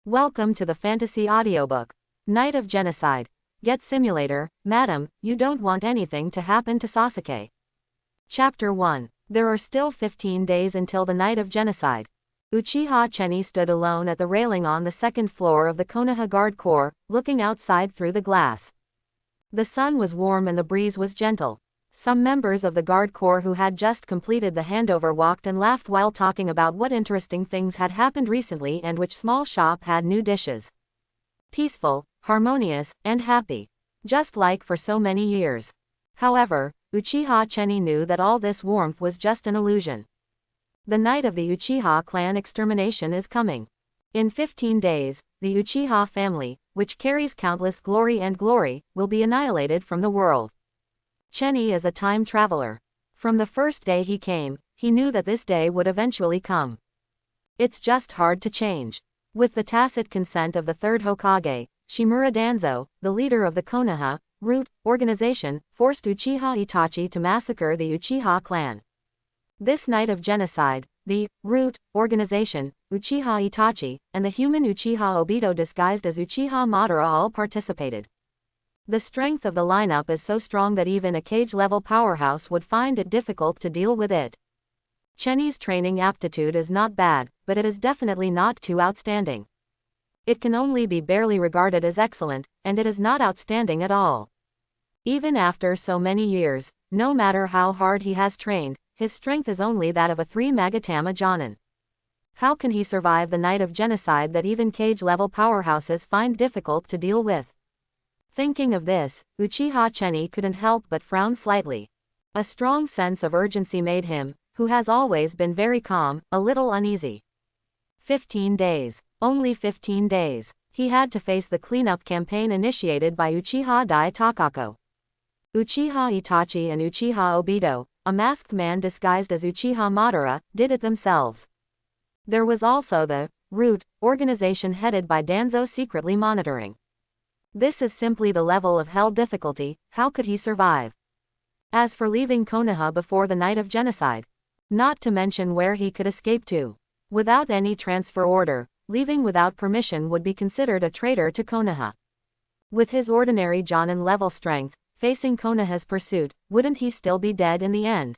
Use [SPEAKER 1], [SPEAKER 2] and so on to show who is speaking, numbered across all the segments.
[SPEAKER 1] Welcome to the fantasy audiobook. Night of Genocide. Get simulator, madam, you don't want anything to happen to Sasuke. Chapter 1. There are still 15 days until the night of genocide. Uchiha Cheni stood alone at the railing on the second floor of the Konoha Guard Corps, looking outside through the glass. The sun was warm and the breeze was gentle. Some members of the Guard Corps who had just completed the handover walked and laughed while talking about what interesting things had happened recently and which small shop had new dishes. Peaceful, harmonious, and happy. Just like for so many years. However, Uchiha Cheni knew that all this warmth was just an illusion. The night of the Uchiha clan extermination is coming. In 15 days, the Uchiha family, which carries countless glory, will be annihilated from the world. Cheni is a time traveler. From the first day he came, he knew that this day would eventually come. It's just hard to change. With the tacit consent of the third Hokage, Shimura Danzo, the leader of the Konoha Root organization, forced Uchiha Itachi to massacre the Uchiha clan. This night of genocide, the Root organization, Uchiha Itachi, and the human Uchiha Obito disguised as Uchiha Madara all participated. The strength of the lineup is so strong that even a cage-level powerhouse would find it difficult to deal with it. Cheni's training aptitude is not bad, but it is definitely not too outstanding. It can only be barely regarded as excellent, and it is not outstanding at all. Even after so many years, no matter how hard he has trained, his strength is only that of a 3 Magatama Jonin. How can he survive the night of genocide that even cage-level powerhouses find difficult to deal with? Thinking of this, Uchiha Cheni couldn't help but frown slightly. A strong sense of urgency made him, who has always been very calm, a little uneasy. 15 days. Only 15 days. He had to face the cleanup campaign initiated by Uchiha Dai Takako. Uchiha Itachi and Uchiha Obito, a masked man disguised as Uchiha Madara, did it themselves. There was also the Root organization headed by Danzo secretly monitoring. This is simply the level of hell difficulty. How could he survive? As for leaving Konoha before the night of genocide, not to mention where he could escape to. Without any transfer order, leaving without permission would be considered a traitor to Konoha. With his ordinary Jonin level strength, facing Konoha's pursuit, wouldn't he still be dead in the end?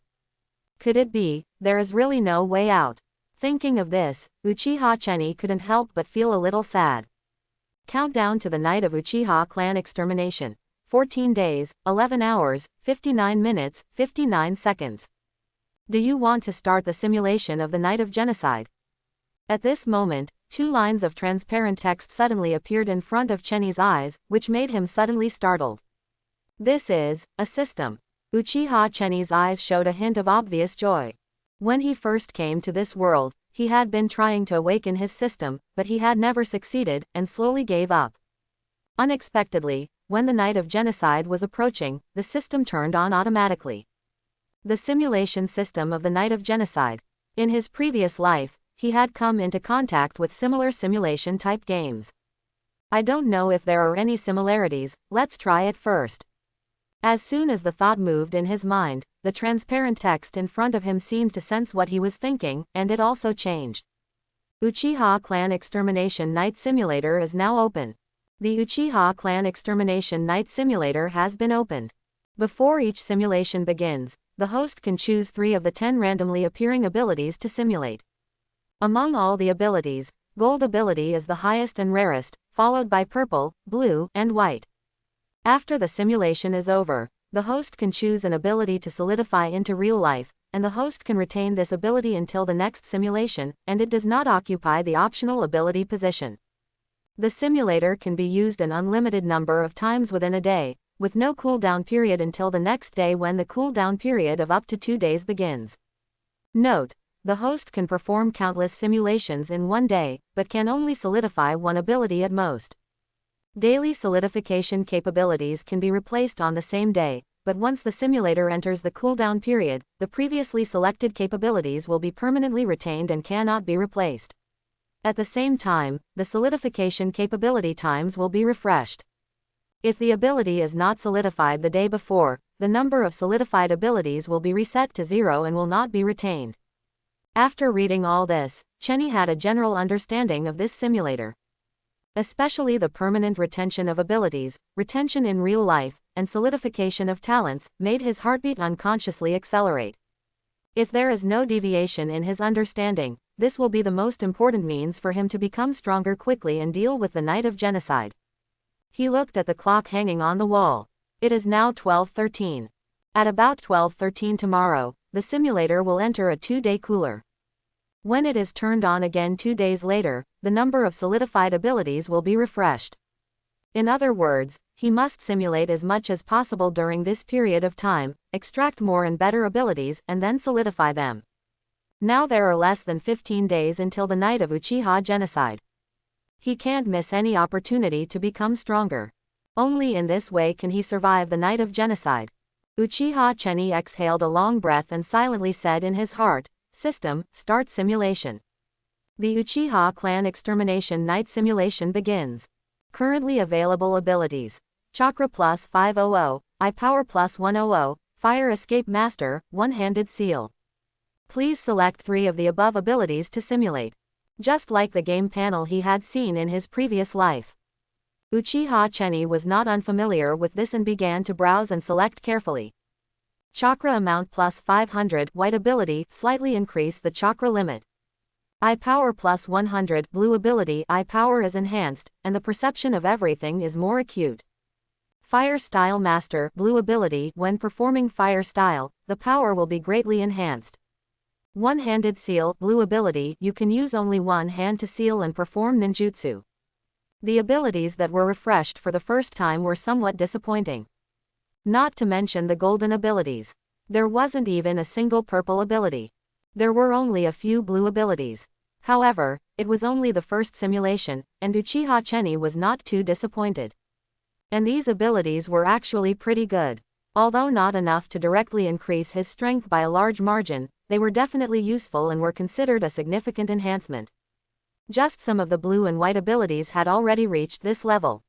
[SPEAKER 1] Could it be, there is really no way out? Thinking of this, Uchiha Cheni couldn't help but feel a little sad. Countdown to the night of Uchiha clan extermination. 14 days, 11 hours, 59 minutes, 59 seconds. Do you want to start the simulation of the night of genocide? At this moment, 2 lines of transparent text suddenly appeared in front of Cheni's eyes, which made him suddenly startled. This is a system. Uchiha Cheni's eyes showed a hint of obvious joy. When he first came to this world, he had been trying to awaken his system, but he had never succeeded, and slowly gave up. Unexpectedly, when the night of genocide was approaching, the system turned on automatically. The simulation system of the night of genocide. In his previous life, he had come into contact with similar simulation-type games. I don't know if there are any similarities, let's try it first. As soon as the thought moved in his mind, the transparent text in front of him seemed to sense what he was thinking, and it also changed. Uchiha Clan Extermination Night Simulator is now open. The Uchiha Clan Extermination Night Simulator has been opened. Before each simulation begins, the host can choose 3 of the 10 randomly appearing abilities to simulate. Among all the abilities, Gold ability is the highest and rarest, followed by Purple, Blue, and White. After the simulation is over, the host can choose an ability to solidify into real life, and the host can retain this ability until the next simulation, and it does not occupy the optional ability position. The simulator can be used an unlimited number of times within a day, with no cooldown period until the next day when the cooldown period of up to 2 days begins. Note: the host can perform countless simulations in one day, but can only solidify one ability at most. Daily solidification capabilities can be replaced on the same day, but once the simulator enters the cooldown period, the previously selected capabilities will be permanently retained and cannot be replaced. At the same time, the solidification capability times will be refreshed. If the ability is not solidified the day before, the number of solidified abilities will be reset to 0 and will not be retained. After reading all this, Cheni had a general understanding of this simulator. Especially the permanent retention of abilities, retention in real life, and solidification of talents, made his heartbeat unconsciously accelerate. If there is no deviation in his understanding, this will be the most important means for him to become stronger quickly and deal with the Night of Genocide. He looked at the clock hanging on the wall. It is now 12:13. At about 12:13 tomorrow, the simulator will enter a 2-day cooler. When it is turned on again 2 days later, the number of solidified abilities will be refreshed. In other words, he must simulate as much as possible during this period of time, extract more and better abilities, and then solidify them. Now there are less than 15 days until the night of Uchiha Genocide. He can't miss any opportunity to become stronger. Only in this way can he survive the Night of Genocide. Uchiha Cheni exhaled a long breath and silently said in his heart, "System, start simulation." The Uchiha Clan Extermination Night Simulation begins. Currently available abilities: Chakra plus 500, Eye Power plus 100, Fire Escape Master, One-Handed Seal. Please select 3 of the above abilities to simulate. Just like the game panel he had seen in his previous life. Uchiha Cheni was not unfamiliar with this and began to browse and select carefully. Chakra amount plus 500, white ability, slightly increase the chakra limit. Eye Power plus 100, blue ability, eye power is enhanced, and the perception of everything is more acute. Fire Style Master, blue ability, when performing fire style, the power will be greatly enhanced. One-Handed Seal, blue ability, you can use only one hand to seal and perform ninjutsu. The abilities that were refreshed for the first time were somewhat disappointing. Not to mention the golden abilities. There wasn't even a single purple ability. There were only a few blue abilities. However, it was only the first simulation, and Uchiha Cheni was not too disappointed. And these abilities were actually pretty good. Although not enough to directly increase his strength by a large margin, they were definitely useful and were considered a significant enhancement. Just some of the blue and white abilities had already reached this level.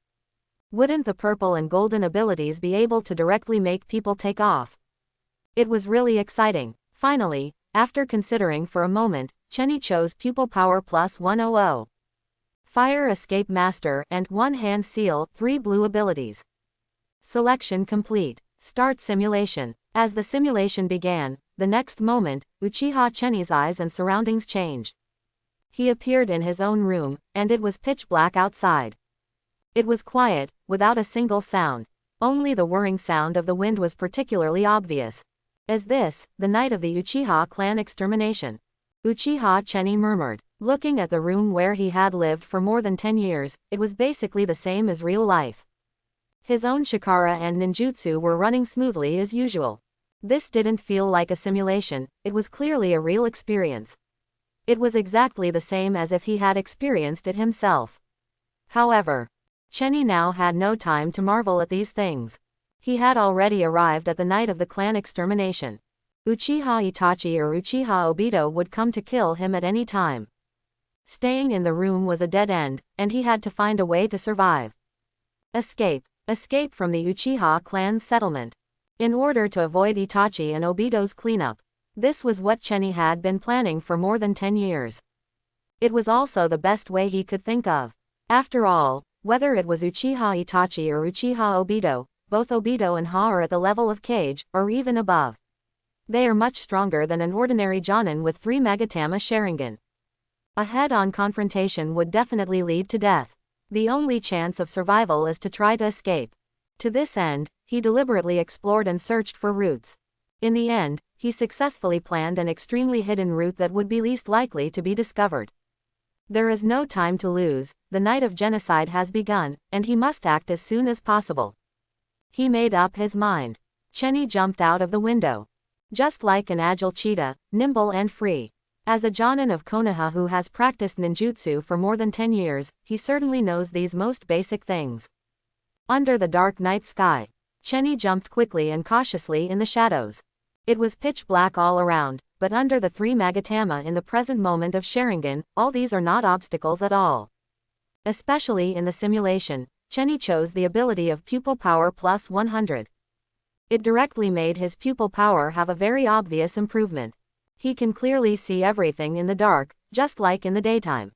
[SPEAKER 1] Wouldn't the purple and golden abilities be able to directly make people take off? It was really exciting. Finally, after considering for a moment, Cheni chose Pupil Power plus 100. Fire Escape Master and One-Hand Seal, 3 blue abilities. Selection complete. Start simulation. As the simulation began, the next moment, Uchiha Cheni's eyes and surroundings changed. He appeared in his own room, and it was pitch black outside. It was quiet, without a single sound. Only the whirring sound of the wind was particularly obvious. Is this the night of the Uchiha clan extermination? Uchiha Cheni murmured. Looking at the room where he had lived for more than 10 years, it was basically the same as real life. His own chakra and ninjutsu were running smoothly as usual. This didn't feel like a simulation, it was clearly a real experience. It was exactly the same as if he had experienced it himself. However, Cheni now had no time to marvel at these things. He had already arrived at the night of the clan extermination. Uchiha Itachi or Uchiha Obito would come to kill him at any time. Staying in the room was a dead end, and he had to find a way to survive. Escape. Escape from the Uchiha clan's settlement. In order to avoid Itachi and Obito's cleanup. This was what Cheni had been planning for more than 10 years. It was also the best way he could think of. After all, whether it was Uchiha Itachi or Uchiha Obito, both Obito and Ha are at the level of Kage, or even above. They are much stronger than an ordinary Jonin with 3 Magatama Sharingan. A head-on confrontation would definitely lead to death. The only chance of survival is to try to escape. To this end, he deliberately explored and searched for routes. In the end, he successfully planned an extremely hidden route that would be least likely to be discovered. There is no time to lose, the night of genocide has begun, and he must act as soon as possible. He made up his mind. Cheni jumped out of the window. Just like an agile cheetah, nimble and free. As a Jonin of Konoha who has practiced ninjutsu for more than 10 years, he certainly knows these most basic things. Under the dark night sky, Cheni jumped quickly and cautiously in the shadows. It was pitch black all around, but under the 3 Magatama in the present moment of Sharingan, all these are not obstacles at all. Especially in the simulation, Cheni chose the ability of Pupil Power plus 100. It directly made his pupil power have a very obvious improvement. He can clearly see everything in the dark, just like in the daytime.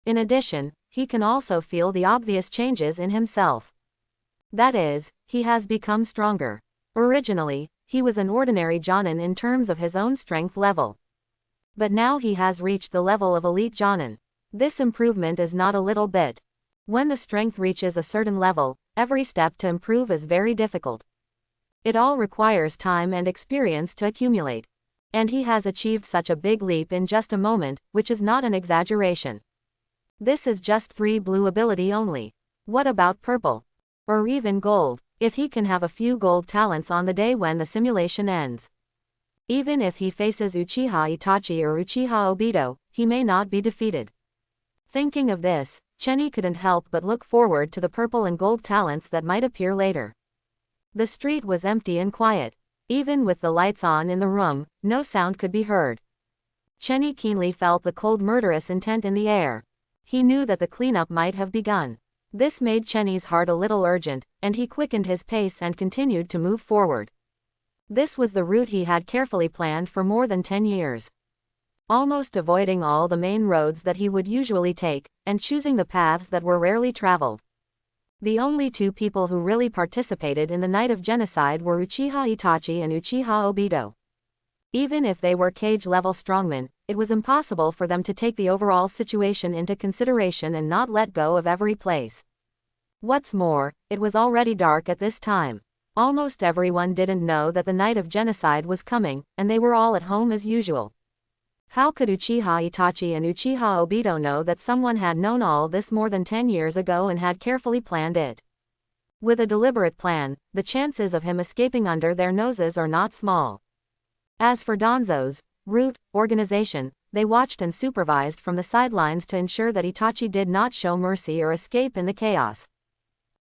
[SPEAKER 1] In addition, he can also feel the obvious changes in himself. That is, he has become stronger. Originally, he was an ordinary Jonin in terms of his own strength level. But now he has reached the level of elite Jonin. This improvement is not a little bit. When the strength reaches a certain level, every step to improve is very difficult. It all requires time and experience to accumulate. And he has achieved such a big leap in just a moment, which is not an exaggeration. This is just 3 blue ability only. What about purple? Or even gold, if he can have a few gold talents on the day when the simulation ends. Even if he faces Uchiha Itachi or Uchiha Obito, he may not be defeated. Thinking of this, Chenny couldn't help but look forward to the purple and gold talents that might appear later. The street was empty and quiet. Even with the lights on in the room, no sound could be heard. Chenny keenly felt the cold murderous intent in the air. He knew that the cleanup might have begun. This made Chenny's heart a little urgent, and he quickened his pace and continued to move forward. This was the route he had carefully planned for more than 10 years. Almost avoiding all the main roads that he would usually take, and choosing the paths that were rarely traveled. The only 2 people who really participated in the night of genocide were Uchiha Itachi and Uchiha Obito. Even if they were cage-level strongmen, it was impossible for them to take the overall situation into consideration and not let go of every place. What's more, it was already dark at this time. Almost everyone didn't know that the night of genocide was coming, and they were all at home as usual. How could Uchiha Itachi and Uchiha Obito know that someone had known all this more than 10 years ago and had carefully planned it? With a deliberate plan, the chances of him escaping under their noses are not small. As for Danzo's root organization, they watched and supervised from the sidelines to ensure that Itachi did not show mercy or escape in the chaos.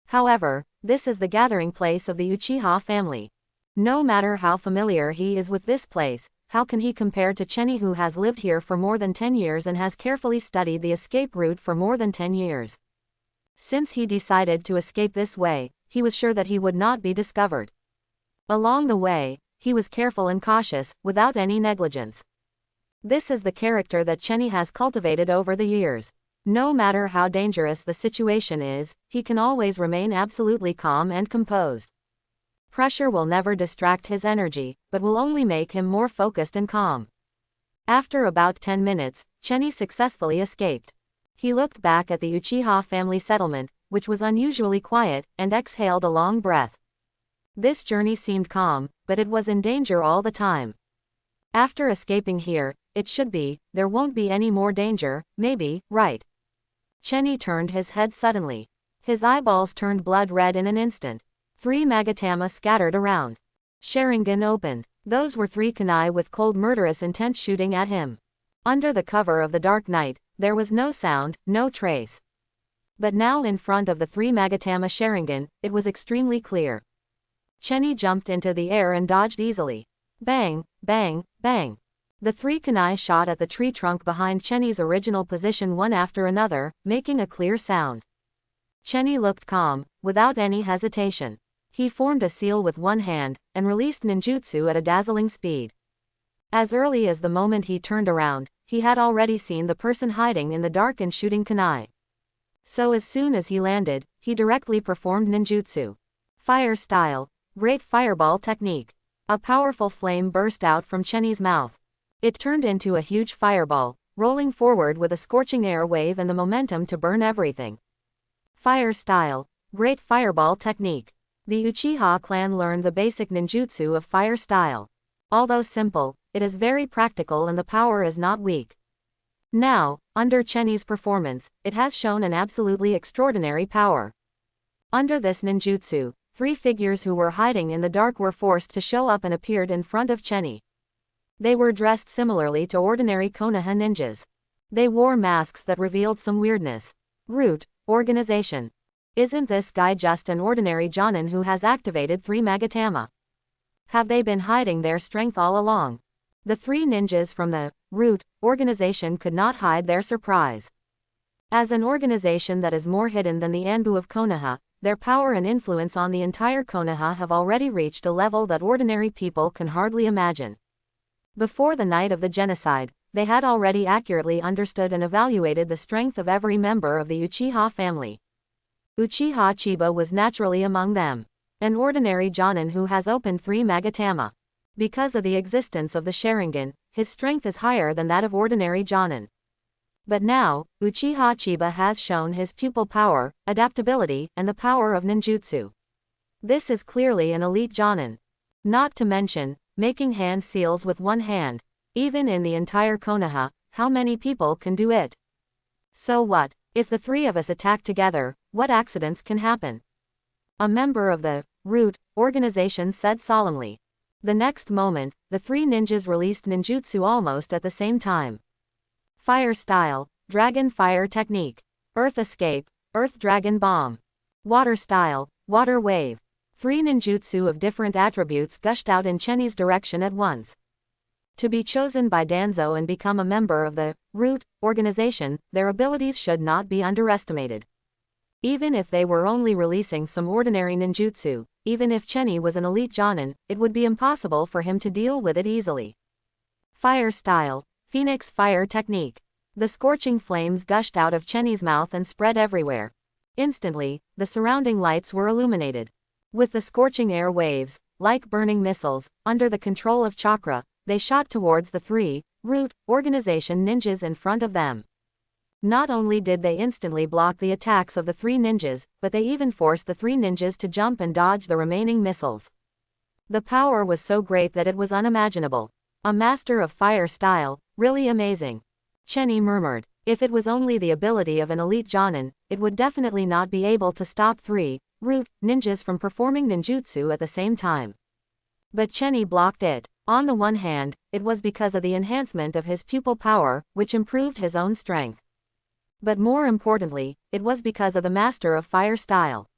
[SPEAKER 1] However, this is the gathering place of the Uchiha family. No matter how familiar he is with this place, how can he compare to Chenny, who has lived here for more than 10 years and has carefully studied the escape route for more than 10 years? Since he decided to escape this way, he was sure that he would not be discovered. Along the way, he was careful and cautious, without any negligence. This is the character that Chenny has cultivated over the years. No matter how dangerous the situation is, he can always remain absolutely calm and composed. Pressure will never distract his energy, but will only make him more focused and calm. After about 10 minutes, Chenny successfully escaped. He looked back at the Uchiha family settlement, which was unusually quiet, and exhaled a long breath. This journey seemed calm, but it was in danger all the time. After escaping here, there won't be any more danger, maybe, right? Chenny turned his head suddenly. His eyeballs turned blood red in an instant. 3 Magatama scattered around. Sharingan opened. Those were 3 kunai with cold murderous intent shooting at him. Under the cover of the dark night, there was no sound, no trace. But now in front of the 3 Magatama Sharingan, it was extremely clear. Chenny jumped into the air and dodged easily. Bang, bang, bang. The 3 kunai shot at the tree trunk behind Chenny's original position one after another, making a clear sound. Chenny looked calm, without any hesitation. He formed a seal with one hand, and released ninjutsu at a dazzling speed. As early as the moment he turned around, he had already seen the person hiding in the dark and shooting kunai. So as soon as he landed, he directly performed ninjutsu. Fire style. Great fireball technique. A powerful flame burst out from Chenny's mouth. It turned into a huge fireball, rolling forward with a scorching air wave and the momentum to burn everything. Fire style. Great fireball technique. The Uchiha clan learned the basic ninjutsu of fire style. Although simple, it is very practical and the power is not weak. Now, under Chenny's performance, it has shown an absolutely extraordinary power. Under this ninjutsu, 3 figures who were hiding in the dark were forced to show up and appeared in front of Chenny. They were dressed similarly to ordinary Konoha ninjas. They wore masks that revealed some weirdness. Root organization. Isn't this guy just an ordinary Jonin who has activated 3 Magatama? Have they been hiding their strength all along? The 3 ninjas from the root organization could not hide their surprise. As an organization that is more hidden than the Anbu of Konoha, their power and influence on the entire Konoha have already reached a level that ordinary people can hardly imagine. Before the night of the genocide, they had already accurately understood and evaluated the strength of every member of the Uchiha family. Uchiha Chiba was naturally among them. An ordinary Jonin who has opened 3 Magatama. Because of the existence of the Sharingan, his strength is higher than that of ordinary Jonin. But now, Uchiha Chiba has shown his pupil power, adaptability, and the power of ninjutsu. This is clearly an elite Jonin. Not to mention, making hand seals with one hand. Even in the entire Konoha, how many people can do it? So what, if the 3 of us attack together, what accidents can happen? A member of the Root organization said solemnly. The next moment, the 3 ninjas released ninjutsu almost at the same time. Fire style, dragon fire technique. Earth escape, earth dragon bomb. Water style, water wave. 3 ninjutsu of different attributes gushed out in Chenny's direction at once. To be chosen by Danzo and become a member of the Root organization, their abilities should not be underestimated. Even if they were only releasing some ordinary ninjutsu, even if Chenny was an elite Jonin, it would be impossible for him to deal with it easily. Fire style, Phoenix fire technique. The scorching flames gushed out of Chenny's mouth and spread everywhere. Instantly, the surrounding lights were illuminated. With the scorching air waves, like burning missiles, under the control of chakra, they shot towards the 3 Root organization ninjas in front of them. Not only did they instantly block the attacks of the 3 ninjas, but they even forced the 3 ninjas to jump and dodge the remaining missiles. The power was so great that it was unimaginable. A master of fire style, really amazing. Chenny murmured. If it was only the ability of an elite Jonin, it would definitely not be able to stop 3 Root ninjas from performing ninjutsu at the same time. But Chenny blocked it. On the one hand, it was because of the enhancement of his pupil power, which improved his own strength. But more importantly, it was because of the master of fire style.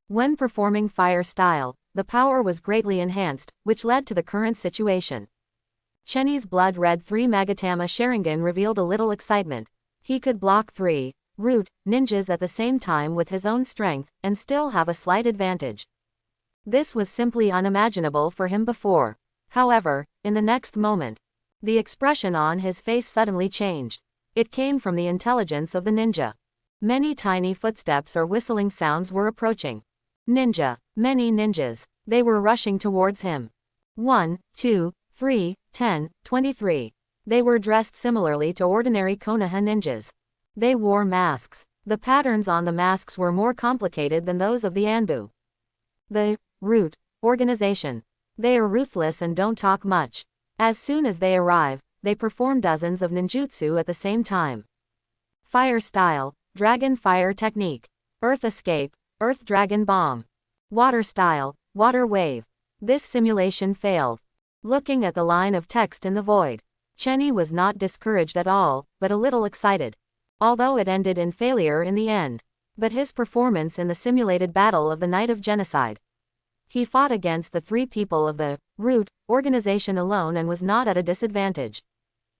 [SPEAKER 1] When performing fire style, the power was greatly enhanced, which led to the current situation. Chenny's blood-red 3 Magatama Sharingan revealed a little excitement. He could block 3 Root ninjas at the same time with his own strength, and still have a slight advantage. This was simply unimaginable for him before. However, in the next moment, the expression on his face suddenly changed. It came from the intelligence of the ninja. Many tiny footsteps or whistling sounds were approaching. Ninja, many ninjas. They were rushing towards him. 1, 2, 3, 10, 23. They were dressed similarly to ordinary Konoha ninjas. They wore masks. The patterns on the masks were more complicated than those of the Anbu. The Root organization. They are ruthless and don't talk much. As soon as they arrive, they perform dozens of ninjutsu at the same time. Fire style, dragon fire technique. Earth escape, earth dragon bomb. Water style, water wave. This simulation failed. Looking at the line of text in the void, Chenny was not discouraged at all, but a little excited. Although it ended in failure in the end. But his performance in the simulated battle of the night of genocide. He fought against the 3 people of the Root organization alone and was not at a disadvantage.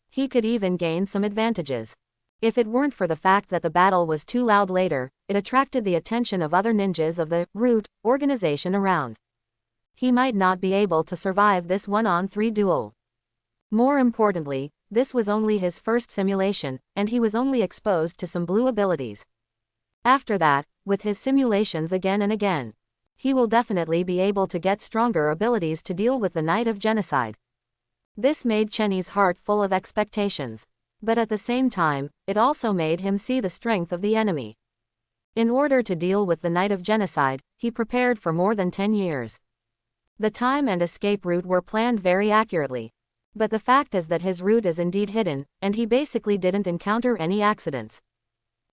[SPEAKER 1] He could even gain some advantages. If it weren't for the fact that the battle was too loud later, it attracted the attention of other ninjas of the Root organization around. He might not be able to survive this 1-on-3 duel. More importantly, this was only his first simulation, and he was only exposed to some blue abilities. After that, with his simulations again and again, he will definitely be able to get stronger abilities to deal with the night of genocide. This made Chenny's heart full of expectations. But at the same time, it also made him see the strength of the enemy. In order to deal with the night of genocide, he prepared for more than 10 years. The time and escape route were planned very accurately. But the fact is that his route is indeed hidden, and he basically didn't encounter any accidents.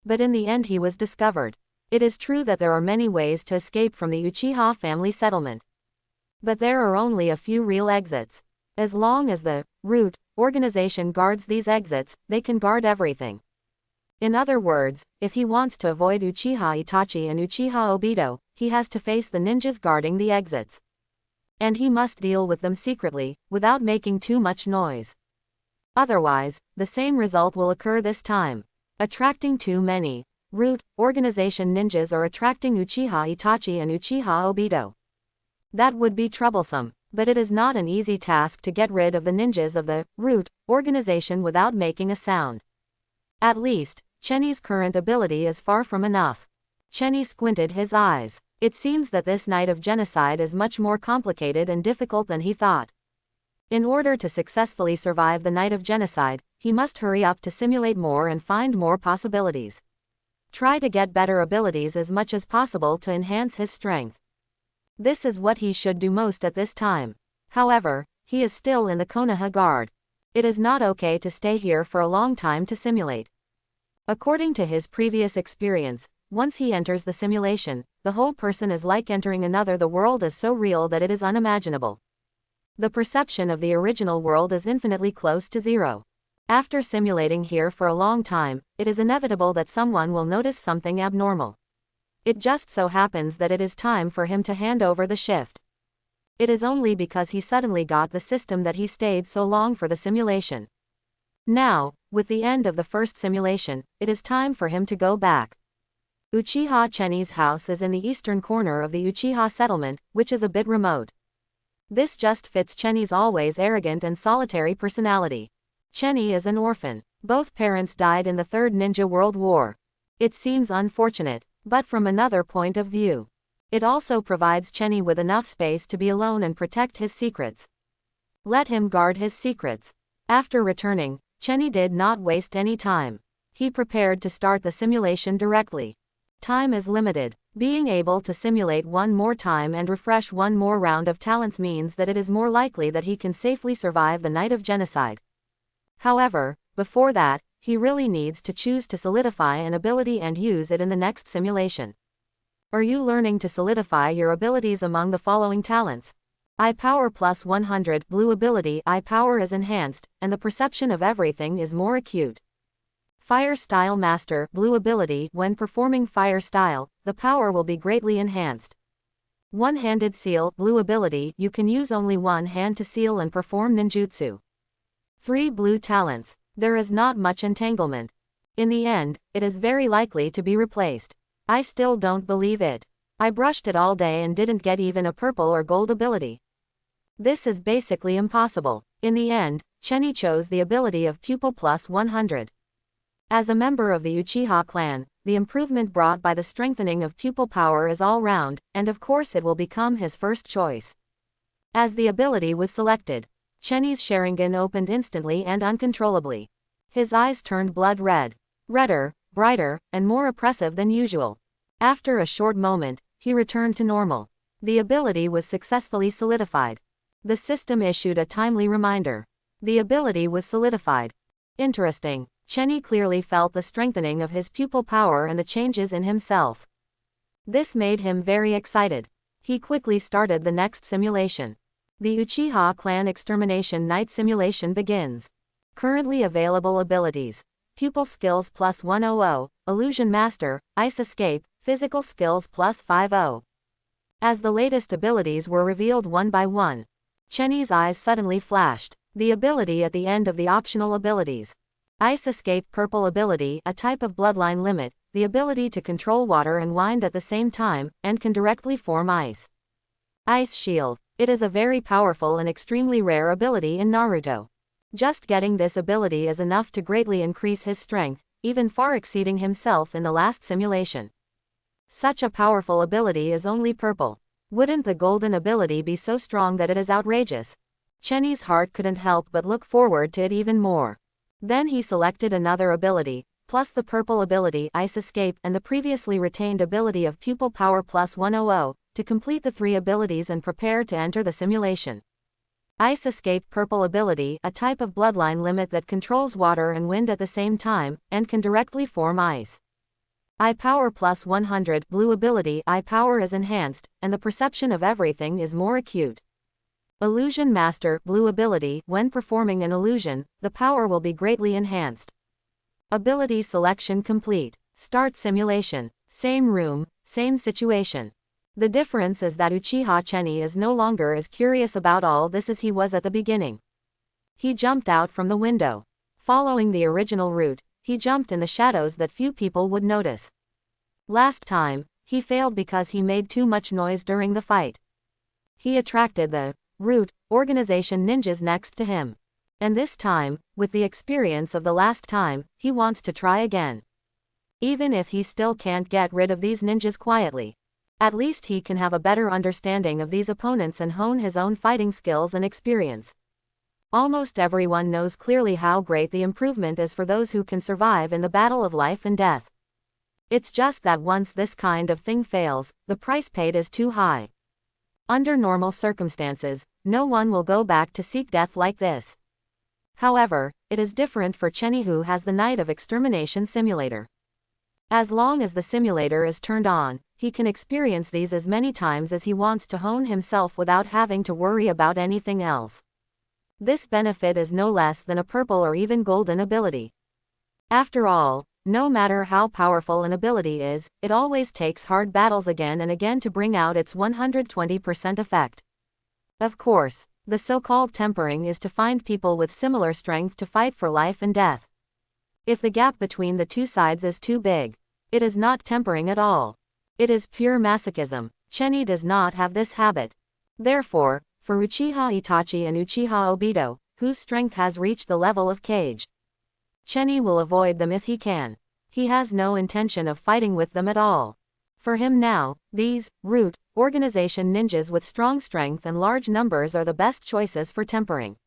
[SPEAKER 1] But in the end he was discovered. It is true that there are many ways to escape from the Uchiha family settlement. But there are only a few real exits. As long as the Root organization guards these exits, they can guard everything. In other words, if he wants to avoid Uchiha Itachi and Uchiha Obito, he has to face the ninjas guarding the exits. And he must deal with them secretly, without making too much noise. Otherwise, the same result will occur this time. Attracting too many Root organization ninjas or attracting Uchiha Itachi and Uchiha Obito. That would be troublesome. But it is not an easy task to get rid of the ninjas of the root organization without making a sound. At least, Chenny's current ability is far from enough. Chenny squinted his eyes. It seems that this night of genocide is much more complicated and difficult than he thought. In order to successfully survive the night of genocide, he must hurry up to simulate more and find more possibilities. Try to get better abilities as much as possible to enhance his strength. This is what he should do most at this time. However, he is still in the Konoha Guard. It is not okay to stay here for a long time to simulate. According to his previous experience, once he enters the simulation, the whole person is like entering another. The world is so real that it is unimaginable. The perception of the original world is infinitely close to zero. After simulating here for a long time, it is inevitable that someone will notice something abnormal. It just so happens that it is time for him to hand over the shift. It is only because he suddenly got the system that he stayed so long for the simulation. Now, with the end of the first simulation, it is time for him to go back. Uchiha Chenny's house is in the eastern corner of the Uchiha settlement, which is a bit remote. This just fits Chenny's always arrogant and solitary personality. Chenny is an orphan. Both parents died in the Third Ninja World War. It seems unfortunate, but from another point of view, it also provides Chenny with enough space to be alone and protect his secrets. Let him guard his secrets. After returning, Chenny did not waste any time. He prepared to start the simulation directly. Time is limited. Being able to simulate one more time and refresh one more round of talents means that it is more likely that he can safely survive the night of genocide. However, before that, he really needs to choose to solidify an ability and use it in the next simulation. Are you learning to solidify your abilities among the following talents? Eye Power plus 100. Blue ability. Eye Power is enhanced, and the perception of everything is more acute. Fire Style Master. Blue ability. When performing Fire Style, the power will be greatly enhanced. One-Handed Seal. Blue ability. You can use only one hand to seal and perform ninjutsu. 3 blue talents. There is not much entanglement. In the end, it is very likely to be replaced. I still don't believe it. I brushed it all day and didn't get even a purple or gold ability. This is basically impossible. In the end, Chenny chose the ability of Pupil plus 100. As a member of the Uchiha clan, the improvement brought by the strengthening of pupil power is all round, and of course it will become his first choice. As the ability was selected, Chenny's Sharingan opened instantly and uncontrollably. His eyes turned blood red. Redder, brighter, and more oppressive than usual. After a short moment, he returned to normal. The ability was successfully solidified. The system issued a timely reminder. The ability was solidified. Interesting. Chenny clearly felt the strengthening of his pupil power and the changes in himself. This made him very excited. He quickly started the next simulation. The Uchiha Clan Extermination Night Simulation begins. Currently available abilities: Pupil Skills plus 100, Illusion Master, Ice Escape, Physical Skills plus 50. As the latest abilities were revealed one by one, Chenny's eyes suddenly flashed. The ability at the end of the optional abilities. Ice Escape. Purple ability, a type of bloodline limit, the ability to control water and wind at the same time, and can directly form ice. Ice Shield. It is a very powerful and extremely rare ability in Naruto. Just getting this ability is enough to greatly increase his strength, even far exceeding himself in the last simulation. Such a powerful ability is only purple. Wouldn't the golden ability be so strong that it is outrageous? Chenny's heart couldn't help but look forward to it even more. Then he selected another ability, plus the purple ability Ice Escape and the previously retained ability of Pupil Power plus 100, to complete the 3 abilities and prepare to enter the simulation. Ice Escape. Purple ability, a type of bloodline limit that controls water and wind at the same time, and can directly form ice. Eye Power plus 100. Blue ability. Eye Power is enhanced, and the perception of everything is more acute. Illusion Master. Blue ability, when performing an illusion, the power will be greatly enhanced. Ability selection complete. Start simulation. Same room, same situation. The difference is that Uchiha Chenny is no longer as curious about all this as he was at the beginning. He jumped out from the window. Following the original route, he jumped in the shadows that few people would notice. Last time, he failed because he made too much noise during the fight. He attracted the root, organization ninjas next to him. And this time, with the experience of the last time, he wants to try again. Even if he still can't get rid of these ninjas quietly, at least he can have a better understanding of these opponents and hone his own fighting skills and experience. Almost everyone knows clearly how great the improvement is for those who can survive in the battle of life and death. It's just that once this kind of thing fails, the price paid is too high. Under normal circumstances, no one will go back to seek death like this. However, it is different for Chenny, who has the Night of Extermination simulator. As long as the simulator is turned on, he can experience these as many times as he wants to hone himself without having to worry about anything else. This benefit is no less than a purple or even golden ability. After all, no matter how powerful an ability is, it always takes hard battles again and again to bring out its 120% effect. Of course, the so-called tempering is to find people with similar strength to fight for life and death. If the gap between the two sides is too big, it is not tempering at all. It is pure masochism. Chenny does not have this habit. Therefore, for Uchiha Itachi and Uchiha Obito, whose strength has reached the level of Cage, Chenny will avoid them if he can. He has no intention of fighting with them at all. For him now, these, root, organization ninjas with strong strength and large numbers are the best choices for tempering.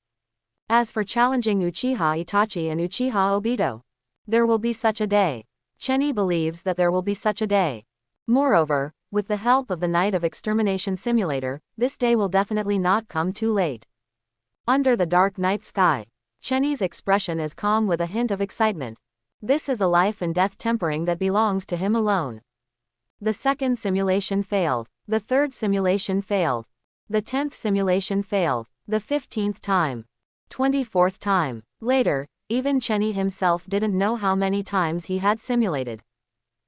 [SPEAKER 1] As for challenging Uchiha Itachi and Uchiha Obito, there will be such a day. Chenny believes that there will be such a day. Moreover, with the help of the Night of Extermination simulator, this day will definitely not come too late. Under the dark night sky, Chenny's expression is calm with a hint of excitement. This is a life and death tempering that belongs to him alone. The second simulation failed. The third simulation failed. The 10th simulation failed. The 15th time. 24th time. Later, even Chenny himself didn't know how many times he had simulated.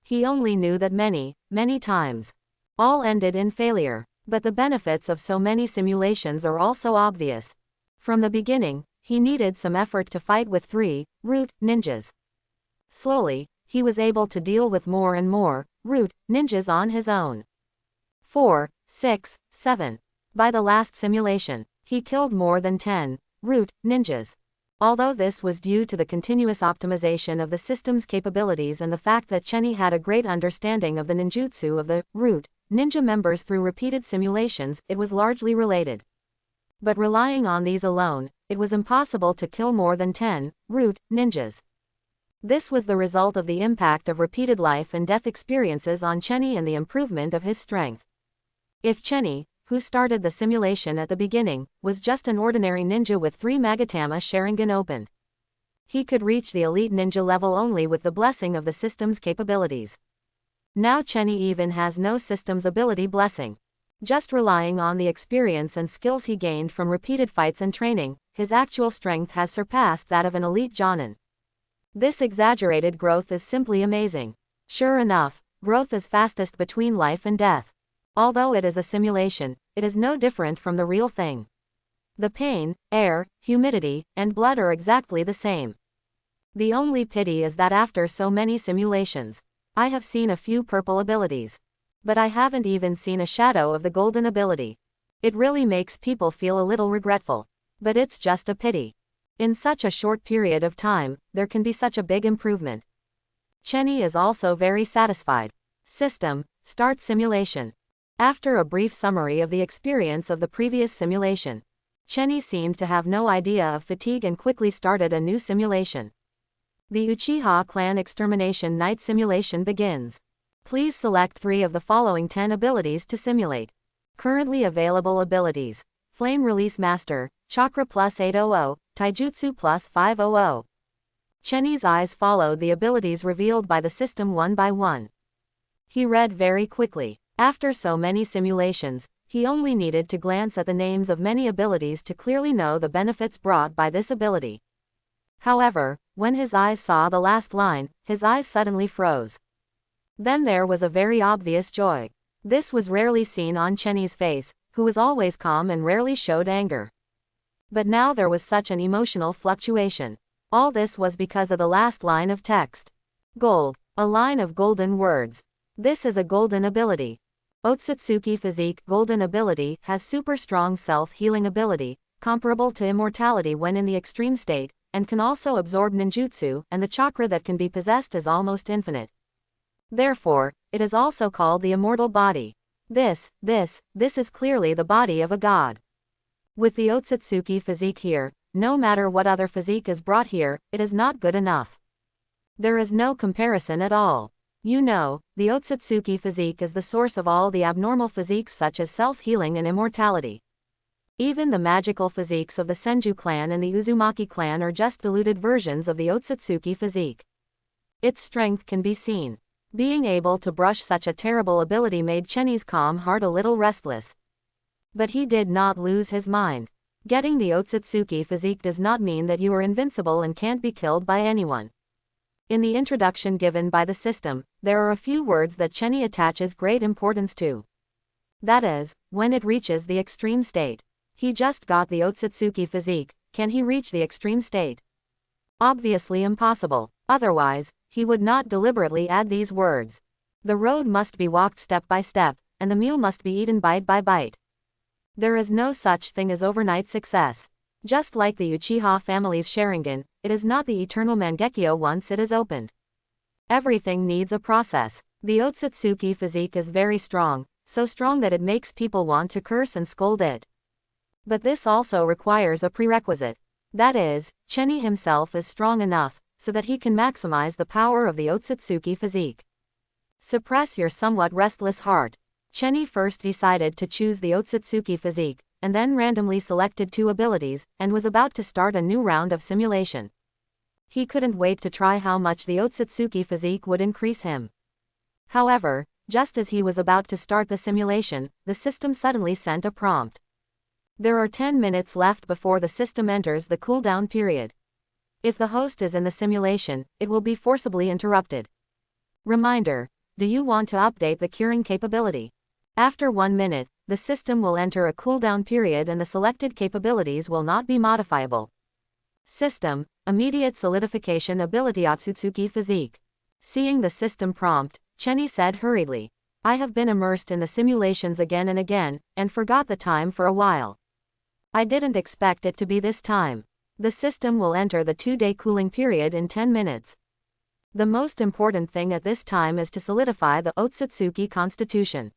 [SPEAKER 1] He only knew that many, many times. All ended in failure. But the benefits of so many simulations are also obvious. From the beginning, he needed some effort to fight with 3, root, ninjas. Slowly, he was able to deal with more and more, root, ninjas on his own. 4, 6, 7. By the last simulation, he killed more than 10, root, ninjas. Although this was due to the continuous optimization of the system's capabilities and the fact that Chenny had a great understanding of the ninjutsu of the root ninja members through repeated simulations, it was largely related. But relying on these alone, it was impossible to kill more than 10 root ninjas. This was the result of the impact of repeated life and death experiences on Chenny and the improvement of his strength. If Chenny, who started the simulation at the beginning, was just an ordinary ninja with 3 Magatama Sharingan opened, he could reach the elite ninja level only with the blessing of the system's capabilities. Now Chenny even has no system's ability blessing. Just relying on the experience and skills he gained from repeated fights and training, his actual strength has surpassed that of an elite Jonin. This exaggerated growth is simply amazing. Sure enough, growth is fastest between life and death. Although it is a simulation, it is no different from the real thing. The pain, air, humidity, and blood are exactly the same. The only pity is that after so many simulations, I have seen a few purple abilities. But I haven't even seen a shadow of the golden ability. It really makes people feel a little regretful. But it's just a pity. In such a short period of time, there can be such a big improvement. Chenny is also very satisfied. System, start simulation. After a brief summary of the experience of the previous simulation, Chenny seemed to have no idea of fatigue and quickly started a new simulation. The Uchiha Clan Extermination Night simulation begins. Please select 3 of the following 10 abilities to simulate. Currently available abilities: Flame Release Master, Chakra plus 800, Taijutsu plus 500. Chenny's eyes followed the abilities revealed by the system one by one. He read very quickly. After so many simulations, he only needed to glance at the names of many abilities to clearly know the benefits brought by this ability. However, when his eyes saw the last line, his eyes suddenly froze. Then there was a very obvious joy. This was rarely seen on Chenny's face, who was always calm and rarely showed anger. But now there was such an emotional fluctuation. All this was because of the last line of text. Gold. A line of golden words. This is a golden ability. Otsutsuki physique golden ability has super strong self-healing ability, comparable to immortality when in the extreme state, and can also absorb ninjutsu, and the chakra that can be possessed is almost infinite. Therefore, it is also called the immortal body. This is clearly the body of a god. With the Otsutsuki physique here, no matter what other physique is brought here, it is not good enough. There is no comparison at all. You know, the Otsutsuki physique is the source of all the abnormal physiques such as self-healing and immortality. Even the magical physiques of the Senju clan and the Uzumaki clan are just diluted versions of the Otsutsuki physique. Its strength can be seen. Being able to brush such a terrible ability made Chenny's calm heart a little restless. But he did not lose his mind. Getting the Otsutsuki physique does not mean that you are invincible and can't be killed by anyone. In the introduction given by the system, there are a few words that Chenny attaches great importance to. That is, when it reaches the extreme state. He just got the Otsutsuki physique, can he reach the extreme state? Obviously impossible, otherwise, he would not deliberately add these words. The road must be walked step by step, and the meal must be eaten bite by bite. There is no such thing as overnight success. Just like the Uchiha family's Sharingan, it is not the eternal Mangekyo once it is opened. Everything needs a process. The Otsutsuki physique is very strong, so strong that it makes people want to curse and scold it. But this also requires a prerequisite. That is, Chenny himself is strong enough, so that he can maximize the power of the Otsutsuki physique. Suppress your somewhat restless heart. Chenny first decided to choose the Otsutsuki physique, and then randomly selected 2 abilities, and was about to start a new round of simulation. He couldn't wait to try how much the Otsutsuki physique would increase him. However, just as he was about to start the simulation, the system suddenly sent a prompt. There are 10 minutes left before the system enters the cooldown period. If the host is in the simulation, it will be forcibly interrupted. Reminder: do you want to update the curing capability? After 1 minute, the system will enter a cooldown period and the selected capabilities will not be modifiable. System: immediate solidification ability Otsutsuki physique. Seeing the system prompt, Chenny said hurriedly, "I have been immersed in the simulations again and again, and forgot the time for a while. I didn't expect it to be this time. The system will enter the 2-day cooling period in 10 minutes. The most important thing at this time is to solidify the Otsutsuki constitution.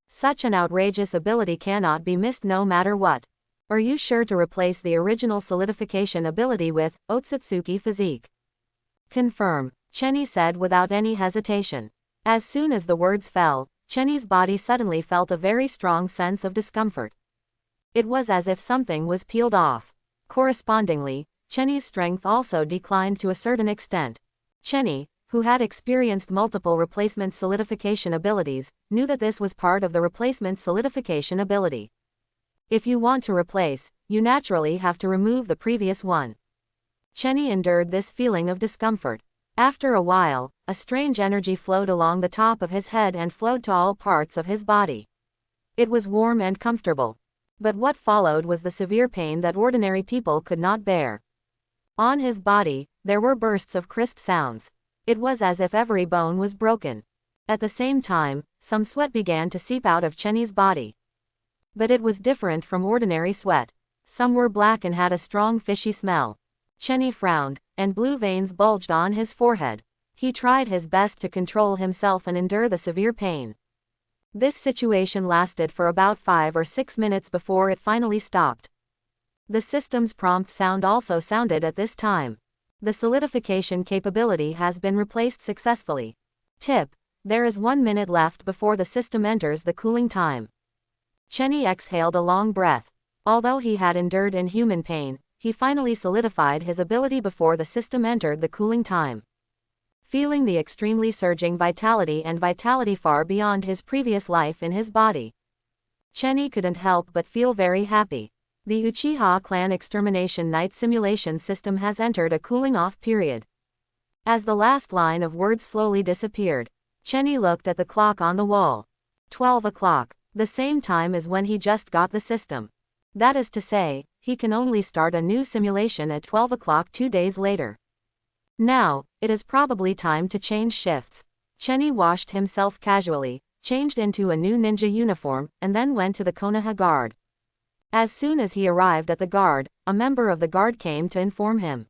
[SPEAKER 1] Such an outrageous ability cannot be missed no matter what. Are you sure to replace the original solidification ability with Otsutsuki physique?" "Confirm," Chenny said without any hesitation. As soon as the words fell, Chenny's body suddenly felt a very strong sense of discomfort. It was as if something was peeled off. Correspondingly, Chenny's strength also declined to a certain extent. Chenny, who had experienced multiple replacement solidification abilities, knew that this was part of the replacement solidification ability. If you want to replace, you naturally have to remove the previous one. Chenny endured this feeling of discomfort. After a while, a strange energy flowed along the top of his head and flowed to all parts of his body. It was warm and comfortable. But what followed was the severe pain that ordinary people could not bear. On his body, there were bursts of crisp sounds. It was as if every bone was broken. At the same time, some sweat began to seep out of Chenny's body. But it was different from ordinary sweat. Some were black and had a strong fishy smell. Chenny frowned, and blue veins bulged on his forehead. He tried his best to control himself and endure the severe pain. This situation lasted for about 5 or 6 minutes before it finally stopped. The system's prompt sound also sounded at this time. The solidification capability has been replaced successfully. Tip: there is 1 minute left before the system enters the cooling time. Chenny exhaled a long breath. Although he had endured inhuman pain, he finally solidified his ability before the system entered the cooling time. Feeling the extremely surging vitality and vitality far beyond his previous life in his body, Chenny couldn't help but feel very happy. The Uchiha clan extermination night simulation system has entered a cooling-off period. As the last line of words slowly disappeared, Chenny looked at the clock on the wall. 12 o'clock, the same time as when he just got the system. That is to say, he can only start a new simulation at 12 o'clock 2 days later. Now, it is probably time to change shifts. Chenny washed himself casually, changed into a new ninja uniform, and then went to the Konoha guard. As soon as he arrived at the guard, a member of the guard came to inform him.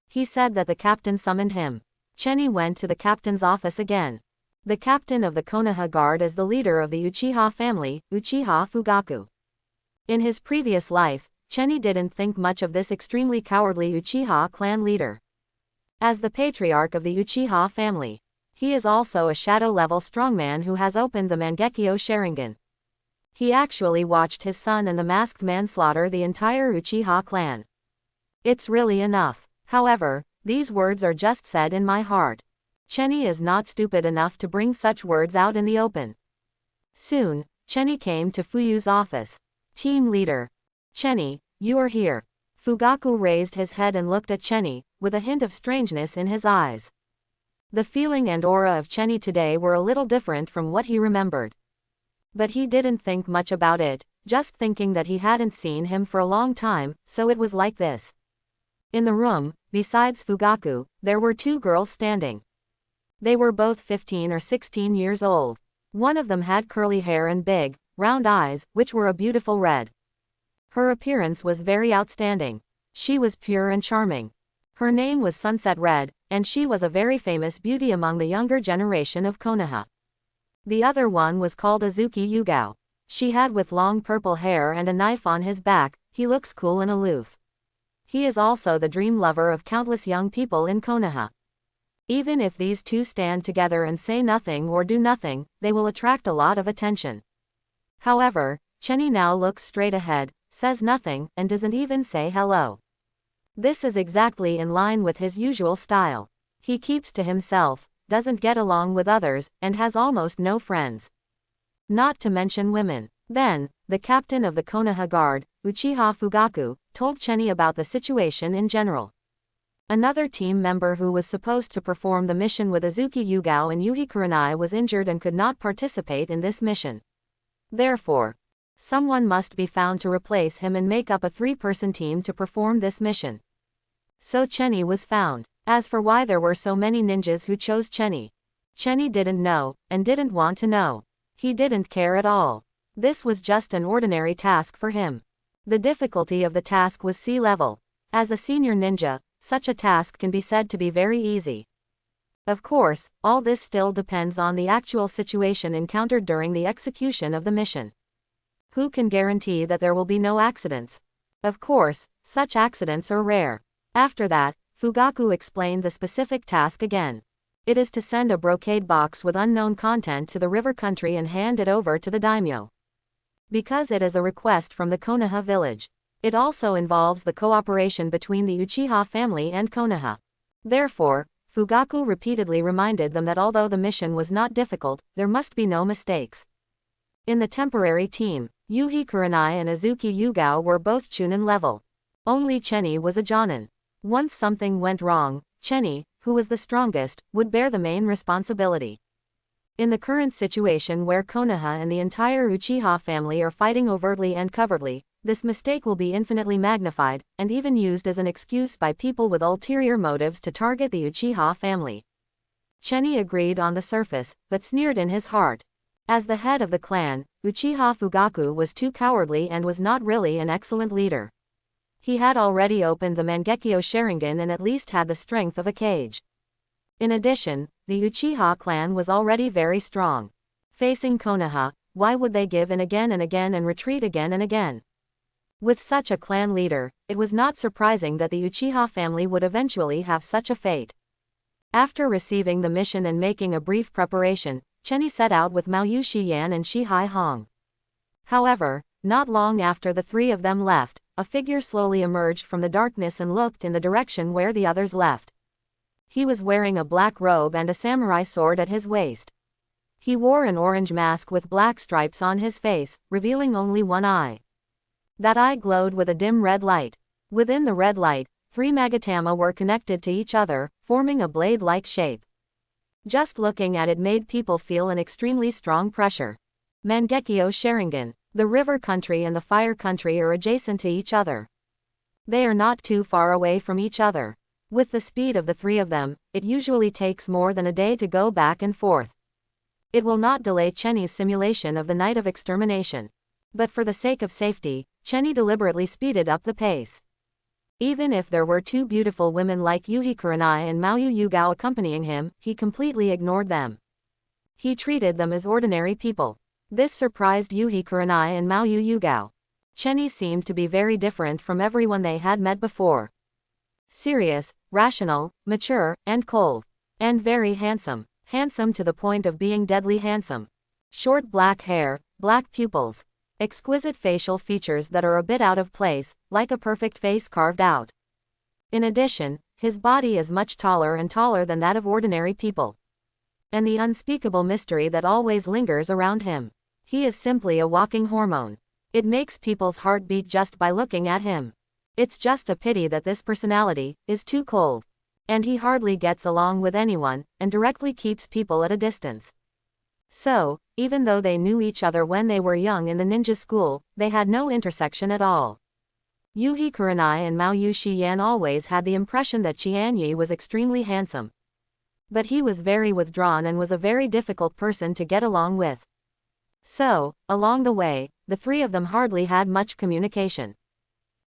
[SPEAKER 1] He said that the captain summoned him. Chenny went to the captain's office again. The captain of the Konoha guard is the leader of the Uchiha family, Uchiha Fugaku. In his previous life, Chenny didn't think much of this extremely cowardly Uchiha clan leader. As the patriarch of the Uchiha family, he is also a shadow-level strongman who has opened the Mangekyo Sharingan. He actually watched his son and the masked man slaughter the entire Uchiha clan. It's really enough. However, these words are just said in my heart. Chenny is not stupid enough to bring such words out in the open. Soon, Chenny came to Fuyu's office. Team leader. Chenny, you are here. Fugaku raised his head and looked at Chenny, with a hint of strangeness in his eyes. The feeling and aura of Chenny today were a little different from what he remembered. But he didn't think much about it, just thinking that he hadn't seen him for a long time, so it was like this. In the room, besides Fugaku, there were two girls standing. They were both 15 or 16 years old. One of them had curly hair and big, round eyes, which were a beautiful red. Her appearance was very outstanding. She was pure and charming. Her name was Sunset Red, and she was a very famous beauty among the younger generation of Konoha. The other one was called Azuki Yugao. She had with long purple hair and a knife on his back. He looks cool and aloof. He is also the dream lover of countless young people in Konoha. Even if these two stand together and say nothing or do nothing, they will attract a lot of attention. However, Chenny now looks straight ahead, says nothing, and doesn't even say hello. This is exactly in line with his usual style. He keeps to himself, doesn't get along with others, and has almost no friends. Not to mention women. Then, the captain of the Konoha guard, Uchiha Fugaku, told Chenny about the situation in general. Another team member who was supposed to perform the mission with Azuki Yugao and Yuhi Kurenai was injured and could not participate in this mission. Therefore, someone must be found to replace him and make up a three-person team to perform this mission. So Chenny was found. As for why there were so many ninjas who chose Chenny, Chenny didn't know, and didn't want to know. He didn't care at all. This was just an ordinary task for him. The difficulty of the task was sea level. As a senior ninja, such a task can be said to be very easy. Of course, all this still depends on the actual situation encountered during the execution of the mission. Who can guarantee that there will be no accidents? Of course, such accidents are rare. After that, Fugaku explained the specific task again. It is to send a brocade box with unknown content to the river country and hand it over to the daimyo. Because it is a request from the Konoha village. It also involves the cooperation between the Uchiha family and Konoha. Therefore, Fugaku repeatedly reminded them that although the mission was not difficult, there must be no mistakes. In the temporary team, Yuhi Kurenai and Azuki Yugao were both Chunin level. Only Chenny was a Jonin. Once something went wrong, Chenny, who was the strongest, would bear the main responsibility. In the current situation where Konoha and the entire Uchiha family are fighting overtly and covertly, this mistake will be infinitely magnified, and even used as an excuse by people with ulterior motives to target the Uchiha family. Chenny agreed on the surface, but sneered in his heart. As the head of the clan, Uchiha Fugaku was too cowardly and was not really an excellent leader. He had already opened the Mangekyo Sharingan and at least had the strength of a cage. In addition, the Uchiha clan was already very strong. Facing Konoha, why would they give in again and retreat again and again? With such a clan leader, it was not surprising that the Uchiha family would eventually have such a fate. After receiving the mission and making a brief preparation, Chenny set out with Mao Shiyan and Shi Hai Hong. However, not long after the three of them left, a figure slowly emerged from the darkness and looked in the direction where the others left. He was wearing a black robe and a samurai sword at his waist. He wore an orange mask with black stripes on his face, revealing only one eye. That eye glowed with a dim red light. Within the red light, three magatama were connected to each other, forming a blade-like shape. Just looking at it made people feel an extremely strong pressure. Mangekyo Sharingan. The river country and the fire country are adjacent to each other. They are not too far away from each other. With the speed of the three of them, it usually takes more than a day to go back and forth. It will not delay Chenny's simulation of the night of extermination. But for the sake of safety, Chenny deliberately speeded up the pace. Even if there were two beautiful women like Yuhi Kurenai and Maoyu Yugao accompanying him, he completely ignored them. He treated them as ordinary people. This surprised Yuhi Kurenai and Maoyu Yugao. Chenny seemed to be very different from everyone they had met before. Serious, rational, mature, and cold. And very handsome. Handsome to the point of being deadly handsome. Short black hair, black pupils. Exquisite facial features that are a bit out of place, like a perfect face carved out. In addition, his body is much taller and taller than that of ordinary people. And the unspeakable mystery that always lingers around him. He is simply a walking hormone. It makes people's heart beat just by looking at him. It's just a pity that this personality is too cold. And he hardly gets along with anyone, and directly keeps people at a distance. So, even though they knew each other when they were young in the ninja school, they had no intersection at all. Yuhi Kurenai and Maoyu Shiyan always had the impression that Qianyi was extremely handsome. But he was very withdrawn and was a very difficult person to get along with. So, along the way, the three of them hardly had much communication.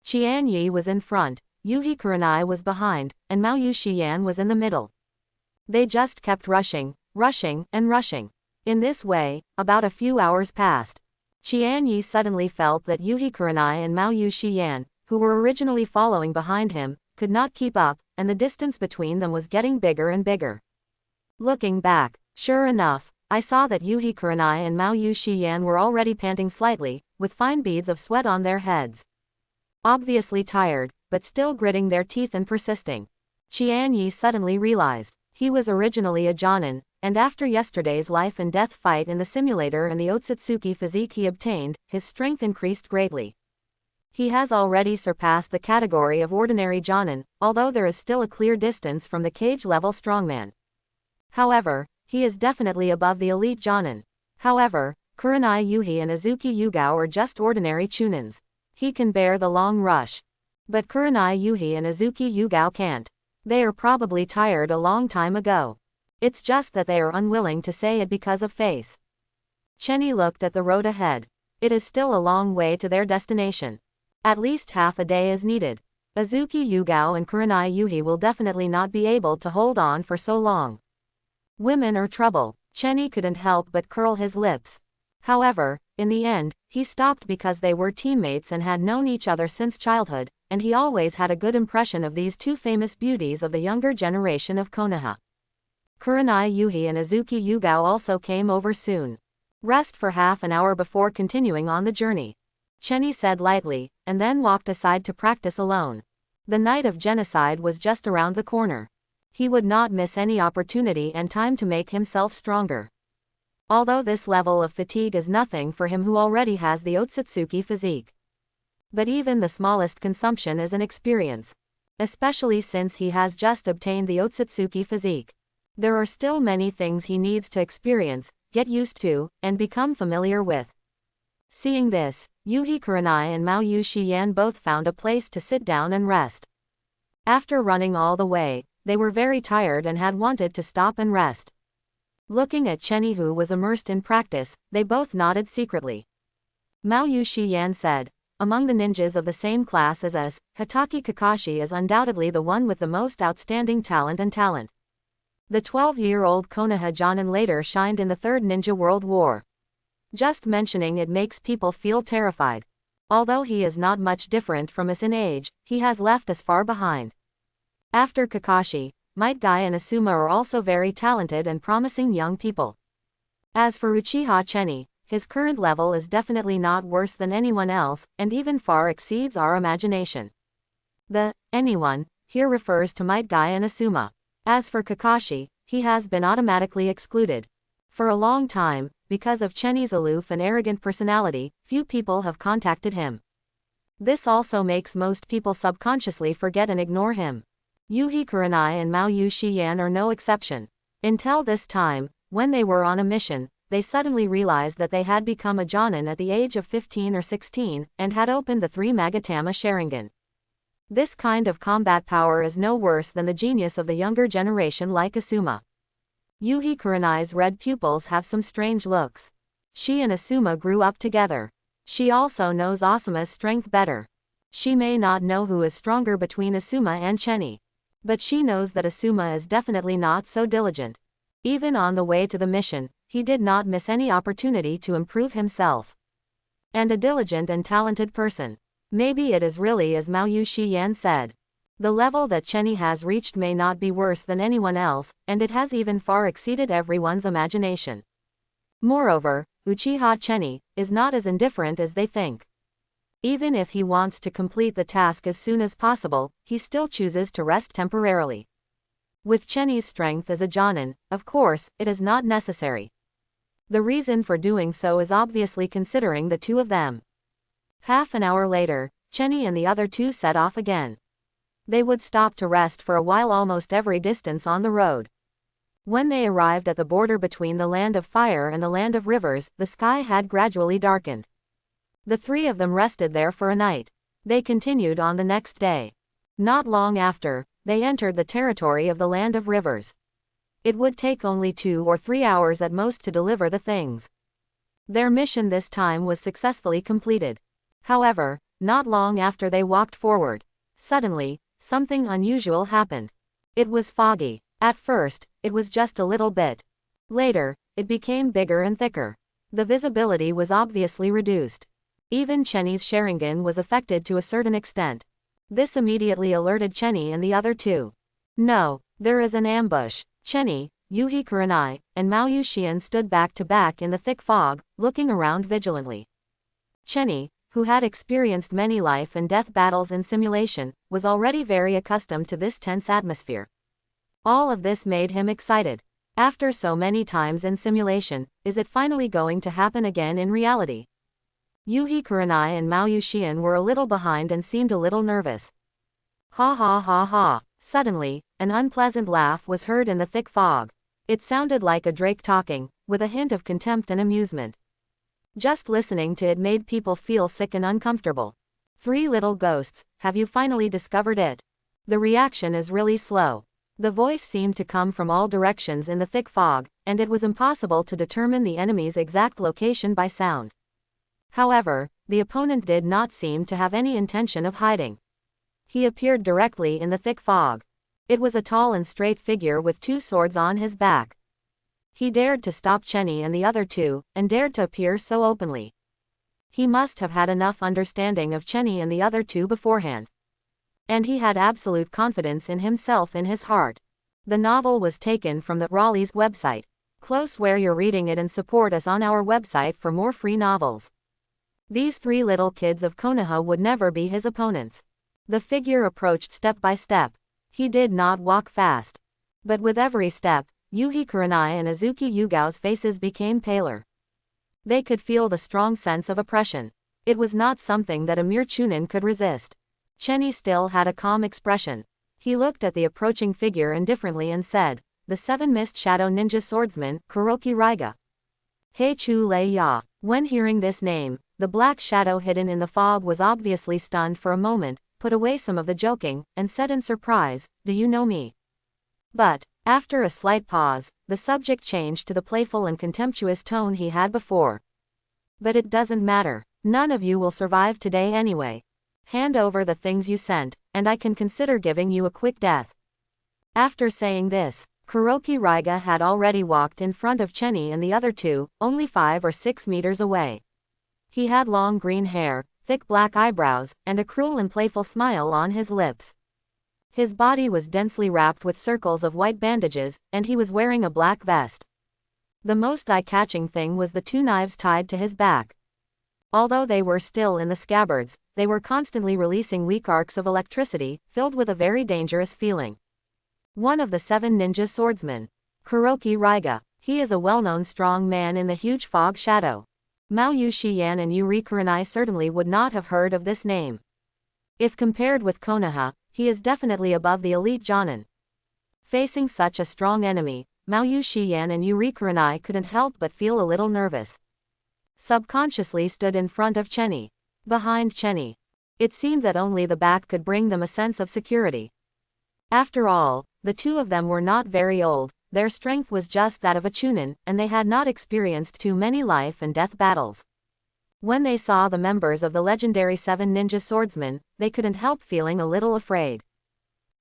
[SPEAKER 1] Qianyi was in front, Yuhi Kurenai was behind, and Maoyu Shiyan was in the middle. They just kept rushing, and rushing. In this way, about a few hours passed. Qianyi suddenly felt that Yuhi Kurenai and Maoyu Shiyan, who were originally following behind him, could not keep up, and the distance between them was getting bigger and bigger. Looking back, sure enough, I saw that Yuhi Kurenai and Maoyu Shiyan were already panting slightly, with fine beads of sweat on their heads. Obviously tired, but still gritting their teeth and persisting. Qianyi suddenly realized, he was originally a Jonin, and after yesterday's life and death fight in the simulator and the Otsutsuki physique he obtained, his strength increased greatly. He has already surpassed the category of ordinary Jonin, although there is still a clear distance from the cage-level strongman. However, he is definitely above the elite Jonin. However, Kurenai Yuhi and Azuki Yugao are just ordinary Chunins. He can bear the long rush. But Kurenai Yuhi and Azuki Yugao can't. They are probably tired a long time ago. It's just that they are unwilling to say it because of face. Chenny looked at the road ahead. It is still a long way to their destination. At least half a day is needed. Azuki Yugao and Kurenai Yuhi will definitely not be able to hold on for so long. Women are trouble. Chenny couldn't help but curl his lips. However, in the end, he stopped because they were teammates and had known each other since childhood, and he always had a good impression of these two famous beauties of the younger generation of Konoha. Kurenai Yuhi and Azuki Yugao also came over soon. Rest for half an hour before continuing on the journey. Chenny said lightly, and then walked aside to practice alone. The night of genocide was just around the corner. He would not miss any opportunity and time to make himself stronger. Although this level of fatigue is nothing for him who already has the Otsutsuki physique. But even the smallest consumption is an experience. Especially since he has just obtained the Otsutsuki physique. There are still many things he needs to experience, get used to, and become familiar with. Seeing this, Yuhi Kurenai and Maoyu Shiyan both found a place to sit down and rest. After running all the way, they were very tired and had wanted to stop and rest. Looking at Chenny who was immersed in practice, they both nodded secretly. Maoyu Shiyan said, among the ninjas of the same class as us, Itachi Kakashi is undoubtedly the one with the most outstanding talent. The 12-year-old Konoha Jonin later shined in the Third Ninja World War. Just mentioning it makes people feel terrified. Although he is not much different from us in age, he has left us far behind. After Kakashi, Might Guy and Asuma are also very talented and promising young people. As for Uchiha Chenny, his current level is definitely not worse than anyone else, and even far exceeds our imagination. The anyone here refers to Might Guy and Asuma. As for Kakashi, he has been automatically excluded. For a long time, because of Chenny's aloof and arrogant personality, few people have contacted him. This also makes most people subconsciously forget and ignore him. Yuhi Kurenai and Maoyu Shiyan are no exception. Until this time, when they were on a mission, they suddenly realized that they had become a Jonin at the age of 15 or 16, and had opened the 3 Magatama Sharingan. This kind of combat power is no worse than the genius of the younger generation like Asuma. Yuhi Kurenai's red pupils have some strange looks. She and Asuma grew up together. She also knows Asuma's strength better. She may not know who is stronger between Asuma and Cheni. But she knows that Asuma is definitely not so diligent. Even on the way to the mission, he did not miss any opportunity to improve himself. And a diligent and talented person. Maybe it is really as Mao Yuxian said. The level that Cheni has reached may not be worse than anyone else, and it has even far exceeded everyone's imagination. Moreover, Uchiha Cheni is not as indifferent as they think. Even if he wants to complete the task as soon as possible, he still chooses to rest temporarily. With Cheni's strength as a Jonin, of course, it is not necessary. The reason for doing so is obviously considering the two of them. Half an hour later, Cheni and the other two set off again. They would stop to rest for a while almost every distance on the road. When they arrived at the border between the land of fire and the land of rivers, the sky had gradually darkened. The three of them rested there for a night. They continued on the next day. Not long after, they entered the territory of the land of rivers. It would take only 2 or 3 hours at most to deliver the things. Their mission this time was successfully completed. However, not long after they walked forward, suddenly, something unusual happened. It was foggy. At first, it was just a little bit. Later, it became bigger and thicker. The visibility was obviously reduced. Even Cheni's Sharingan was affected to a certain extent. This immediately alerted Cheni and the other two. No, there is an ambush. Cheni, Yuhi Kurenai, and Mao Yuxian stood back to back in the thick fog, looking around vigilantly. Cheni, who had experienced many life and death battles in simulation, was already very accustomed to this tense atmosphere. All of this made him excited. After so many times in simulation, is it finally going to happen again in reality? Yuhi Kurenai and Mao Yuxian were a little behind and seemed a little nervous. Ha ha ha ha. Suddenly, an unpleasant laugh was heard in the thick fog. It sounded like a drake talking, with a hint of contempt and amusement. Just listening to it made people feel sick and uncomfortable. 3 little ghosts, have you finally discovered it? The reaction is really slow. The voice seemed to come from all directions in the thick fog, and it was impossible to determine the enemy's exact location by sound. However, the opponent did not seem to have any intention of hiding. He appeared directly in the thick fog. It was a tall and straight figure with 2 swords on his back. He dared to stop Cheni and the other two, and dared to appear so openly. He must have had enough understanding of Cheni and the other two beforehand. And he had absolute confidence in himself in his heart. The novel was taken from the Raleigh's website. Close where you're reading it and support us on our website for more free novels. These 3 little kids of Konoha would never be his opponents. The figure approached step by step. He did not walk fast. But with every step, Yuhi Kurenai and Azuki Yugao's faces became paler. They could feel the strong sense of oppression. It was not something that a mere chunin could resist. Cheni still had a calm expression. He looked at the approaching figure indifferently and said, "The 7 Mist Shadow Ninja Swordsman, Kuroki Raiga." Hei Chu Lei Ya. When hearing this name, the black shadow hidden in the fog was obviously stunned for a moment, put away some of the joking, and said in surprise, "Do you know me?" But, after a slight pause, the subject changed to the playful and contemptuous tone he had before. "But it doesn't matter. None of you will survive today anyway. Hand over the things you sent, and I can consider giving you a quick death." After saying this, Kuroki Raiga had already walked in front of Cheni and the other two, only 5 or 6 meters away. He had long green hair, thick black eyebrows, and a cruel and playful smile on his lips. His body was densely wrapped with circles of white bandages, and he was wearing a black vest. The most eye-catching thing was the 2 knives tied to his back. Although they were still in the scabbards, they were constantly releasing weak arcs of electricity, filled with a very dangerous feeling. One of the 7 ninja swordsmen. Kuroki Raiga. He is a well-known strong man in the huge fog shadow. Mao Yuxian and Yuri Kurenai certainly would not have heard of this name. If compared with Konoha, he is definitely above the elite Jonin. Facing such a strong enemy, Mao Yuxian and Yuri Kurenai couldn't help but feel a little nervous. Subconsciously stood in front of Cheni. Behind Cheni. It seemed that only the back could bring them a sense of security. After all, the 2 of them were not very old, their strength was just that of a chunin, and they had not experienced too many life and death battles. When they saw the members of the legendary 7 ninja swordsmen, they couldn't help feeling a little afraid.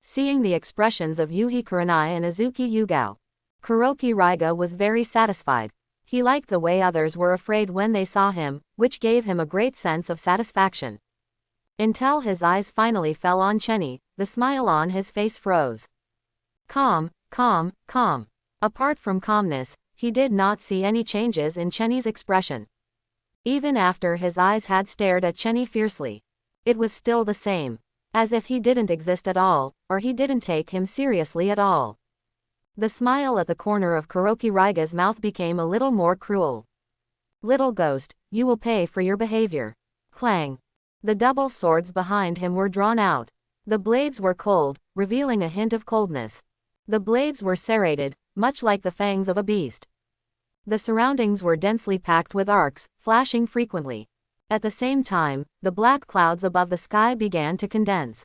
[SPEAKER 1] Seeing the expressions of Yuhi Kurenai and Azuki Yugao, Kuroki Raiga was very satisfied. He liked the way others were afraid when they saw him, which gave him a great sense of satisfaction. Until his eyes finally fell on Chenny, the smile on his face froze. Calm, calm, calm. Apart from calmness, he did not see any changes in Chenny's expression. Even after his eyes had stared at Chenny fiercely, it was still the same. As if he didn't exist at all, or he didn't take him seriously at all. The smile at the corner of Kuroki Raiga's mouth became a little more cruel. Little ghost, you will pay for your behavior. Clang. The double swords behind him were drawn out. The blades were cold, revealing a hint of coldness. The blades were serrated, much like the fangs of a beast. The surroundings were densely packed with arcs, flashing frequently. At the same time, the black clouds above the sky began to condense.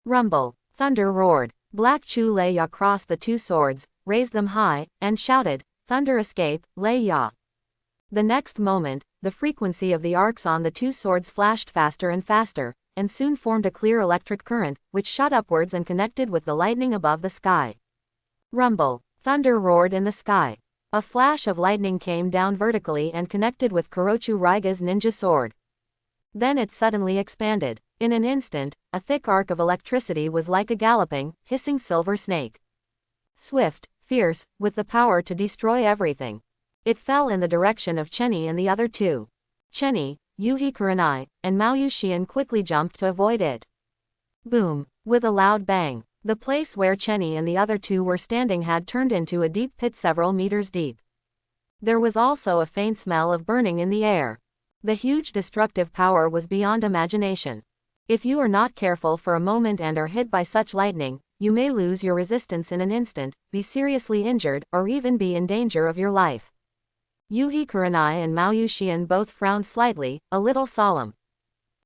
[SPEAKER 1] Rumble. Thunder roared. Black Chu Lei Ya crossed the 2 swords, raised them high, and shouted, "Thunder escape, Lei Ya." The next moment, the frequency of the arcs on the 2 swords flashed faster and faster, and soon formed a clear electric current, which shot upwards and connected with the lightning above the sky. Rumble. Thunder roared in the sky. A flash of lightning came down vertically and connected with Kuroki Raiga's ninja sword. Then it suddenly expanded. In an instant, a thick arc of electricity was like a galloping, hissing silver snake. Swift, fierce, with the power to destroy everything. It fell in the direction of Chenny and the other 2. Chenny, Yuhi Kurenai, and Maoyu Xian quickly jumped to avoid it. Boom. With a loud bang, the place where Chenny and the other 2 were standing had turned into a deep pit several meters deep. There was also a faint smell of burning in the air. The huge destructive power was beyond imagination. If you are not careful for a moment and are hit by such lightning, you may lose your resistance in an instant, be seriously injured, or even be in danger of your life. Yuhi Kurenai and Maoyu Xian both frowned slightly, a little solemn.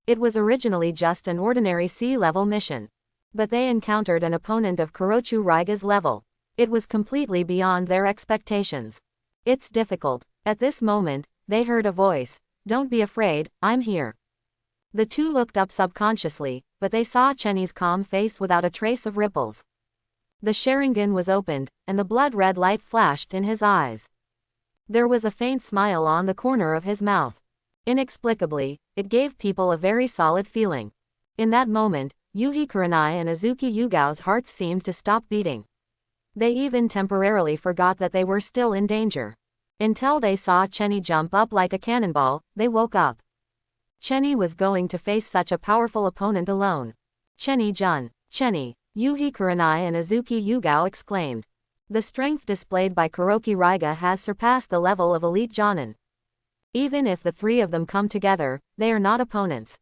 [SPEAKER 1] It was originally just an ordinary sea-level mission. But they encountered an opponent of Kuroki Raiga's level. It was completely beyond their expectations. It's difficult. At this moment, they heard a voice. Don't be afraid, I'm here. The 2 looked up subconsciously, but they saw Chenny's calm face without a trace of ripples. The Sharingan was opened, and the blood-red light flashed in his eyes. There was a faint smile on the corner of his mouth. Inexplicably, it gave people a very solid feeling. In that moment, Yuhi Kurenai and Azuki Yugao's hearts seemed to stop beating. They even temporarily forgot that they were still in danger. Until they saw Chenny jump up like a cannonball, they woke up. Chenny was going to face such a powerful opponent alone. Chenny Jun. Chenny. Yuhi Kurenai and Azuki Yugao exclaimed. The strength displayed by Kuroki Raiga has surpassed the level of elite Jonin. Even if the 3 of them come together, they are not opponents.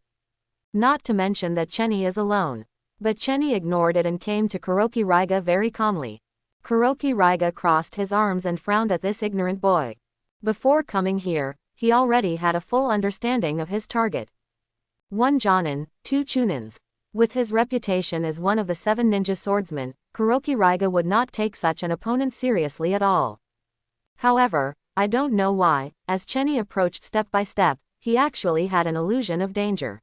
[SPEAKER 1] Not to mention that Chenny is alone. But Chenny ignored it and came to Kuroki Raiga very calmly. Kuroki Raiga crossed his arms and frowned at this ignorant boy. Before coming here, he already had a full understanding of his target. 1 Jonin, 2 Chunins. With his reputation as one of the 7 ninja swordsmen, Kuroki Raiga would not take such an opponent seriously at all. However, I don't know why, as Chenny approached step by step, he actually had an illusion of danger.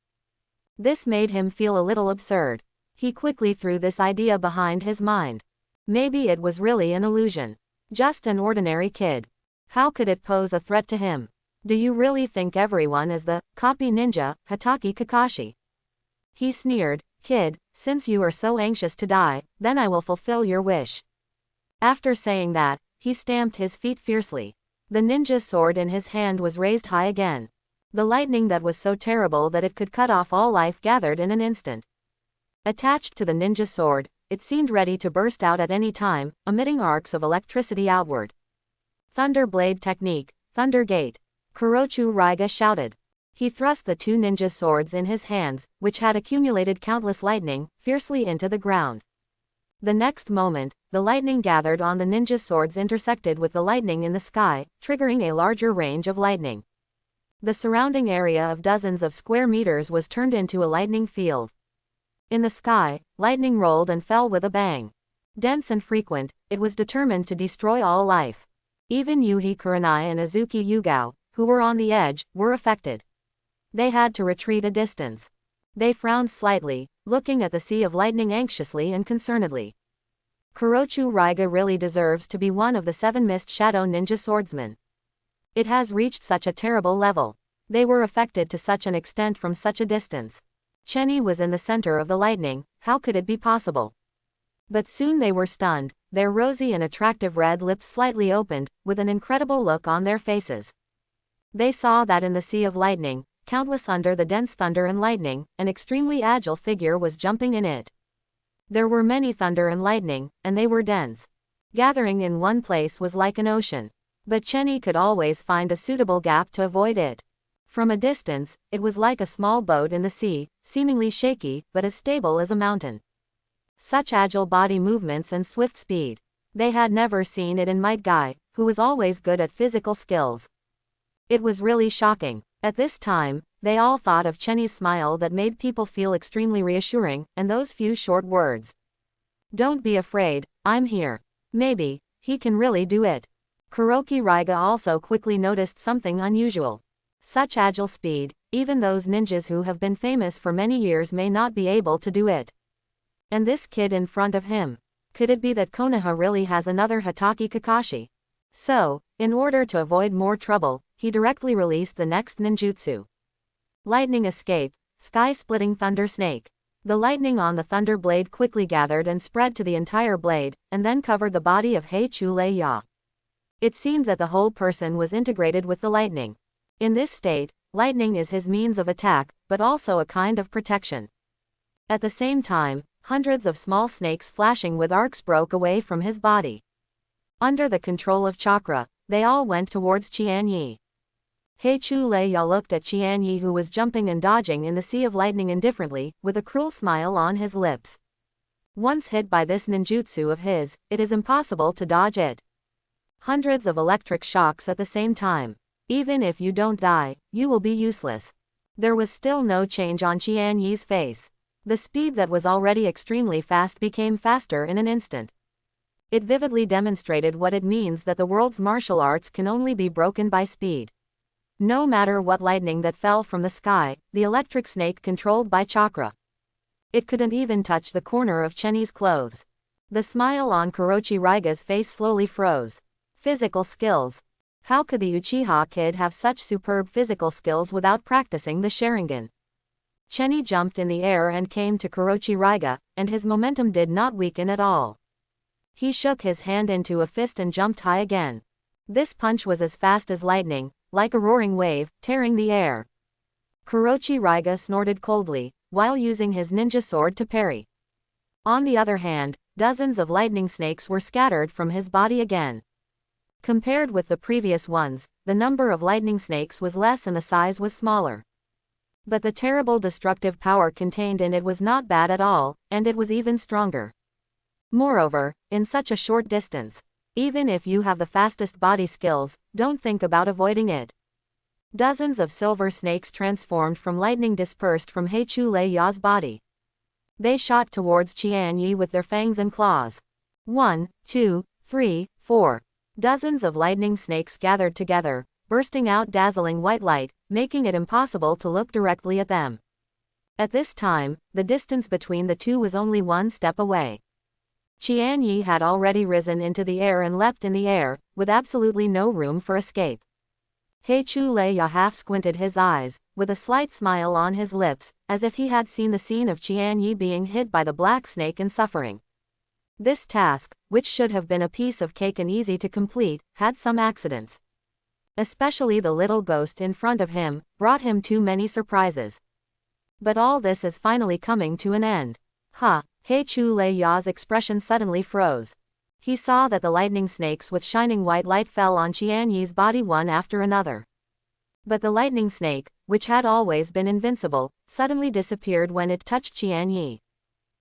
[SPEAKER 1] This made him feel a little absurd. He quickly threw this idea behind his mind. Maybe it was really an illusion. Just an ordinary kid. How could it pose a threat to him? Do you really think everyone is the copy ninja, Hatake Kakashi? He sneered. Kid, since you are so anxious to die, then I will fulfill your wish. After saying that, he stamped his feet fiercely. The ninja sword in his hand was raised high again. The lightning that was so terrible that it could cut off all life gathered in an instant. Attached to the ninja sword, it seemed ready to burst out at any time, emitting arcs of electricity outward. Thunder Blade Technique, Thunder Gate. Kuroki Raiga shouted. He thrust the 2 ninja swords in his hands, which had accumulated countless lightning, fiercely into the ground. The next moment, the lightning gathered on the ninja swords intersected with the lightning in the sky, triggering a larger range of lightning. The surrounding area of dozens of square meters was turned into a lightning field. In the sky, lightning rolled and fell with a bang. Dense and frequent, it was determined to destroy all life. Even Yuhi Kurenai and Azuki Yugao, who were on the edge, were affected. They had to retreat a distance. They frowned slightly, looking at the sea of lightning anxiously and concernedly. Kurochu Raiga really deserves to be one of the 7 Mist Shadow Ninja swordsmen. It has reached such a terrible level. They were affected to such an extent from such a distance. Chenny was in the center of the lightning, how could it be possible? But soon they were stunned, their rosy and attractive red lips slightly opened, with an incredible look on their faces. They saw that in the sea of lightning, countless under the dense thunder and lightning, an extremely agile figure was jumping in it. There were many thunder and lightning, and they were dense. Gathering in one place was like an ocean. But Chenny could always find a suitable gap to avoid it. From a distance, it was like a small boat in the sea, seemingly shaky, but as stable as a mountain. Such agile body movements and swift speed. They had never seen it in Might Guy, who was always good at physical skills. It was really shocking. At this time, they all thought of Chenny's smile that made people feel extremely reassuring, and those few short words. Don't be afraid, I'm here. Maybe, he can really do it. Kuroki Raiga also quickly noticed something unusual. Such agile speed, even those ninjas who have been famous for many years may not be able to do it. And this kid in front of him. Could it be that Konoha really has another Hatake Kakashi? So, in order to avoid more trouble, he directly released the next ninjutsu. Lightning Escape, Sky-Splitting Thunder Snake. The lightning on the thunder blade quickly gathered and spread to the entire blade, and then covered the body of Hei-Chulei Ya. It seemed that the whole person was integrated with the lightning. In this state, lightning is his means of attack, but also a kind of protection. At the same time, hundreds of small snakes flashing with arcs broke away from his body. Under the control of chakra, they all went towards Qianyi. Hei-Chulei Ya looked at Qianyi, who was jumping and dodging in the sea of lightning indifferently, with a cruel smile on his lips. Once hit by this ninjutsu of his, it is impossible to dodge it. Hundreds of electric shocks at the same time. Even if you don't die, you will be useless. There was still no change on Qianyi's face. The speed that was already extremely fast became faster in an instant. It vividly demonstrated what it means that the world's martial arts can only be broken by speed. No matter what lightning that fell from the sky, the electric snake controlled by chakra. It couldn't even touch the corner of Chenny's clothes. The smile on Kurochi Raiga's face slowly froze. Physical skills. How could the Uchiha kid have such superb physical skills without practicing the Sharingan? Chenny jumped in the air and came to Kurochi Raiga, and his momentum did not weaken at all. He shook his hand into a fist and jumped high again. This punch was as fast as lightning, like a roaring wave, tearing the air. Kurochi Raiga snorted coldly, while using his ninja sword to parry. On the other hand, dozens of lightning snakes were scattered from his body again. Compared with the previous ones, the number of lightning snakes was less and the size was smaller. But the terrible destructive power contained in it was not bad at all, and it was even stronger. Moreover, in such a short distance, even if you have the fastest body skills, don't think about avoiding it. Dozens of silver snakes transformed from lightning dispersed from Hei-Chulei Ya's body. They shot towards Qianyi with their fangs and claws. 1, 2, 3, 4. Dozens of lightning snakes gathered together, bursting out dazzling white light, making it impossible to look directly at them. At this time, the distance between the two was only 1 step away. Qianyi had already risen into the air and leapt in the air, with absolutely no room for escape. Hei-Chulei Ya half squinted his eyes, with a slight smile on his lips, as if he had seen the scene of Qianyi being hit by the black snake and suffering. This task, which should have been a piece of cake and easy to complete, had some accidents. Especially the little ghost in front of him, brought him too many surprises. But all this is finally coming to an end. Hei-Chulei Ya's expression suddenly froze. He saw that the lightning snakes with shining white light fell on Qianyi's body one after another. But the lightning snake, which had always been invincible, suddenly disappeared when it touched Qianyi.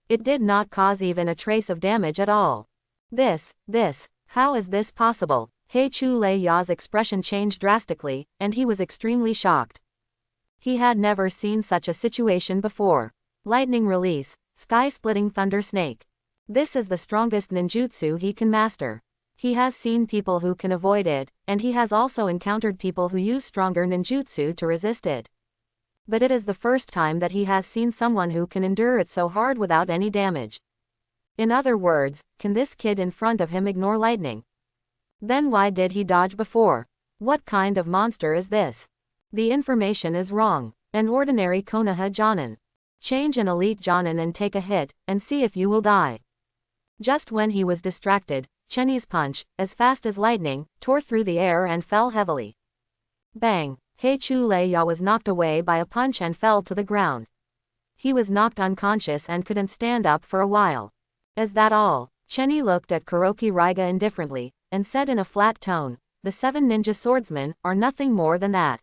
[SPEAKER 1] It did not cause even a trace of damage at all. How is this possible? Hei-Chulei Ya's expression changed drastically, and he was extremely shocked. He had never seen such a situation before. Lightning release, sky-splitting thunder snake. This is the strongest ninjutsu he can master. He has seen people who can avoid it, and he has also encountered people who use stronger ninjutsu to resist it. But it is the first time that he has seen someone who can endure it so hard without any damage. In other words, can this kid in front of him ignore lightning? Then why did he dodge before? What kind of monster is this? The information is wrong. An ordinary Konoha Jonin. Change an elite Jonin and take a hit, and see if you will die. Just when he was distracted, Chenny's punch, as fast as lightning, tore through the air and fell heavily. Bang! Heichulei was knocked away by a punch and fell to the ground. He was knocked unconscious and couldn't stand up for a while. Is that all? Chenny looked at Kuroki Raiga indifferently, and said in a flat tone, the 7 ninja swordsmen are nothing more than that.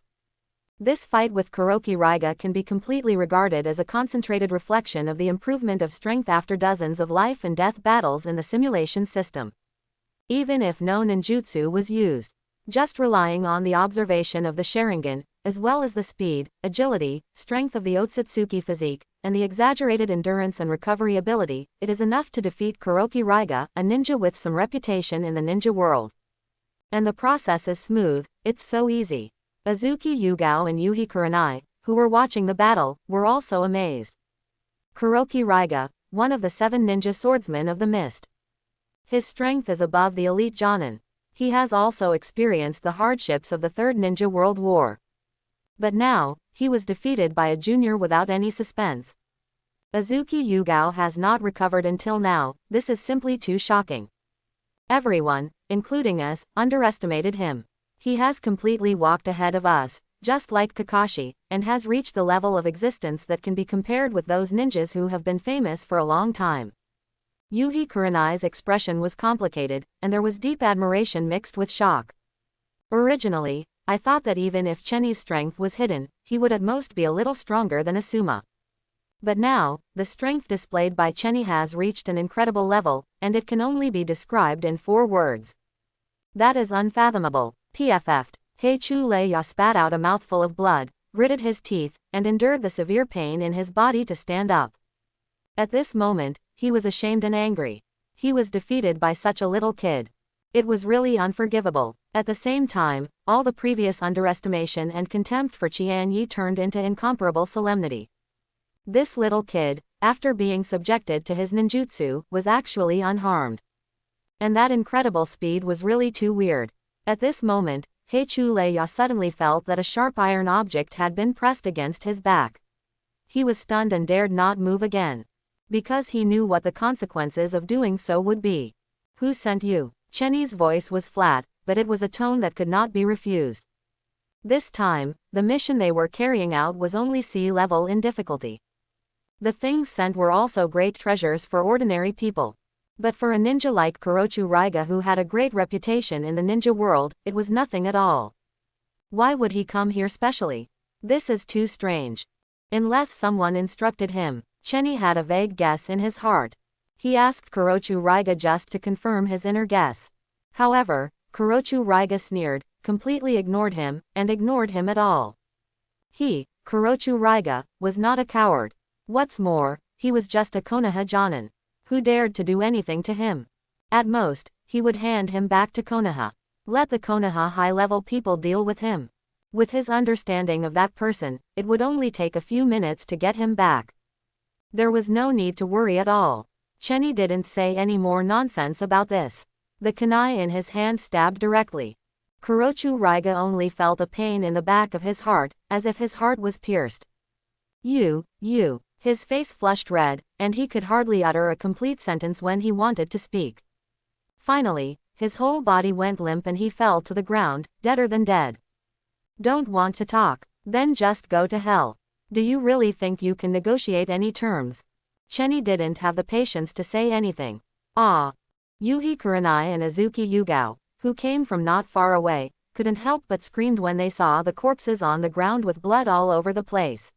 [SPEAKER 1] This fight with Kuroki Raiga can be completely regarded as a concentrated reflection of the improvement of strength after dozens of life and death battles in the simulation system. Even if no ninjutsu was used, just relying on the observation of the Sharingan, as well as the speed, agility, strength of the Otsutsuki physique, and the exaggerated endurance and recovery ability, it is enough to defeat Kuroki Raiga, a ninja with some reputation in the ninja world. And the process is smooth, it's so easy. Azuki Yugao and Yuhi Kurenai, who were watching the battle, were also amazed. Kuroki Raiga, one of the 7 ninja swordsmen of the mist. His strength is above the elite Jonin. He has also experienced the hardships of the Third Ninja World War. But now, he was defeated by a junior without any suspense. Azuki Yugao has not recovered until now, this is simply too shocking. Everyone, including us, underestimated him. He has completely walked ahead of us, just like Kakashi, and has reached the level of existence that can be compared with those ninjas who have been famous for a long time. Yuhi Kurenai's expression was complicated, and there was deep admiration mixed with shock. Originally, I thought that even if Chenny's strength was hidden, he would at most be a little stronger than Asuma. But now, the strength displayed by Chenny has reached an incredible level, and it can only be described in 4 words. That is unfathomable. PFF'd. Heichulei spat out a mouthful of blood, gritted his teeth, and endured the severe pain in his body to stand up. At this moment, he was ashamed and angry. He was defeated by such a little kid. It was really unforgivable. At the same time, all the previous underestimation and contempt for Qian Yi turned into incomparable solemnity. This little kid, after being subjected to his ninjutsu, was actually unharmed. And that incredible speed was really too weird. At this moment, Heichulei suddenly felt that a sharp iron object had been pressed against his back. He was stunned and dared not move again. Because he knew what the consequences of doing so would be. Who sent you? Chenny's voice was flat, but it was a tone that could not be refused. This time, the mission they were carrying out was only sea level in difficulty. The things sent were also great treasures for ordinary people. But for a ninja like Kuroki Raiga who had a great reputation in the ninja world, it was nothing at all. Why would he come here specially? This is too strange. Unless someone instructed him. Chenny had a vague guess in his heart. He asked Kuroki Raiga just to confirm his inner guess. However, Kuroki Raiga sneered, completely ignored him, and ignored him at all. He, Kuroki Raiga, was not a coward. What's more, he was just a Konoha Jonin. Who dared to do anything to him? At most, he would hand him back to Konoha. Let the Konoha high-level people deal with him. With his understanding of that person, it would only take a few minutes to get him back. There was no need to worry at all. Chenny didn't say any more nonsense about this. The kunai in his hand stabbed directly. Kuroki Raiga only felt a pain in the back of his heart, as if his heart was pierced. You. His face flushed red, and he could hardly utter a complete sentence when he wanted to speak. Finally, his whole body went limp and he fell to the ground, deader than dead. Don't want to talk? Then just go to hell. Do you really think you can negotiate any terms? Chenny didn't have the patience to say anything. Ah! Yuhi Kurenai and Azuki Yugao, who came from not far away, couldn't help but screamed when they saw the corpses on the ground with blood all over the place.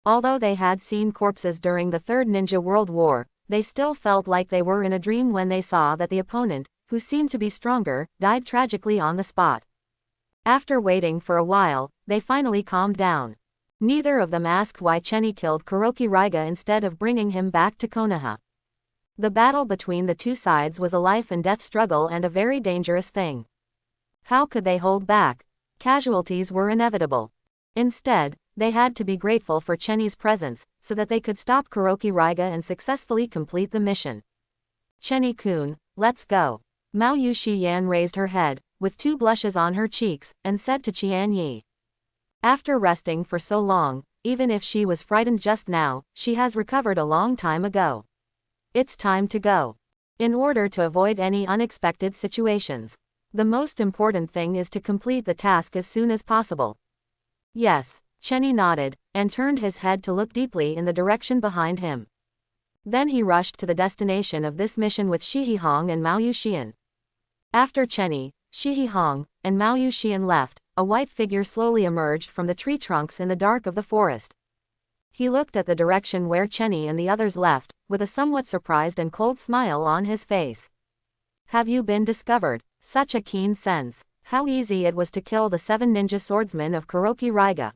[SPEAKER 1] Although they had seen corpses during the Third Ninja World War, they still felt like they were in a dream when they saw that the opponent, who seemed to be stronger, died tragically on the spot. After waiting for a while, they finally calmed down. Neither of them asked why Chenny killed Kuroki Raiga instead of bringing him back to Konoha. The battle between the two sides was a life and death struggle and a very dangerous thing. How could they hold back? Casualties were inevitable. Instead, they had to be grateful for Chenny's presence, so that they could stop Kuroki Raiga and successfully complete the mission. Chenny-kun, let's go. Mao Yu-shi-yan raised her head, with two blushes on her cheeks, and said to Qian-yi. After resting for so long, even if she was frightened just now, she has recovered a long time ago. It's time to go. In order to avoid any unexpected situations. The most important thing is to complete the task as soon as possible. Yes, Chenny nodded, and turned his head to look deeply in the direction behind him. Then he rushed to the destination of this mission with Shihihong and Mao Yuxian. After Chenny, Shihihong, and Mao Yuxian left, a white figure slowly emerged from the tree trunks in the dark of the forest. He looked at the direction where Chenny and the others left, with a somewhat surprised and cold smile on his face. Have you been discovered? Such a keen sense. How easy it was to kill the 7 ninja swordsmen of Kuroki Raiga.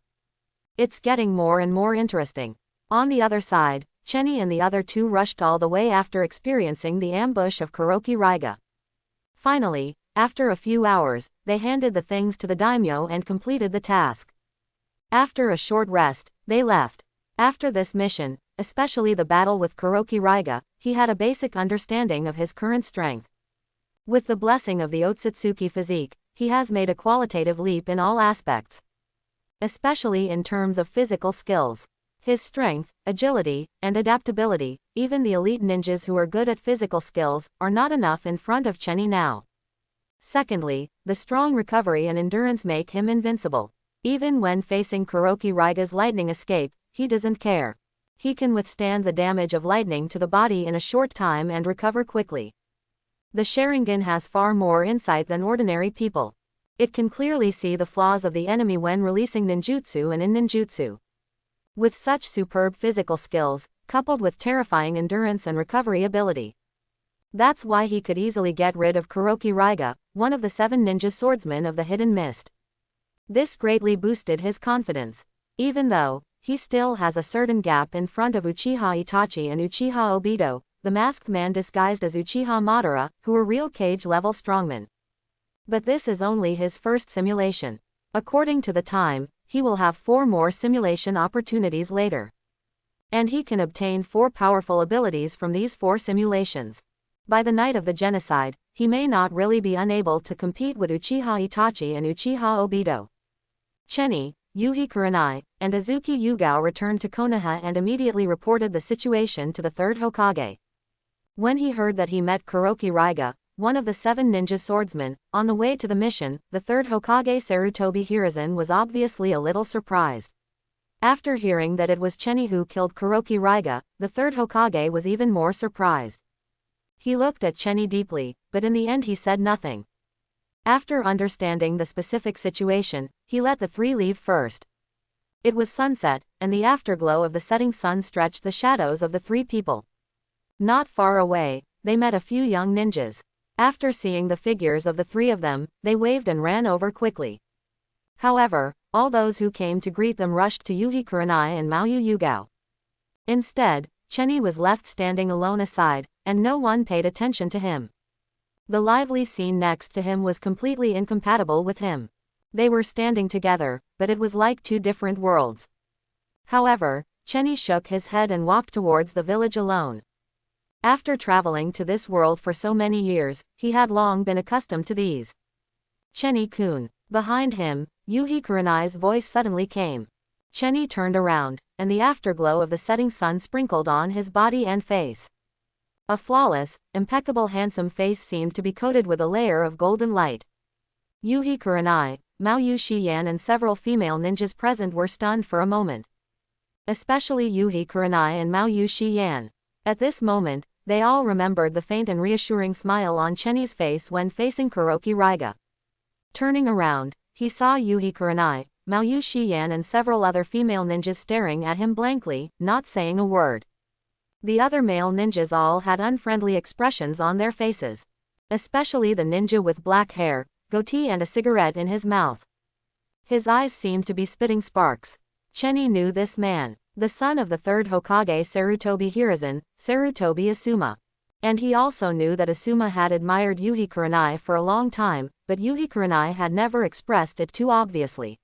[SPEAKER 1] It's getting more and more interesting. On the other side, Chenny and the other two rushed all the way after experiencing the ambush of Kuroki Raiga. Finally, after a few hours, they handed the things to the daimyo and completed the task. After a short rest, they left. After this mission, especially the battle with Kuroki Raiga, he had a basic understanding of his current strength. With the blessing of the Otsutsuki physique, he has made a qualitative leap in all aspects. Especially in terms of physical skills. His strength, agility, and adaptability, even the elite ninjas who are good at physical skills, are not enough in front of Chenny now. Secondly, the strong recovery and endurance make him invincible. Even when facing Kuroki Raiga's lightning escape, he doesn't care. He can withstand the damage of lightning to the body in a short time and recover quickly. The Sharingan has far more insight than ordinary people. It can clearly see the flaws of the enemy when releasing ninjutsu and in ninjutsu. With such superb physical skills, coupled with terrifying endurance and recovery ability. That's why he could easily get rid of Kuroki Raiga, one of the 7 ninja swordsmen of the Hidden Mist. This greatly boosted his confidence. Even though, he still has a certain gap in front of Uchiha Itachi and Uchiha Obito, the masked man disguised as Uchiha Madara, who are real cage-level strongmen. But this is only his first simulation. According to the time, he will have 4 more simulation opportunities later. And he can obtain 4 powerful abilities from these 4 simulations. By the night of the genocide, he may not really be unable to compete with Uchiha Itachi and Uchiha Obito. Chenny, Yuhi Kurenai, and Azuki Yugao returned to Konoha and immediately reported the situation to the 3rd Hokage. When he heard that he met Kuroki Raiga, one of the 7 ninja swordsmen, on the way to the mission, the 3rd Hokage Sarutobi Hiruzen was obviously a little surprised. After hearing that it was Chenny who killed Kuroki Raiga, the 3rd Hokage was even more surprised. He looked at Chenny deeply, but in the end he said nothing. After understanding the specific situation, he let the 3 leave first. It was sunset, and the afterglow of the setting sun stretched the shadows of the 3 people. Not far away, they met a few young ninjas. After seeing the figures of the 3 of them, they waved and ran over quickly. However, all those who came to greet them rushed to Yuhi Kurenai and Mao Yugao. Instead, Chenny was left standing alone aside, and no one paid attention to him. The lively scene next to him was completely incompatible with him. They were standing together, but it was like 2 different worlds. However, Chenny shook his head and walked towards the village alone. After traveling to this world for so many years, he had long been accustomed to these. Chenny-kun. Behind him, Yuhi Kurenai's voice suddenly came. Chenny turned around, and the afterglow of the setting sun sprinkled on his body and face. A flawless, impeccable handsome face seemed to be coated with a layer of golden light. Yuhi Kurenai, Mao Yu-shi-yan and several female ninjas present were stunned for a moment. Especially Yuhi Kurenai and Mao Yu-shi-yan. At this moment, they all remembered the faint and reassuring smile on Chenny's face when facing Kuroki Raiga. Turning around, he saw Yuhi Kurenai, Mao Yu-shi-yan and several other female ninjas staring at him blankly, not saying a word. The other male ninjas all had unfriendly expressions on their faces. Especially the ninja with black hair, goatee and a cigarette in his mouth. His eyes seemed to be spitting sparks. Chenny knew this man. The son of the 3rd Hokage Sarutobi Hiruzen, Sarutobi Asuma. And he also knew that Asuma had admired Yuhi Kurenai for a long time, but Yuhi Kurenai had never expressed it too obviously.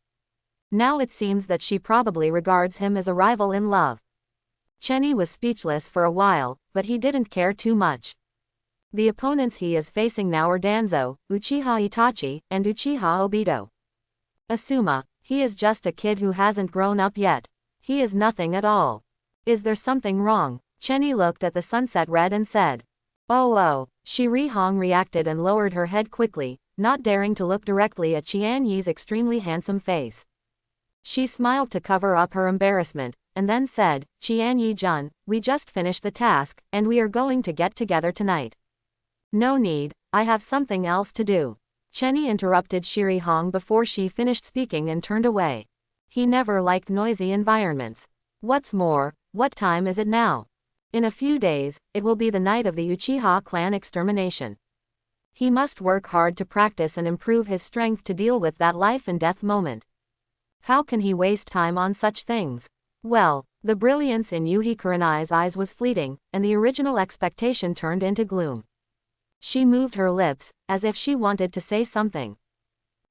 [SPEAKER 1] Now it seems that she probably regards him as a rival in love. Chenny was speechless for a while, but he didn't care too much. The opponents he is facing now are Danzo, Uchiha Itachi, and Uchiha Obito. Asuma, he is just a kid who hasn't grown up yet. He is nothing at all. Is there something wrong? Chenny looked at the sunset red and said. Oh. Shiri Hong reacted and lowered her head quickly, not daring to look directly at Qian Yi's extremely handsome face. She smiled to cover up her embarrassment, and then said, Qian Yi-jun, we just finished the task, and we are going to get together tonight. No need, I have something else to do. Chenny interrupted Shiri Hong before she finished speaking and turned away. He never liked noisy environments. What's more, what time is it now? In a few days, it will be the night of the Uchiha clan extermination. He must work hard to practice and improve his strength to deal with that life and death moment. How can he waste time on such things? Well, the brilliance in Yuhi Kurenai's eyes was fleeting, and the original expectation turned into gloom. She moved her lips, as if she wanted to say something.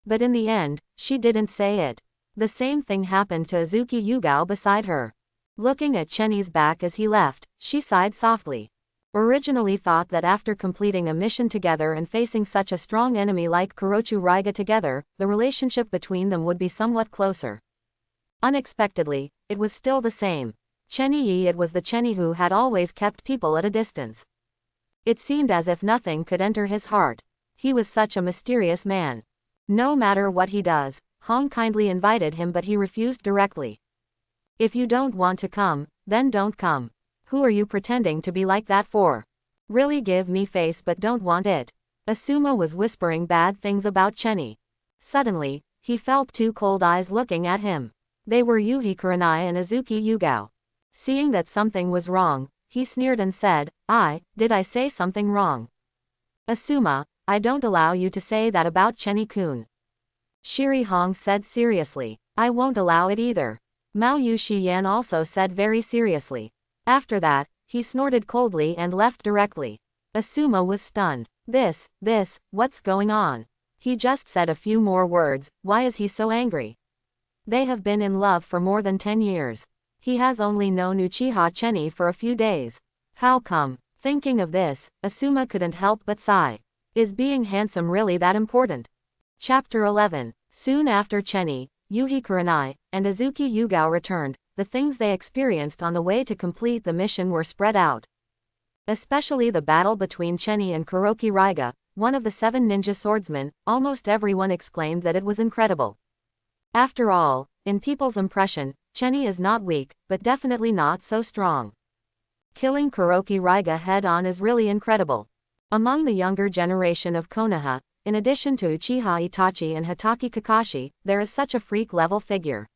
[SPEAKER 1] But in the end, she didn't say it. The same thing happened to Azuki Yugao beside her. Looking at Chenny's back as he left, she sighed softly. Originally thought that after completing a mission together and facing such a strong enemy like Kurochu Raiga together, the relationship between them would be somewhat closer. Unexpectedly, it was still the same. Chenny Yi, it was the Chenny who had always kept people at a distance. It seemed as if nothing could enter his heart. He was such a mysterious man. No matter what he does, Hong kindly invited him, but he refused directly. If you don't want to come, then don't come. Who are you pretending to be like that for? Really give me face but don't want it. Asuma was whispering bad things about Chenny. Suddenly, he felt two cold eyes looking at him. They were Yuhi Kurenai and Azuki Yugao. Seeing that something was wrong, he sneered and said, did I say something wrong? Asuma, I don't allow you to say that about Chenny-kun. Shiri Hong said seriously. I won't allow it either. Mao Yuxiyan also said very seriously. After that, he snorted coldly and left directly. Asuma was stunned. What's going on? He just said a few more words, why is he so angry? They have been in love for more than 10 years. He has only known Uchiha Chenny for a few days. How come? Thinking of this, Asuma couldn't help but sigh. Is being handsome really that important? Chapter 11. Soon after Chenny, Yuhi Kurenai, and Azuki Yugao returned, the things they experienced on the way to complete the mission were spread out. Especially the battle between Chenny and Kuroki Raiga, one of the 7 ninja swordsmen. Almost everyone exclaimed that it was incredible. After all, in people's impression, Chenny is not weak, but definitely not so strong. Killing Kuroki Raiga head-on is really incredible. Among the younger generation of Konoha, in addition to Uchiha Itachi and Hatake Kakashi, there is such a freak-level figure.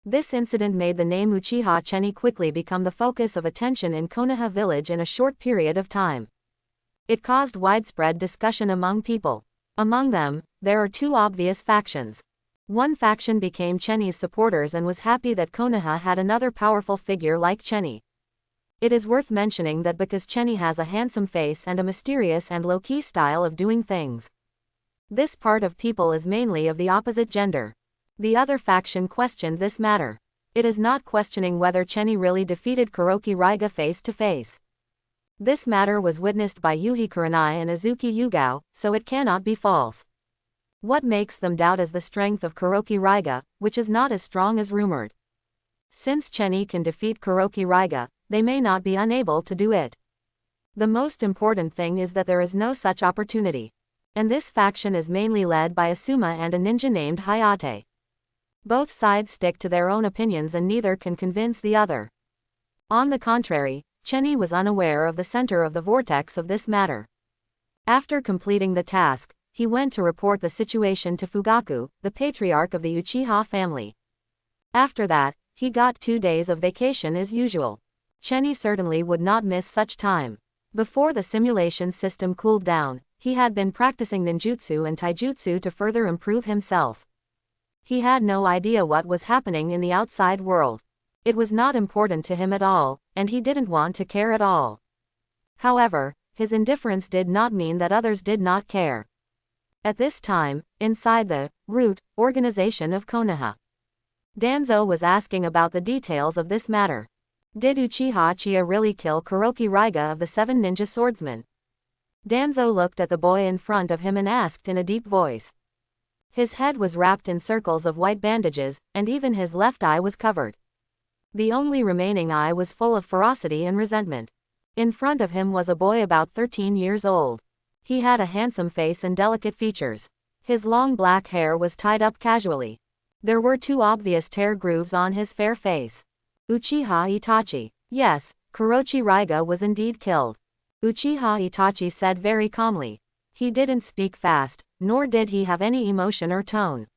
[SPEAKER 1] This incident made the name Uchiha Chenny quickly become the focus of attention in Konoha village in a short period of time. It caused widespread discussion among people. Among them, there are 2 obvious factions. One faction became Chenny's supporters and was happy that Konoha had another powerful figure like Chenny. It is worth mentioning that because Chenny has a handsome face and a mysterious and low-key style of doing things, this part of people is mainly of the opposite gender. The other faction questioned this matter. It is not questioning whether Chenny really defeated Kuroki Raiga face to face. This matter was witnessed by Yuhi Kurenai and Azuki Yugao, so it cannot be false. What makes them doubt is the strength of Kuroki Raiga, which is not as strong as rumored. Since Chenny can defeat Kuroki Raiga, they may not be unable to do it. The most important thing is that there is no such opportunity. And this faction is mainly led by Asuma and a ninja named Hayate. Both sides stick to their own opinions and neither can convince the other. On the contrary, Chenny was unaware of the center of the vortex of this matter. After completing the task, he went to report the situation to Fugaku, the patriarch of the Uchiha family. After that, he got 2 days of vacation as usual. Chenny certainly would not miss such time. Before the simulation system cooled down, he had been practicing ninjutsu and taijutsu to further improve himself. He had no idea what was happening in the outside world. It was not important to him at all, and he didn't want to care at all. However, his indifference did not mean that others did not care. At this time, inside the root organization of Konoha, Danzo was asking about the details of this matter. Did Uchiha Uchiha really kill Kuroki Raiga of the 7 ninja swordsmen? Danzo looked at the boy in front of him and asked in a deep voice. His head was wrapped in circles of white bandages, and even his left eye was covered. The only remaining eye was full of ferocity and resentment. In front of him was a boy about 13 years old. He had a handsome face and delicate features. His long black hair was tied up casually. There were 2 obvious tear grooves on his fair face. Uchiha Itachi. Yes, Kuroki Raiga was indeed killed. Uchiha Itachi said very calmly. He didn't speak fast, nor did he have any emotion or tone.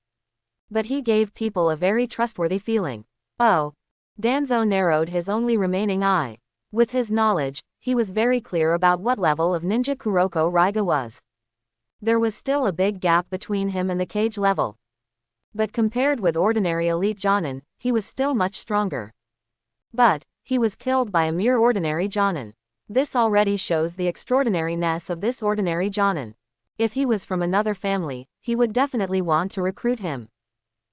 [SPEAKER 1] But he gave people a very trustworthy feeling. Oh. Danzo narrowed his only remaining eye. With his knowledge, he was very clear about what level of ninja Kuroko Raiga was. There was still a big gap between him and the cage level. But compared with ordinary elite Jonin, he was still much stronger. But he was killed by a mere ordinary Jonin. This already shows the extraordinariness of this ordinary Jonin. If he was from another family, he would definitely want to recruit him.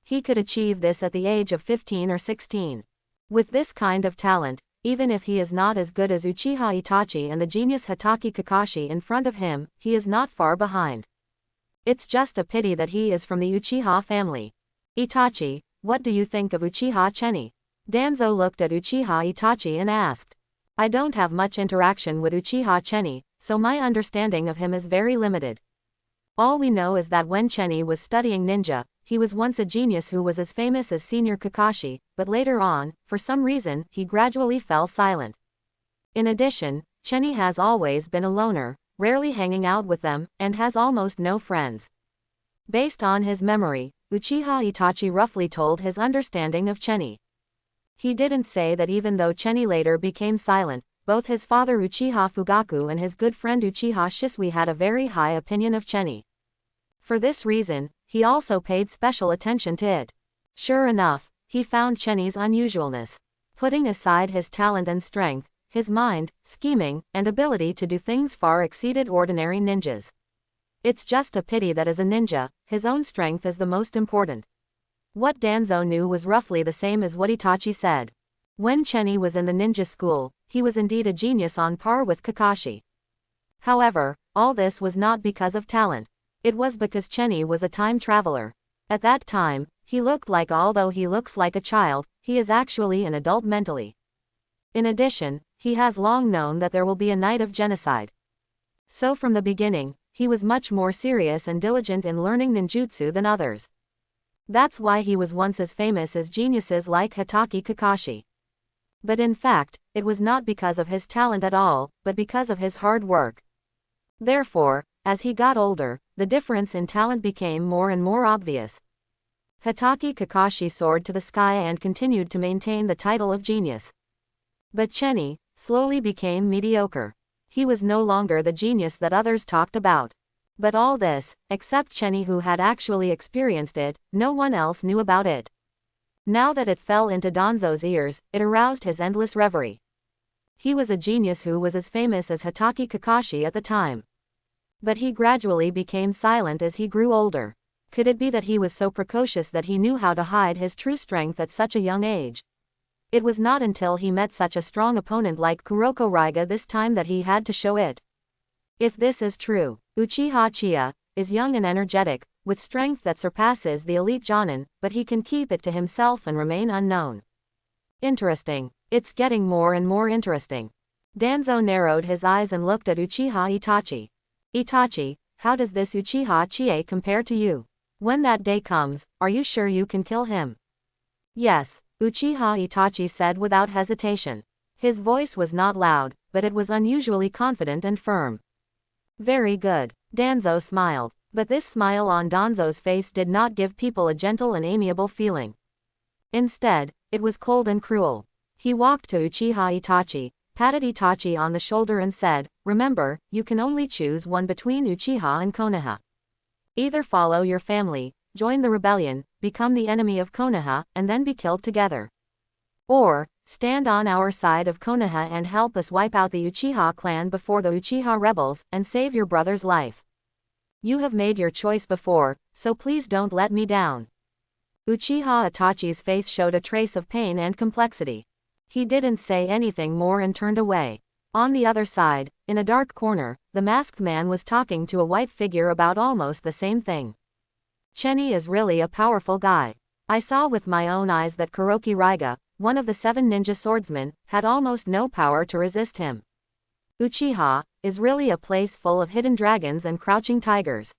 [SPEAKER 1] He could achieve this at the age of 15 or 16. With this kind of talent, even if he is not as good as Uchiha Itachi and the genius Hatake Kakashi in front of him, he is not far behind. It's just a pity that he is from the Uchiha family. Itachi, what do you think of Uchiha Cheni? Danzo looked at Uchiha Itachi and asked. I don't have much interaction with Uchiha Cheni, so my understanding of him is very limited. All we know is that when Cheni was studying ninja, he was once a genius who was as famous as Senior Kakashi, but later on, for some reason, he gradually fell silent. In addition, Cheni has always been a loner, rarely hanging out with them, and has almost no friends. Based on his memory, Uchiha Itachi roughly told his understanding of Cheni. He didn't say that even though Cheni later became silent, both his father Uchiha Fugaku and his good friend Uchiha Shisui had a very high opinion of Cheni. For this reason, he also paid special attention to it. Sure enough, he found Cheni's unusualness. Putting aside his talent and strength, his mind, scheming, and ability to do things far exceeded ordinary ninjas. It's just a pity that as a ninja, his own strength is the most important. What Danzo knew was roughly the same as what Itachi said. When Cheni was in the ninja school, he was indeed a genius on par with Kakashi. However, all this was not because of talent. It was because Cheni was a time traveler. At that time, he looked like, although he looks like a child, he is actually an adult mentally. In addition, he has long known that there will be a night of genocide. So from the beginning, he was much more serious and diligent in learning ninjutsu than others. That's why he was once as famous as geniuses like Hatake Kakashi. But in fact, it was not because of his talent at all, but because of his hard work. Therefore, as he got older, the difference in talent became more and more obvious. Hatake Kakashi soared to the sky and continued to maintain the title of genius. But Cheni slowly became mediocre. He was no longer the genius that others talked about. But all this, except Cheni who had actually experienced it, no one else knew about it. Now that it fell into Danzo's ears, it aroused his endless reverie. He was a genius who was as famous as Hatake Kakashi at the time. But he gradually became silent as he grew older. Could it be that he was so precocious that he knew how to hide his true strength at such a young age? It was not until he met such a strong opponent like Kuroko Raiga this time that he had to show it. If this is true, Uchiha Uchiha is young and energetic, with strength that surpasses the elite Jonin, but he can keep it to himself and remain unknown. Interesting. It's getting more and more interesting. Danzo narrowed his eyes and looked at Uchiha Itachi. Itachi, how does this Uchiha Uchiha compare to you? When that day comes, are you sure you can kill him? Yes, Uchiha Itachi said without hesitation. His voice was not loud, but it was unusually confident and firm. Very good. Danzo smiled. But this smile on Danzo's face did not give people a gentle and amiable feeling. Instead, it was cold and cruel. He walked to Uchiha Itachi, patted Itachi on the shoulder and said, "Remember, you can only choose one between Uchiha and Konoha. Either follow your family, join the rebellion, become the enemy of Konoha, and then be killed together. Or, stand on our side of Konoha and help us wipe out the Uchiha clan before the Uchiha rebels, and save your brother's life. You have made your choice before, so please don't let me down. Uchiha Itachi's face showed a trace of pain and complexity. He didn't say anything more and turned away. On the other side, in a dark corner, the masked man was talking to a white figure about almost the same thing. Chenny is really a powerful guy. I saw with my own eyes that Kuroki Raiga, one of the 7 ninja swordsmen, had almost no power to resist him. Uchiha is really a place full of hidden dragons and crouching tigers.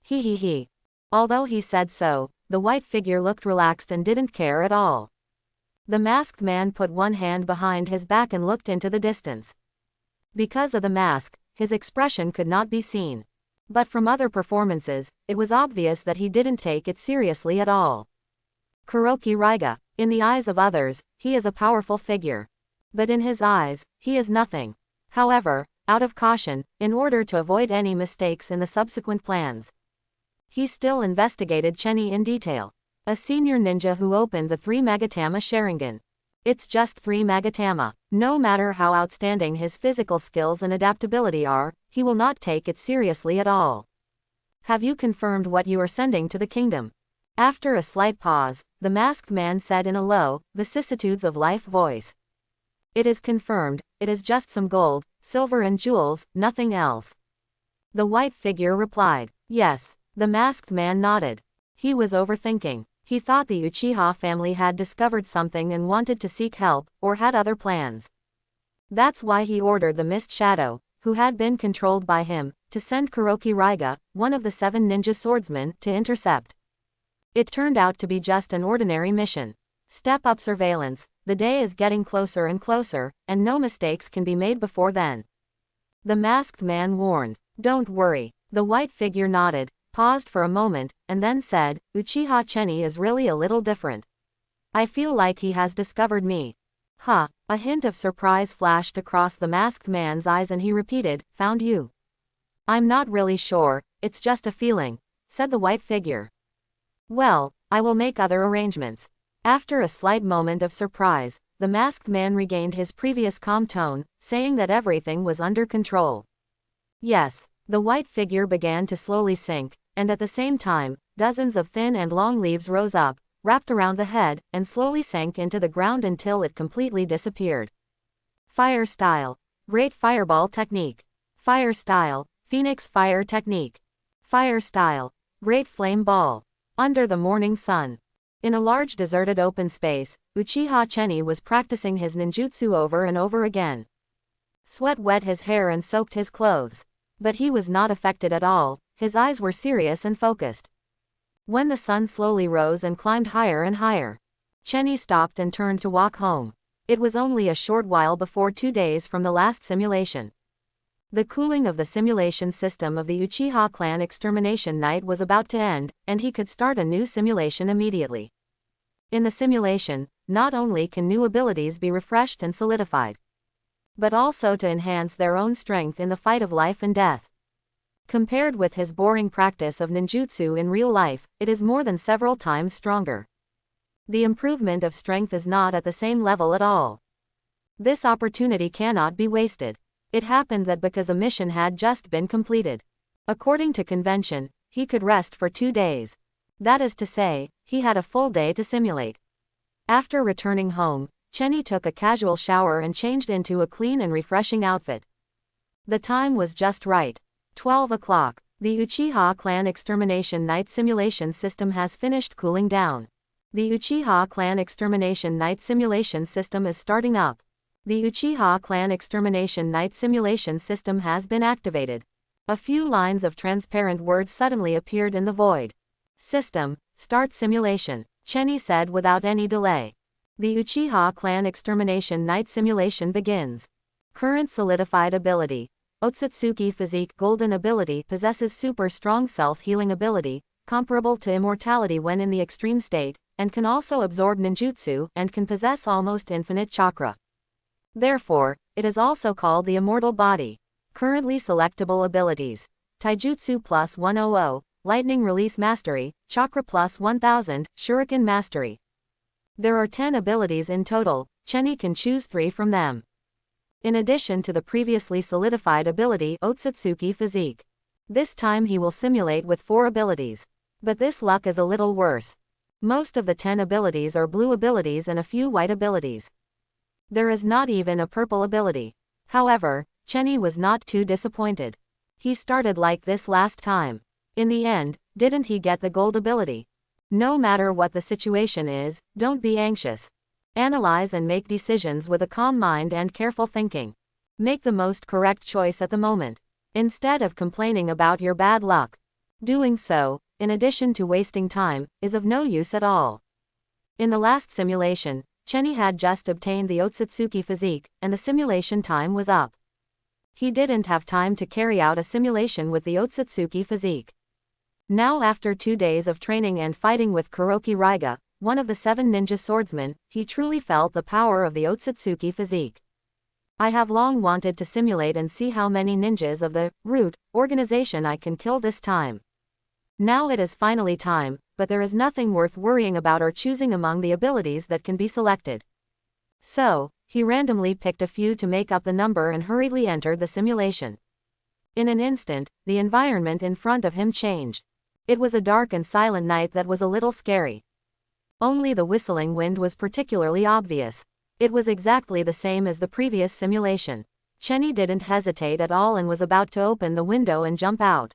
[SPEAKER 1] He. Although he said so, the white figure looked relaxed and didn't care at all. The masked man put one hand behind his back and looked into the distance. Because of the mask, his expression could not be seen. But from other performances, it was obvious that he didn't take it seriously at all. Kuroki Raiga, in the eyes of others, he is a powerful figure. But in his eyes, he is nothing. However, out of caution, in order to avoid any mistakes in the subsequent plans, he still investigated Chenny in detail. A senior ninja who opened the 3 Magatama Sharingan. It's just 3 Magatama. No matter how outstanding his physical skills and adaptability are, he will not take it seriously at all. Have you confirmed what you are sending to the kingdom? After a slight pause, the masked man said in a low, vicissitudes of life voice. It is confirmed, it is just some gold, silver and jewels, nothing else. The white figure replied. Yes. The masked man nodded. He was overthinking. He thought the Uchiha family had discovered something and wanted to seek help, or had other plans. That's why he ordered the Mist Shadow, who had been controlled by him, to send Kuroki Raiga, one of the 7 ninja swordsmen, to intercept. It turned out to be just an ordinary mission. Step up surveillance, the day is getting closer and closer, and no mistakes can be made before then. The masked man warned. Don't worry. The white figure nodded, paused for a moment, and then said, Uchiha Chenny is really a little different. I feel like he has discovered me. Huh, a hint of surprise flashed across the masked man's eyes and he repeated, found you? I'm not really sure, it's just a feeling, said the white figure. Well, I will make other arrangements. After a slight moment of surprise, the masked man regained his previous calm tone, saying that everything was under control. Yes, the white figure began to slowly sink, and at the same time, dozens of thin and long leaves rose up, wrapped around the head, and slowly sank into the ground until it completely disappeared. Fire style. Great fireball technique. Fire style. Phoenix fire technique. Fire style. Great flame ball. Under the morning sun. In a large deserted open space, Uchiha Chenny was practicing his ninjutsu over and over again. Sweat wet his hair and soaked his clothes. But he was not affected at all, his eyes were serious and focused. When the sun slowly rose and climbed higher and higher, Chenny stopped and turned to walk home. It was only a short while before 2 days from the last simulation. The cooling of the simulation system of the Uchiha clan extermination night was about to end, and he could start a new simulation immediately. In the simulation, not only can new abilities be refreshed and solidified, but also to enhance their own strength in the fight of life and death. Compared with his boring practice of ninjutsu in real life, it is more than several times stronger. The improvement of strength is not at the same level at all. This opportunity cannot be wasted. It happened that because a mission had just been completed. According to convention, he could rest for 2 days. That is to say, he had a full day to simulate. After returning home, Chenny took a casual shower and changed into a clean and refreshing outfit. The time was just right. 12 o'clock. The Uchiha clan extermination night simulation system has finished cooling down. The Uchiha clan extermination night simulation system is starting up. The Uchiha clan extermination night simulation system has been activated. A few lines of transparent words suddenly appeared in the void. System, start simulation, Chenny said without any delay. The Uchiha clan extermination night simulation begins. Current solidified ability. Otsutsuki physique golden ability possesses super strong self-healing ability, comparable to immortality when in the extreme state, and can also absorb ninjutsu and can possess almost infinite chakra. Therefore, it is also called the immortal body. Currently selectable abilities. Taijutsu plus 100, lightning release mastery, chakra plus 1000, shuriken mastery. There are 10 abilities in total. Cheni can choose 3 from them. In addition to the previously solidified ability Otsutsuki physique. This time he will simulate with 4 abilities. But this luck is a little worse. Most of the 10 abilities are blue abilities and a few white abilities. There is not even a purple ability. However, Cheni was not too disappointed. He started like this last time. In the end, didn't he get the gold ability? No matter what the situation is, don't be anxious. Analyze and make decisions with a calm mind and careful thinking. Make the most correct choice at the moment, instead of complaining about your bad luck. Doing so, in addition to wasting time, is of no use at all. In the last simulation, Cheni had just obtained the Otsutsuki physique, and the simulation time was up. He didn't have time to carry out a simulation with the Otsutsuki physique. Now after 2 days of training and fighting with Kuroki Raiga, one of the 7 ninja swordsmen, he truly felt the power of the Otsutsuki physique. I have long wanted to simulate and see how many ninjas of the root organization I can kill this time. Now it is finally time, but there is nothing worth worrying about or choosing among the abilities that can be selected. So, he randomly picked a few to make up the number and hurriedly entered the simulation. In an instant, the environment in front of him changed. It was a dark and silent night that was a little scary. Only the whistling wind was particularly obvious. It was exactly the same as the previous simulation. Cheni didn't hesitate at all and was about to open the window and jump out.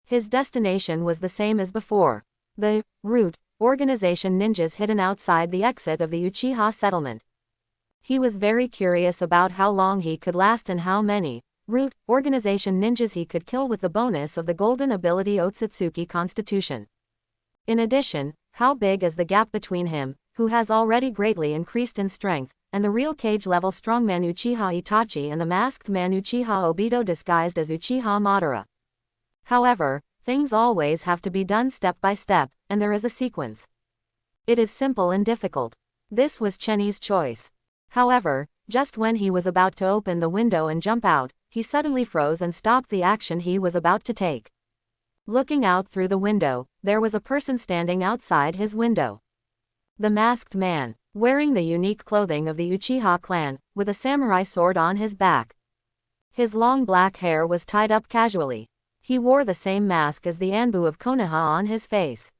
[SPEAKER 1] His destination was the same as before. The root organization ninjas hidden outside the exit of the Uchiha settlement. He was very curious about how long he could last and how many root organization ninjas he could kill with the bonus of the golden ability Otsutsuki Constitution. In addition, how big is the gap between him, who has already greatly increased in strength, and the real cage-level strongman Uchiha Itachi and the masked man Uchiha Obito disguised as Uchiha Madara. However, things always have to be done step by step, and there is a sequence. It is simple and difficult. This was Cheni's choice. However, just when he was about to open the window and jump out, he suddenly froze and stopped the action he was about to take. Looking out through the window, there was a person standing outside his window. The masked man, wearing the unique clothing of the Uchiha clan, with a samurai sword on his back. His long black hair was tied up casually. He wore the same mask as the Anbu of Konoha on his face.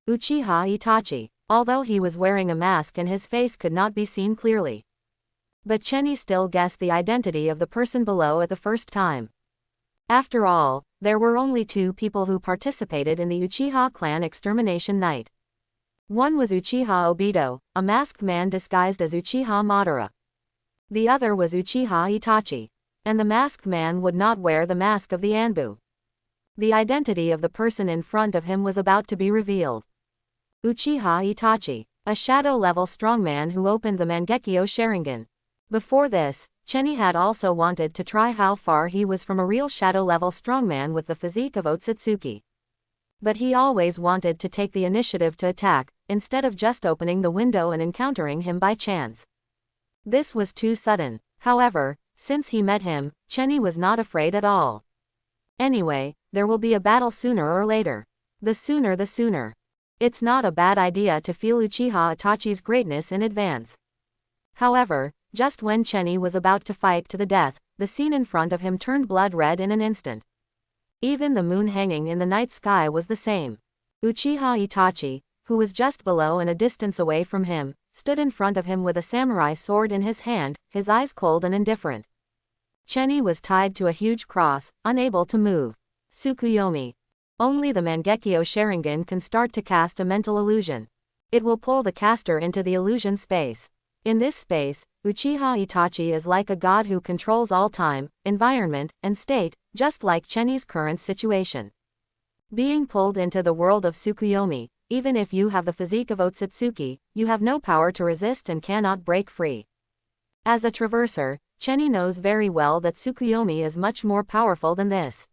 [SPEAKER 1] Uchiha Itachi, although he was wearing a mask and his face could not be seen clearly. But Cheni still guessed the identity of the person below at the first time. After all, there were only 2 people who participated in the Uchiha clan extermination night. One was Uchiha Obito, a masked man disguised as Uchiha Madara. The other was Uchiha Itachi. And the masked man would not wear the mask of the Anbu. The identity of the person in front of him was about to be revealed. Uchiha Itachi, a shadow-level strongman who opened the Mangekyo Sharingan. Before this, Cheni had also wanted to try how far he was from a real shadow-level strongman with the physique of Otsutsuki. But he always wanted to take the initiative to attack, instead of just opening the window and encountering him by chance. This was too sudden. However, since he met him, Cheni was not afraid at all. Anyway, there will be a battle sooner or later. The sooner the sooner. It's not a bad idea to feel Uchiha Itachi's greatness in advance. However, just when Cheni was about to fight to the death, the scene in front of him turned blood red in an instant. Even the moon hanging in the night sky was the same. Uchiha Itachi, who was just below and a distance away from him, stood in front of him with a samurai sword in his hand, his eyes cold and indifferent. Cheni was tied to a huge cross, unable to move. Tsukuyomi. Only the Mangekyo Sharingan can start to cast a mental illusion. It will pull the caster into the illusion space. In this space, Uchiha Itachi is like a god who controls all time, environment, and state, just like Cheni's current situation. Being pulled into the world of Tsukuyomi, even if you have the physique of Otsutsuki, you have no power to resist and cannot break free. As a traverser, Cheni knows very well that Tsukuyomi is much more powerful than this.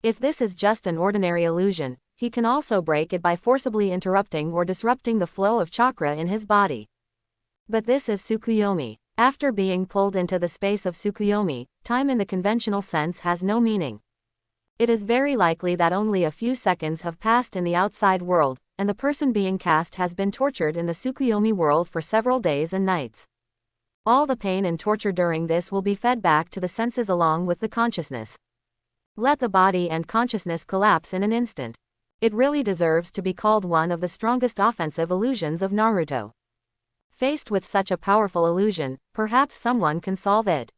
[SPEAKER 1] If this is just an ordinary illusion, he can also break it by forcibly interrupting or disrupting the flow of chakra in his body. But this is Tsukuyomi. After being pulled into the space of Tsukuyomi, time in the conventional sense has no meaning. It is very likely that only a few seconds have passed in the outside world, and the person being cast has been tortured in the Tsukuyomi world for several days and nights. All the pain and torture during this will be fed back to the senses along with the consciousness. Let the body and consciousness collapse in an instant. It really deserves to be called one of the strongest offensive illusions of Naruto. Faced with such a powerful illusion, perhaps someone can solve it.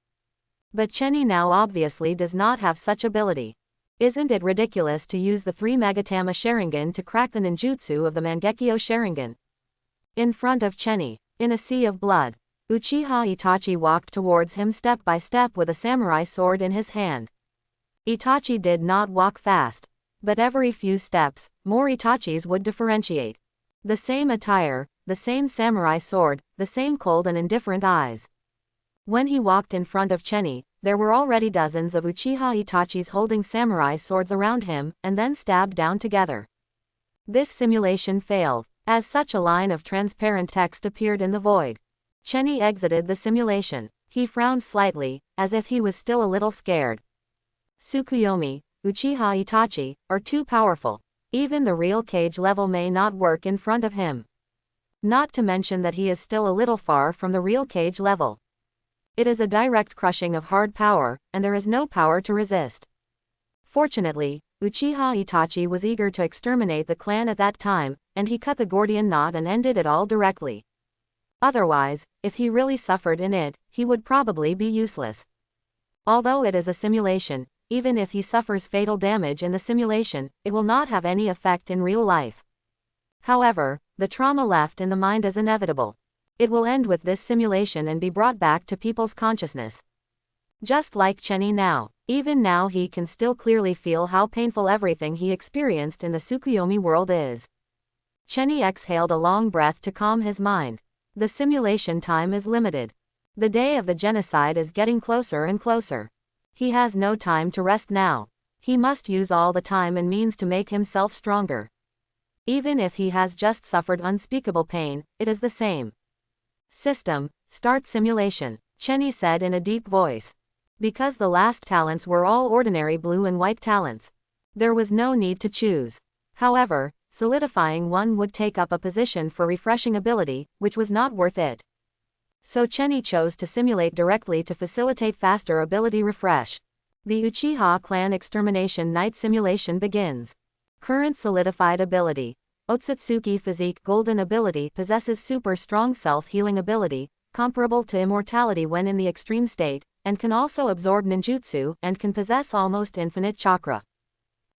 [SPEAKER 1] But Cheni now obviously does not have such ability. Isn't it ridiculous to use the 3 Magatama Sharingan to crack the ninjutsu of the Mangekyo Sharingan? In front of Cheni, in a sea of blood, Uchiha Itachi walked towards him step by step with a samurai sword in his hand. Itachi did not walk fast, but every few steps, more Itachis would differentiate. The same attire, the same samurai sword, the same cold and indifferent eyes. When he walked in front of Cheni, there were already dozens of Uchiha Itachis holding samurai swords around him, and then stabbed down together. This simulation failed, as such a line of transparent text appeared in the void. Cheni exited the simulation. He frowned slightly, as if he was still a little scared. Tsukuyomi, Uchiha Itachi, are too powerful. Even the real cage level may not work in front of him. Not to mention that he is still a little far from the real cage level. It is a direct crushing of hard power, and there is no power to resist. Fortunately, Uchiha Itachi was eager to exterminate the clan at that time, and he cut the Gordian knot and ended it all directly. Otherwise, if he really suffered in it, he would probably be useless. Although it is a simulation, even if he suffers fatal damage in the simulation, it will not have any effect in real life. However, the trauma left in the mind is inevitable. It will end with this simulation and be brought back to people's consciousness. Just like Cheni now. Even now he can still clearly feel how painful everything he experienced in the Tsukuyomi world is. Cheni exhaled a long breath to calm his mind. The simulation time is limited. The day of the genocide is getting closer and closer. He has no time to rest now. He must use all the time and means to make himself stronger. Even if he has just suffered unspeakable pain, it is the same. System, start simulation, Cheni said in a deep voice. Because the last talents were all ordinary blue and white talents, there was no need to choose. However, solidifying one would take up a position for refreshing ability, which was not worth it. So Cheni chose to simulate directly to facilitate faster ability refresh. The Uchiha clan extermination night simulation begins. Current solidified ability. Otsutsuki physique golden ability possesses super strong self-healing ability, comparable to immortality when in the extreme state, and can also absorb ninjutsu and can possess almost infinite chakra.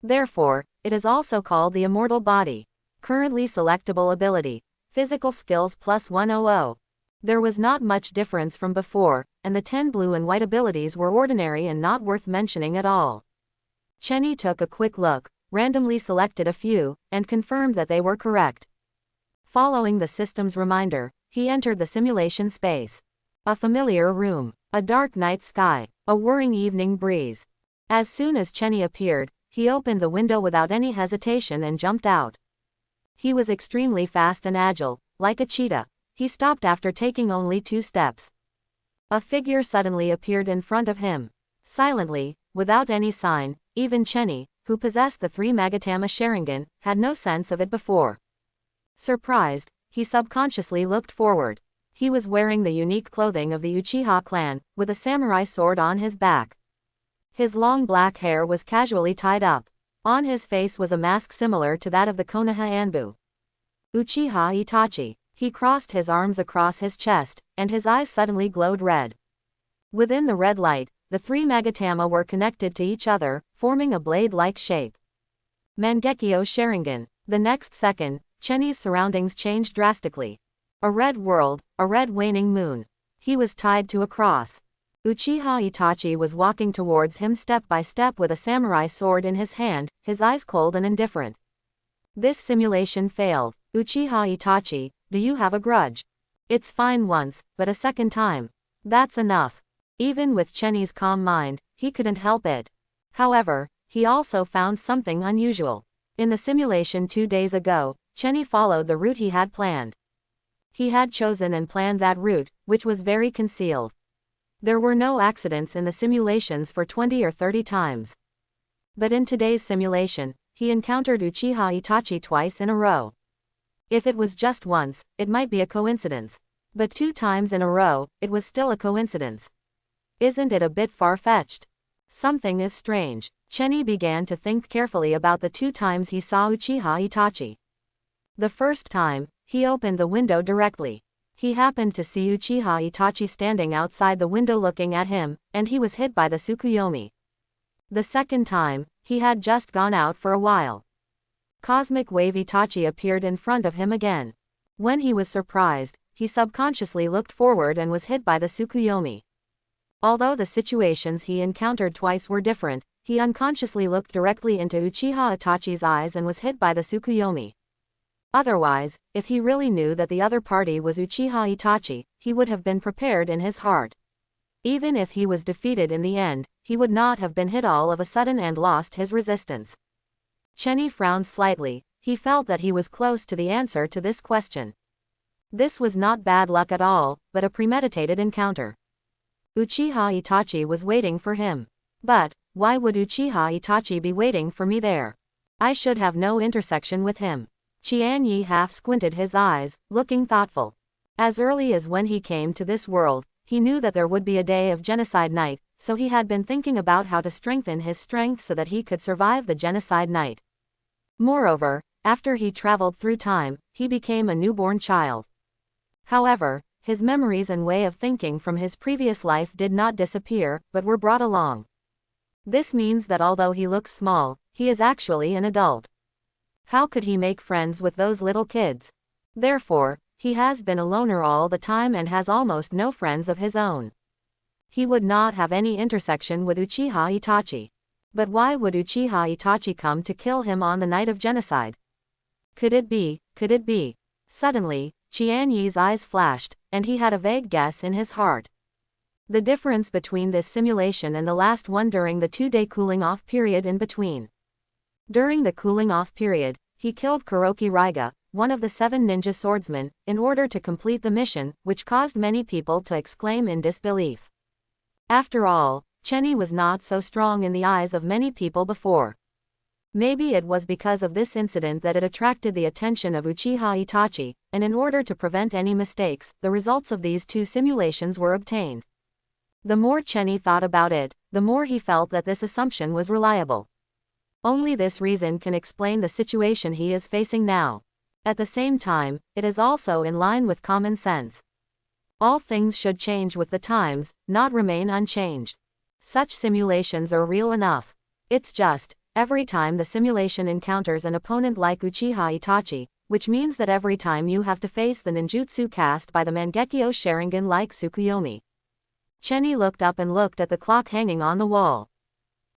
[SPEAKER 1] Therefore, it is also called the immortal body. Currently selectable ability. Physical skills plus 100. There was not much difference from before, and the 10 blue and white abilities were ordinary and not worth mentioning at all. Cheni took a quick look, randomly selected a few, and confirmed that they were correct. Following the system's reminder, he entered the simulation space. A familiar room, a dark night sky, a whirring evening breeze. As soon as Cheni appeared, he opened the window without any hesitation and jumped out. He was extremely fast and agile, like a cheetah. He stopped after taking only 2 steps. A figure suddenly appeared in front of him. Silently, without any sign, even Cheni, who possessed the 3 Magatama Sharingan, had no sense of it before. Surprised, he subconsciously looked forward. He was wearing the unique clothing of the Uchiha clan, with a samurai sword on his back. His long black hair was casually tied up. On his face was a mask similar to that of the Konoha Anbu. Uchiha Itachi. He crossed his arms across his chest, and his eyes suddenly glowed red. Within the red light, the 3 Magatama were connected to each other, forming a blade-like shape. Mangekyo Sharingan. The next second, Cheni's surroundings changed drastically. A red world, a red waning moon. He was tied to a cross. Uchiha Itachi was walking towards him step by step with a samurai sword in his hand, his eyes cold and indifferent. This simulation failed. Uchiha Itachi, do you have a grudge? It's fine once, but a second time. That's enough. Even with Cheni's calm mind, he couldn't help it. However, he also found something unusual. In the simulation 2 days ago, Cheni followed the route he had planned. He had chosen and planned that route, which was very concealed. There were no accidents in the simulations for 20 or 30 times. But in today's simulation, he encountered Uchiha Itachi twice in a row. If it was just once, it might be a coincidence. But 2 times in a row, it was still a coincidence. Isn't it a bit far-fetched? Something is strange. Chenny began to think carefully about the 2 times he saw Uchiha Itachi. The first time, he opened the window directly. He happened to see Uchiha Itachi standing outside the window looking at him, and he was hit by the Tsukuyomi. The second time, he had just gone out for a while. Cosmic Wave Itachi appeared in front of him again. When he was surprised, he subconsciously looked forward and was hit by the Tsukuyomi. Although the situations he encountered twice were different, he unconsciously looked directly into Uchiha Itachi's eyes and was hit by the Tsukuyomi. Otherwise, if he really knew that the other party was Uchiha Itachi, he would have been prepared in his heart. Even if he was defeated in the end, he would not have been hit all of a sudden and lost his resistance. Chenny frowned slightly. He felt that he was close to the answer to this question. This was not bad luck at all, but a premeditated encounter. Uchiha Itachi was waiting for him. But, why would Uchiha Itachi be waiting for me there? I should have no intersection with him. Qianyi half squinted his eyes, looking thoughtful. As early as when he came to this world, he knew that there would be a day of Genocide Night, so he had been thinking about how to strengthen his strength so that he could survive the Genocide Night. Moreover, after he traveled through time, he became a newborn child. However, his memories and way of thinking from his previous life did not disappear, but were brought along. This means that although he looks small, he is actually an adult. How could he make friends with those little kids? Therefore, he has been a loner all the time and has almost no friends of his own. He would not have any intersection with Uchiha Itachi. But why would Uchiha Itachi come to kill him on the night of genocide? Could it be? Could it be? Suddenly, Qianyi's eyes flashed, and he had a vague guess in his heart. The difference between this simulation and the last one during the 2-day cooling-off period in between. During the cooling-off period, he killed Kuroki Raiga, one of the 7 ninja swordsmen, in order to complete the mission, which caused many people to exclaim in disbelief. After all, Chenny was not so strong in the eyes of many people before. Maybe it was because of this incident that it attracted the attention of Uchiha Itachi, and in order to prevent any mistakes, the results of these 2 simulations were obtained. The more Chenny thought about it, the more he felt that this assumption was reliable. Only this reason can explain the situation he is facing now. At the same time, it is also in line with common sense. All things should change with the times, not remain unchanged. Such simulations are real enough. It's just, every time the simulation encounters an opponent like Uchiha Itachi, which means that every time you have to face the ninjutsu cast by the Mangekyo Sharingan like Tsukuyomi. Chenny looked up and looked at the clock hanging on the wall.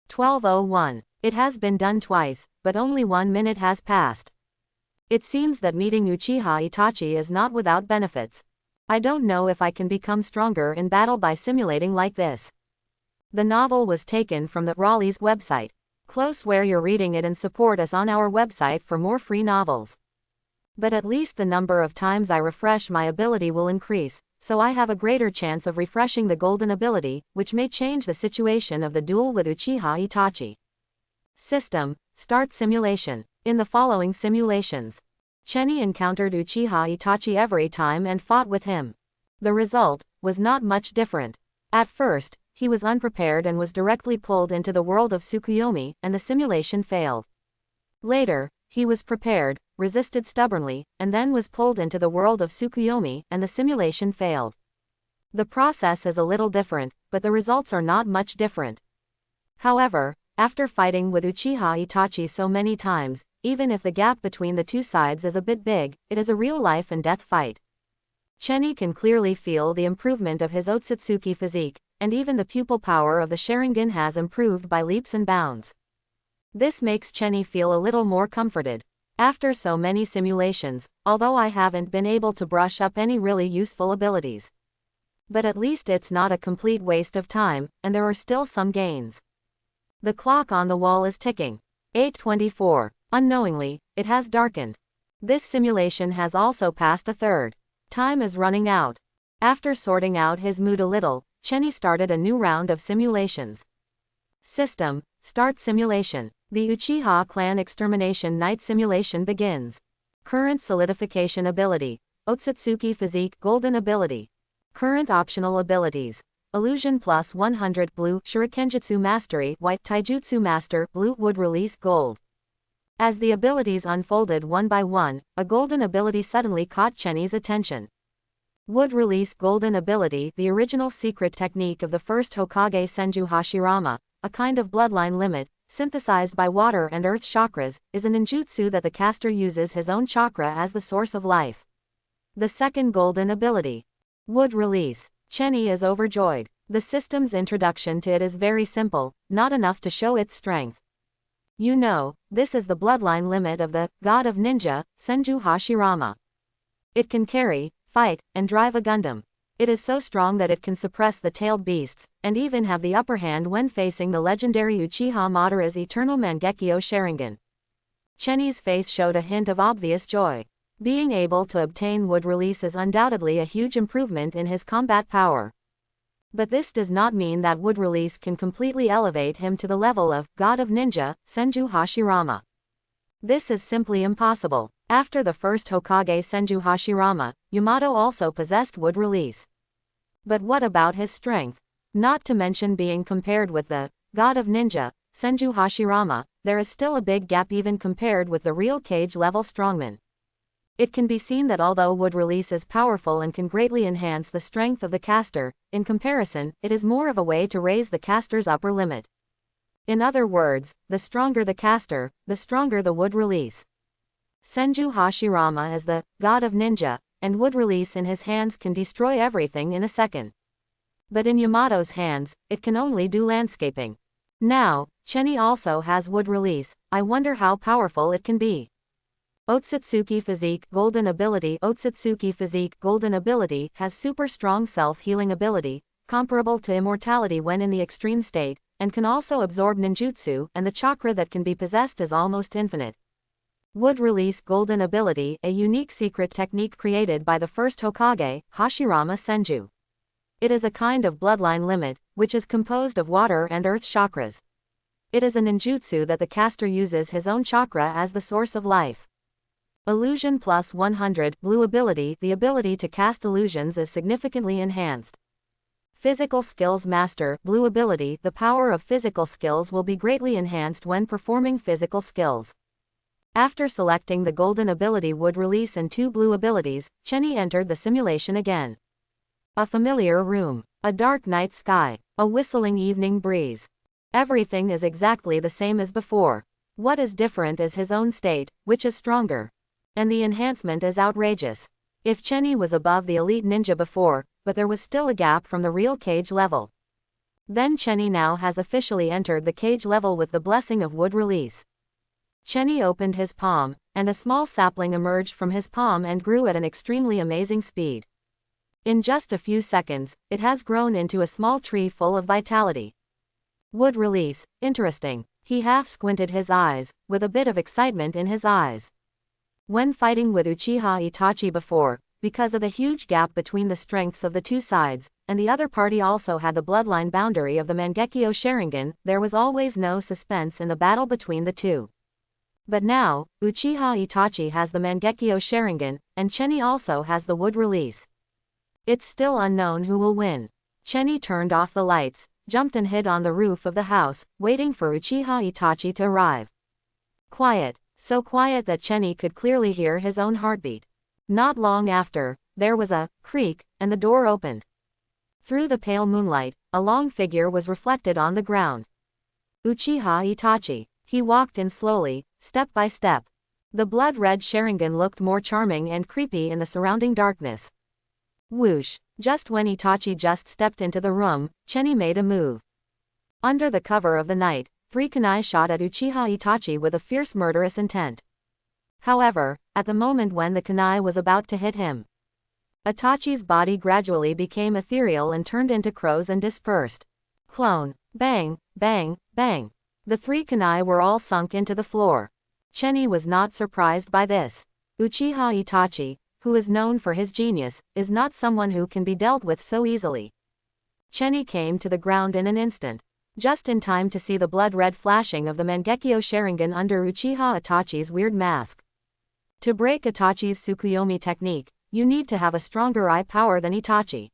[SPEAKER 1] 12:01. It has been done twice, but only 1 minute has passed. It seems that meeting Uchiha Itachi is not without benefits. I don't know if I can become stronger in battle by simulating like this. The novel was taken from the Raleigh's website. Close where you're reading it and support us on our website for more free novels. But at least the number of times I refresh my ability will increase, so I have a greater chance of refreshing the golden ability, which may change the situation of the duel with Uchiha Itachi. System, start simulation. In the following simulations, Chenny encountered Uchiha Itachi every time and fought with him. The result was not much different. At first, he was unprepared and was directly pulled into the world of Tsukuyomi, and the simulation failed. Later, he was prepared, resisted stubbornly, and then was pulled into the world of Tsukuyomi, and the simulation failed. The process is a little different, but the results are not much different. However, after fighting with Uchiha Itachi so many times, even if the gap between the 2 sides is a bit big, it is a real life and death fight. Chenny can clearly feel the improvement of his Otsutsuki physique, and even the pupil power of the Sharingan has improved by leaps and bounds. This makes Chenny feel a little more comforted. After so many simulations, although I haven't been able to brush up any really useful abilities. But at least it's not a complete waste of time, and there are still some gains. The clock on the wall is ticking. 8:24. Unknowingly, it has darkened. This simulation has also passed a third. Time is running out. After sorting out his mood a little, Chenny started a new round of simulations. System, start simulation. The Uchiha clan extermination night simulation begins. Current solidification ability. Otsutsuki Physique Golden Ability. Current optional abilities. Illusion plus 100 blue, Shurikenjutsu Mastery white, Taijutsu Master blue, Wood Release gold. As the abilities unfolded one by one, a golden ability suddenly caught Chenny's attention. Wood Release Golden Ability. The original secret technique of the first Hokage Senju Hashirama, a kind of bloodline limit, synthesized by water and earth chakras, is a ninjutsu that the caster uses his own chakra as the source of life. The second golden ability. Wood Release. Chenny is overjoyed. The system's introduction to it is very simple, not enough to show its strength. You know, this is the bloodline limit of the god of ninja, Senju Hashirama. It can carry, fight, and drive a Gundam. It is so strong that it can suppress the tailed beasts, and even have the upper hand when facing the legendary Uchiha Madara's eternal Mangekyo Sharingan. Chenny's face showed a hint of obvious joy. Being able to obtain Wood Release is undoubtedly a huge improvement in his combat power. But this does not mean that Wood Release can completely elevate him to the level of God of Ninja, Senju Hashirama. This is simply impossible. After the first Hokage Senju Hashirama, Yamato also possessed Wood Release. But what about his strength? Not to mention being compared with the God of Ninja, Senju Hashirama, there is still a big gap even compared with the real cage-level strongman. It can be seen that although Wood Release is powerful and can greatly enhance the strength of the caster, in comparison, it is more of a way to raise the caster's upper limit. In other words, the stronger the caster, the stronger the Wood Release. Senju Hashirama is the god of ninja, and Wood Release in his hands can destroy everything in a second. But in Yamato's hands, it can only do landscaping. Now, Chenny also has Wood Release. I wonder how powerful it can be. Otsutsuki Physique Golden Ability. Otsutsuki Physique Golden Ability has super strong self-healing ability, comparable to immortality when in the extreme state, and can also absorb ninjutsu, and the chakra that can be possessed is almost infinite. Wood Release Golden Ability, a unique secret technique created by the first Hokage, Hashirama Senju. It is a kind of bloodline limit, which is composed of water and earth chakras. It is a ninjutsu that the caster uses his own chakra as the source of life. Illusion plus 100 blue ability. The ability to cast illusions is significantly enhanced. Physical Skills Master blue ability. The power of physical skills will be greatly enhanced when performing physical skills. After selecting the golden ability Wood Release and 2 blue abilities, Chenny entered the simulation again. A familiar room, a dark night sky, a whistling evening breeze. Everything is exactly the same as before. What is different is his own state, which is stronger. And the enhancement is outrageous. If Chenny was above the elite ninja before, but there was still a gap from the real cage level. Then Chenny now has officially entered the cage level with the blessing of Wood Release. Chenny opened his palm, and a small sapling emerged from his palm and grew at an extremely amazing speed. In just a few seconds, it has grown into a small tree full of vitality. Wood Release, interesting. He half squinted his eyes, with a bit of excitement in his eyes. When fighting with Uchiha Itachi before, because of the huge gap between the strengths of the two sides, and the other party also had the bloodline boundary of the Mangekyo Sharingan, there was always no suspense in the battle between the two. But now, Uchiha Itachi has the Mangekyo Sharingan, and Chenny also has the Wood Release. It's still unknown who will win. Chenny turned off the lights, jumped and hid on the roof of the house, waiting for Uchiha Itachi to arrive. Quiet. So quiet that Chenny could clearly hear his own heartbeat. Not long after, there was a creak, and the door opened. Through the pale moonlight, a long figure was reflected on the ground. Uchiha Itachi. He walked in slowly, step by step. The blood-red Sharingan looked more charming and creepy in the surrounding darkness. Whoosh! Just when Itachi just stepped into the room, Chenny made a move. Under the cover of the night, 3 kunai shot at Uchiha Itachi with a fierce murderous intent. However, at the moment when the kunai was about to hit him, Itachi's body gradually became ethereal and turned into crows and dispersed. Clone. Bang, bang, bang. The 3 kunai were all sunk into the floor. Chenny was not surprised by this. Uchiha Itachi, who is known for his genius, is not someone who can be dealt with so easily. Chenny came to the ground in an instant. Just in time to see the blood-red flashing of the Mangekyo Sharingan under Uchiha Itachi's weird mask. To break Itachi's Tsukuyomi technique, you need to have a stronger eye power than Itachi.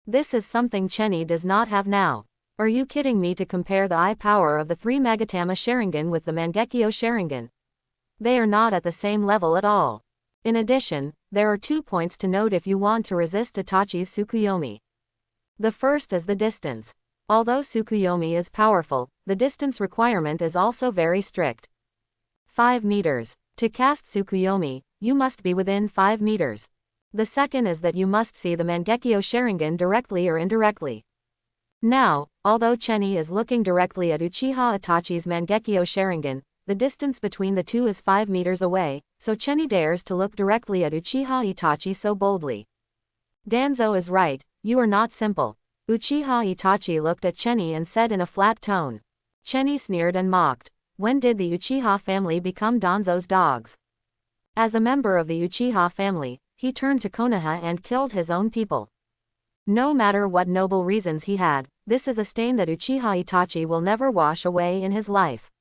[SPEAKER 1] This is something Cheni does not have now. Are you kidding me to compare the eye power of the 3 Magatama Sharingan with the Mangekyo Sharingan? They are not at the same level at all. In addition, there are 2 points to note if you want to resist Itachi's Tsukuyomi. The first is the distance. Although Tsukuyomi is powerful, the distance requirement is also very strict. 5 meters. To cast Tsukuyomi, you must be within 5 meters. The second is that you must see the Mangekyo Sharingan directly or indirectly. Now, although Cheni is looking directly at Uchiha Itachi's Mangekyo Sharingan, the distance between the two is 5 meters away, so Cheni dares to look directly at Uchiha Itachi so boldly. Danzo is right, you are not simple. Uchiha Itachi looked at Cheni and said in a flat tone. Cheni sneered and mocked. When did the Uchiha family become Danzo's dogs? As a member of the Uchiha family, he turned to Konoha and killed his own people. No matter what noble reasons he had, this is a stain that Uchiha Itachi will never wash away in his life.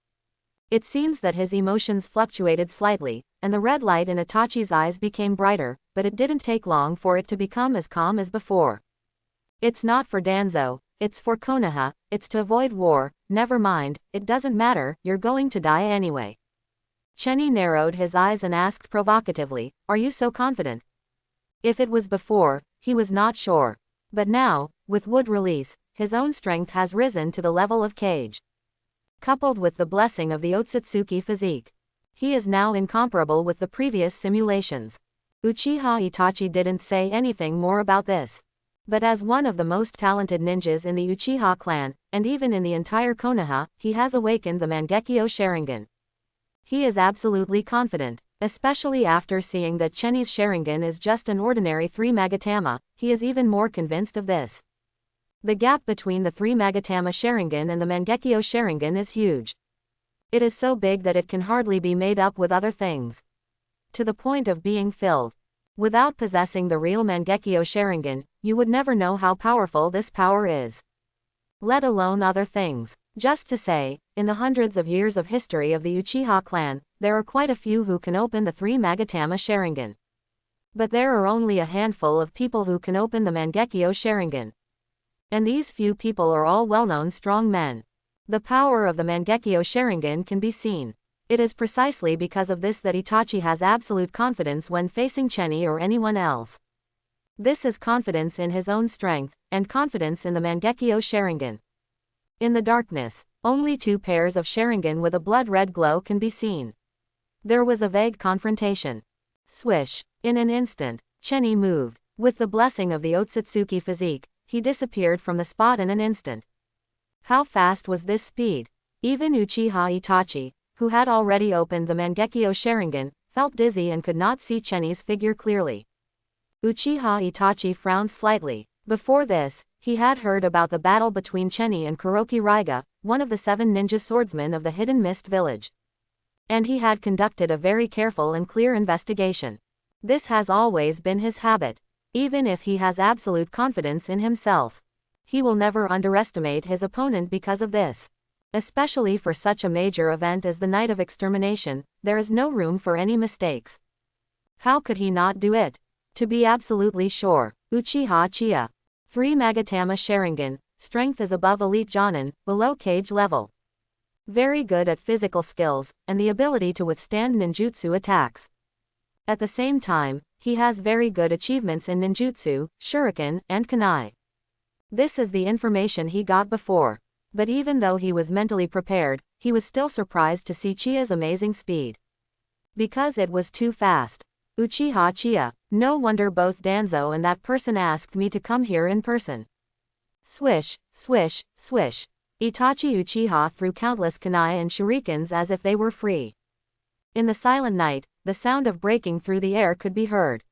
[SPEAKER 1] It seems that his emotions fluctuated slightly, and the red light in Itachi's eyes became brighter, but it didn't take long for it to become as calm as before. It's not for Danzo, it's for Konoha, it's to avoid war, never mind, it doesn't matter, you're going to die anyway. Cheni narrowed his eyes and asked provocatively, are you so confident? If it was before, he was not sure. But now, with wood release, his own strength has risen to the level of Kage. Coupled with the blessing of the Otsutsuki physique, he is now incomparable with the previous simulations. Uchiha Itachi didn't say anything more about this. But as one of the most talented ninjas in the Uchiha clan, and even in the entire Konoha, he has awakened the Mangekyo Sharingan. He is absolutely confident, especially after seeing that Cheni's Sharingan is just an ordinary 3 Magatama, he is even more convinced of this. The gap between the 3 Magatama Sharingan and the Mangekyo Sharingan is huge. It is so big that it can hardly be made up with other things. To the point of being filled. Without possessing the real Mangekyo Sharingan, you would never know how powerful this power is. Let alone other things. Just to say, in the hundreds of years of history of the Uchiha clan, there are quite a few who can open the 3 Magatama Sharingan. But there are only a handful of people who can open the Mangekyo Sharingan. And these few people are all well-known strong men. The power of the Mangekyo Sharingan can be seen. It is precisely because of this that Itachi has absolute confidence when facing Cheni or anyone else. This is confidence in his own strength, and confidence in the Mangekyo Sharingan. In the darkness, only 2 pairs of Sharingan with a blood-red glow can be seen. There was a vague confrontation. Swish. In an instant, Cheni moved. With the blessing of the Otsutsuki physique, he disappeared from the spot in an instant. How fast was this speed? Even Uchiha Itachi, who had already opened the Mangekyo Sharingan, felt dizzy and could not see Cheni's figure clearly. Uchiha Itachi frowned slightly. Before this, he had heard about the battle between Cheni and Kuroki Raiga, one of the 7 ninja swordsmen of the Hidden Mist village. And he had conducted a very careful and clear investigation. This has always been his habit. Even if he has absolute confidence in himself, he will never underestimate his opponent because of this. Especially for such a major event as the Night of Extermination, there is no room for any mistakes. How could he not do it? To be absolutely sure, Uchiha Uchiha. 3 Magatama Sharingan, strength is above elite Jonin, below Kage level. Very good at physical skills, and the ability to withstand ninjutsu attacks. At the same time, he has very good achievements in ninjutsu, shuriken, and kunai. This is the information he got before. But even though he was mentally prepared, he was still surprised to see Chia's amazing speed. Because it was too fast. Uchiha Uchiha, no wonder both Danzo and that person asked me to come here in person. Swish, swish, swish. Itachi Uchiha threw countless kunai and shurikens as if they were free. In the silent night, the sound of breaking through the air could be heard.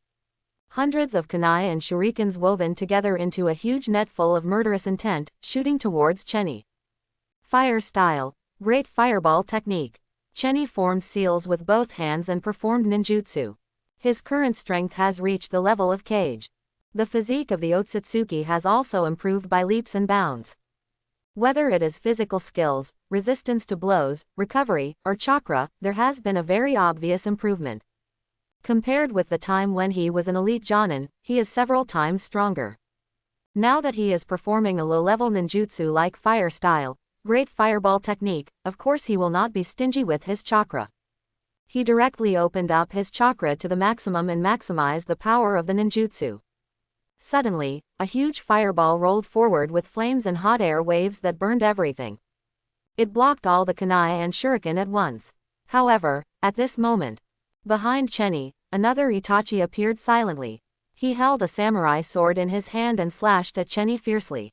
[SPEAKER 1] Hundreds of kunai and shurikens woven together into a huge net full of murderous intent, shooting towards Cheni. Fire style. Great fireball technique. Cheni formed seals with both hands and performed ninjutsu. His current strength has reached the level of Kage. The physique of the Otsutsuki has also improved by leaps and bounds. Whether it is physical skills, resistance to blows, recovery, or chakra, there has been a very obvious improvement. Compared with the time when he was an elite Jonin, he is several times stronger. Now that he is performing a low-level ninjutsu like fire style, great fireball technique, of course he will not be stingy with his chakra. He directly opened up his chakra to the maximum and maximized the power of the ninjutsu. Suddenly, a huge fireball rolled forward with flames and hot air waves that burned everything. It blocked all the kunai and shuriken at once. However, at this moment, behind Chenny, another Itachi appeared silently. He held a samurai sword in his hand and slashed at Chenny fiercely.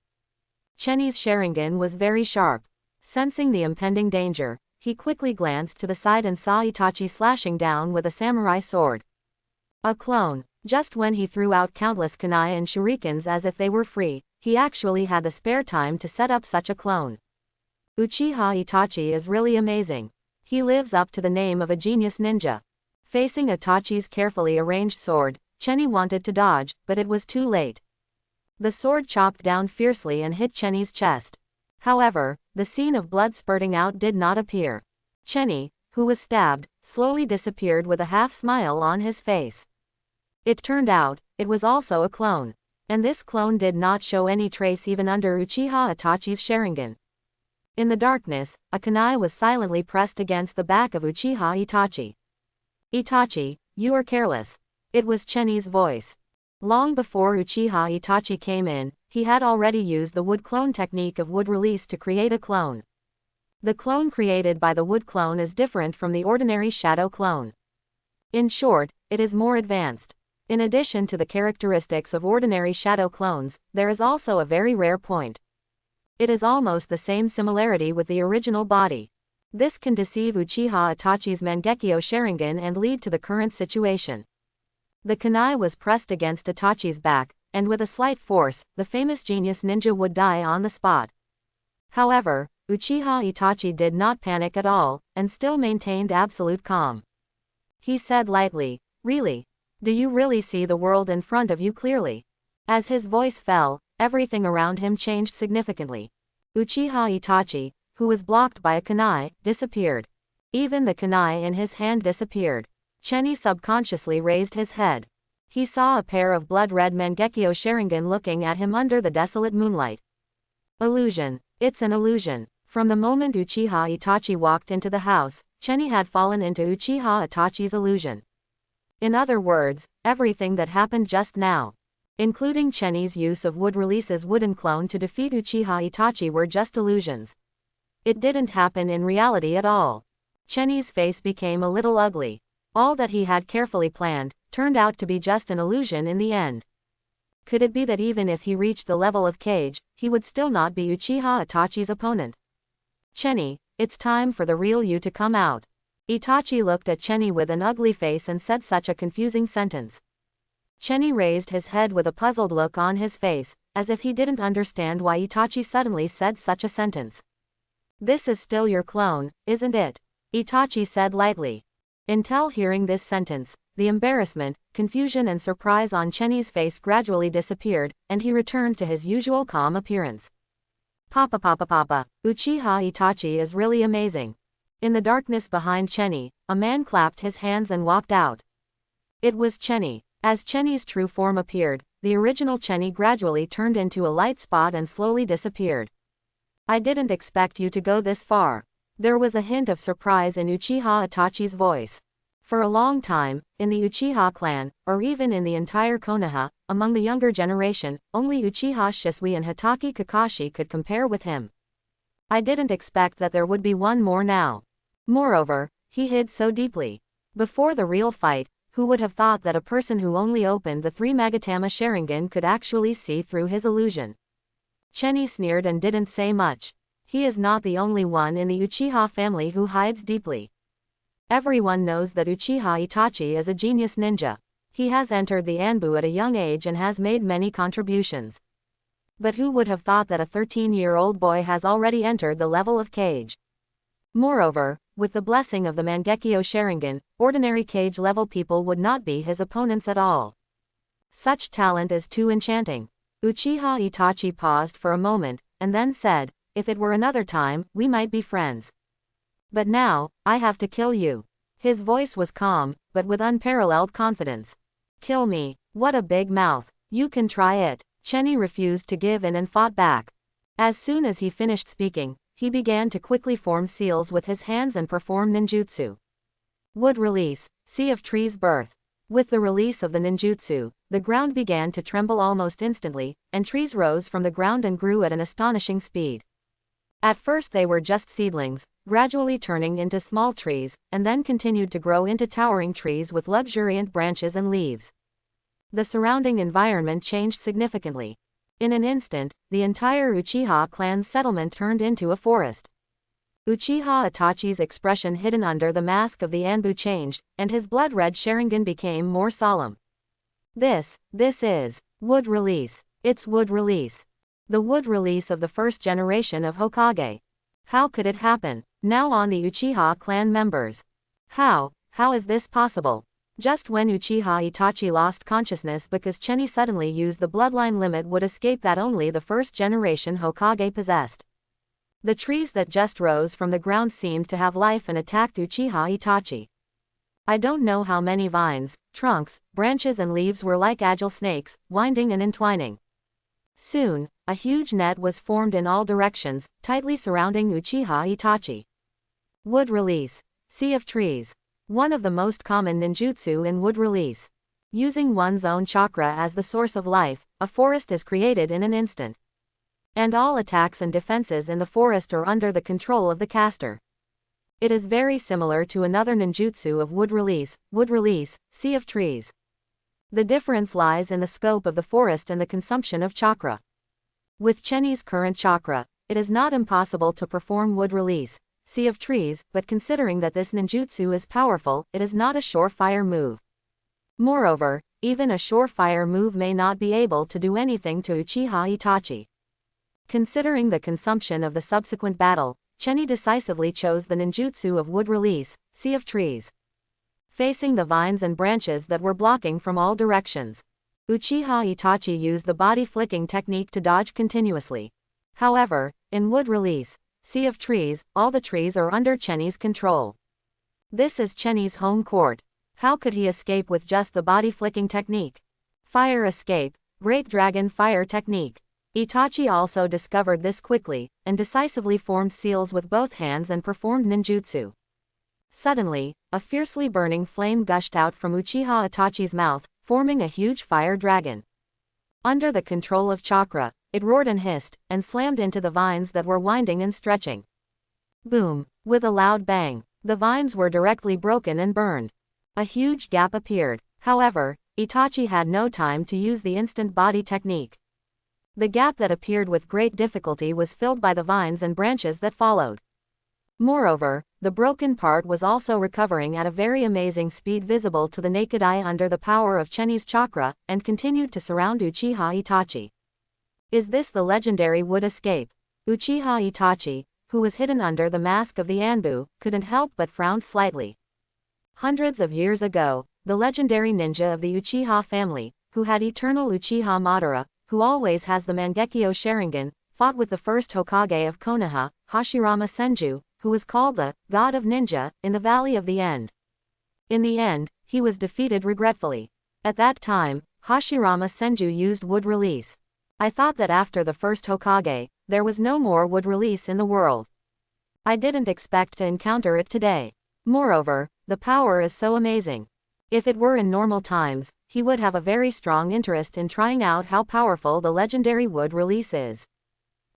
[SPEAKER 1] Chenny's Sharingan was very sharp. Sensing the impending danger, he quickly glanced to the side and saw Itachi slashing down with a samurai sword. A clone. Just when he threw out countless kunai and shurikens as if they were free, he actually had the spare time to set up such a clone. Uchiha Itachi is really amazing. He lives up to the name of a genius ninja. Facing Itachi's carefully arranged sword, Chenny wanted to dodge, but it was too late. The sword chopped down fiercely and hit Chenny's chest. However, the scene of blood spurting out did not appear. Chenny, who was stabbed, slowly disappeared with a half-smile on his face. It turned out, it was also a clone. And this clone did not show any trace even under Uchiha Itachi's Sharingan. In the darkness, a kunai was silently pressed against the back of Uchiha Itachi. "Itachi, you are careless." It was Chenny's voice. Long before Uchiha Itachi came in, he had already used the wood clone technique of wood release to create a clone. The clone created by the wood clone is different from the ordinary shadow clone. In short, it is more advanced. In addition to the characteristics of ordinary shadow clones, there is also a very rare point. It is almost the same similarity with the original body. This can deceive Uchiha Itachi's Mangekyo Sharingan and lead to the current situation. The kunai was pressed against Itachi's back, and with a slight force, the famous genius ninja would die on the spot. However, Uchiha Itachi did not panic at all, and still maintained absolute calm. He said lightly, "Really? Do you really see the world in front of you clearly?" As his voice fell, everything around him changed significantly. Uchiha Itachi, who was blocked by a kunai, disappeared. Even the kunai in his hand disappeared. Chenny subconsciously raised his head. He saw a pair of blood-red Mangekyo Sharingan looking at him under the desolate moonlight. Illusion. It's an illusion. From the moment Uchiha Itachi walked into the house, Chenny had fallen into Uchiha Itachi's illusion. In other words, everything that happened just now, including Chenny's use of wood release's wooden clone to defeat Uchiha Itachi, were just illusions. It didn't happen in reality at all. Chenny's face became a little ugly. All that he had carefully planned turned out to be just an illusion in the end. Could it be that even if he reached the level of Cage, he would still not be Uchiha Itachi's opponent? "Chenny, it's time for the real you to come out." Itachi looked at Chenny with an ugly face and said such a confusing sentence. Chenny raised his head with a puzzled look on his face, as if he didn't understand why Itachi suddenly said such a sentence. "This is still your clone, isn't it?" Itachi said lightly. Until hearing this sentence, the embarrassment, confusion and surprise on Chenny's face gradually disappeared, and he returned to his usual calm appearance. Papa. Uchiha Itachi is really amazing." In the darkness behind Chenny, a man clapped his hands and walked out. It was Chenny. As Chenny's true form appeared, the original Chenny gradually turned into a light spot and slowly disappeared. "I didn't expect you to go this far." There was a hint of surprise in Uchiha Itachi's voice. For a long time, in the Uchiha clan, or even in the entire Konoha, among the younger generation, only Uchiha Shisui and Hitaki Kakashi could compare with him. "I didn't expect that there would be one more now." Moreover, he hid so deeply. Before the real fight, who would have thought that a person who only opened the 3 Magatama Sharingan could actually see through his illusion? Chenny sneered and didn't say much. He is not the only one in the Uchiha family who hides deeply. Everyone knows that Uchiha Itachi is a genius ninja. He has entered the Anbu at a young age and has made many contributions. But who would have thought that a 13-year-old boy has already entered the level of Cage? Moreover, with the blessing of the Mangekyo Sharingan, ordinary Cage-level people would not be his opponents at all. Such talent is too enchanting. Uchiha Itachi paused for a moment, and then said, "If it were another time, we might be friends. But now, I have to kill you." His voice was calm, but with unparalleled confidence. Kill me. What a big mouth. You can try it. Chenny refused to give in and fought back. As soon as he finished speaking, he began to quickly form seals with his hands and perform ninjutsu. Wood release. Sea of Trees birth. With the release of the ninjutsu, the ground began to tremble almost instantly, and trees rose from the ground and grew at an astonishing speed. At first they were just seedlings, gradually turning into small trees, and then continued to grow into towering trees with luxuriant branches and leaves. The surrounding environment changed significantly. In an instant, the entire Uchiha clan's settlement turned into a forest. Uchiha Itachi's expression hidden under the mask of the Anbu changed, and his blood-red Sharingan became more solemn. This is wood release. It's wood release. The wood release of the first generation of Hokage. How could it happen? Now on the Uchiha clan members. How is this possible? Just when Uchiha Itachi lost consciousness because Chenny suddenly used the bloodline limit would escape that only the first generation Hokage possessed. The trees that just rose from the ground seemed to have life and attacked Uchiha Itachi. I don't know how many vines, trunks, branches and leaves were like agile snakes, winding and entwining. Soon, a huge net was formed in all directions, tightly surrounding Uchiha Itachi. Wood release. Sea of Trees. One of the most common ninjutsu in wood release. Using one's own chakra as the source of life, a forest is created in an instant. And all attacks and defenses in the forest are under the control of the caster. It is very similar to another ninjutsu of wood release, Sea of Trees. The difference lies in the scope of the forest and the consumption of chakra. With Chenny's current chakra, it is not impossible to perform wood release, Sea of Trees, but considering that this ninjutsu is powerful, it is not a surefire move. Moreover, even a surefire move may not be able to do anything to Uchiha Itachi. Considering the consumption of the subsequent battle, Chenny decisively chose the ninjutsu of wood release, Sea of Trees. Facing the vines and branches that were blocking from all directions, Uchiha Itachi used the body flicking technique to dodge continuously. However, in wood release, Sea of Trees, all the trees are under Chenny's control. This is Chenny's home court. How could he escape with just the body flicking technique? Fire escape, Great Dragon Fire technique. Itachi also discovered this quickly, and decisively formed seals with both hands and performed ninjutsu. Suddenly, a fiercely burning flame gushed out from Uchiha Itachi's mouth, forming a huge fire dragon. Under the control of chakra, it roared and hissed, and slammed into the vines that were winding and stretching. Boom! With a loud bang, the vines were directly broken and burned. A huge gap appeared. However, Itachi had no time to use the instant body technique. The gap that appeared with great difficulty was filled by the vines and branches that followed. Moreover, the broken part was also recovering at a very amazing speed visible to the naked eye under the power of Chenny's chakra, and continued to surround Uchiha Itachi. Is this the legendary wood escape? Uchiha Itachi, who was hidden under the mask of the Anbu, couldn't help but frown slightly. Hundreds of years ago, the legendary ninja of the Uchiha family, who had eternal Uchiha Madara, who always has the Mangekyo Sharingan, fought with the first Hokage of Konoha, Hashirama Senju, who was called the God of Ninja, in the Valley of the End. In the end, he was defeated regretfully. At that time, Hashirama Senju used wood release. I thought that after the first Hokage, there was no more wood release in the world. I didn't expect to encounter it today. Moreover, the power is so amazing. If it were in normal times, he would have a very strong interest in trying out how powerful the legendary wood release is.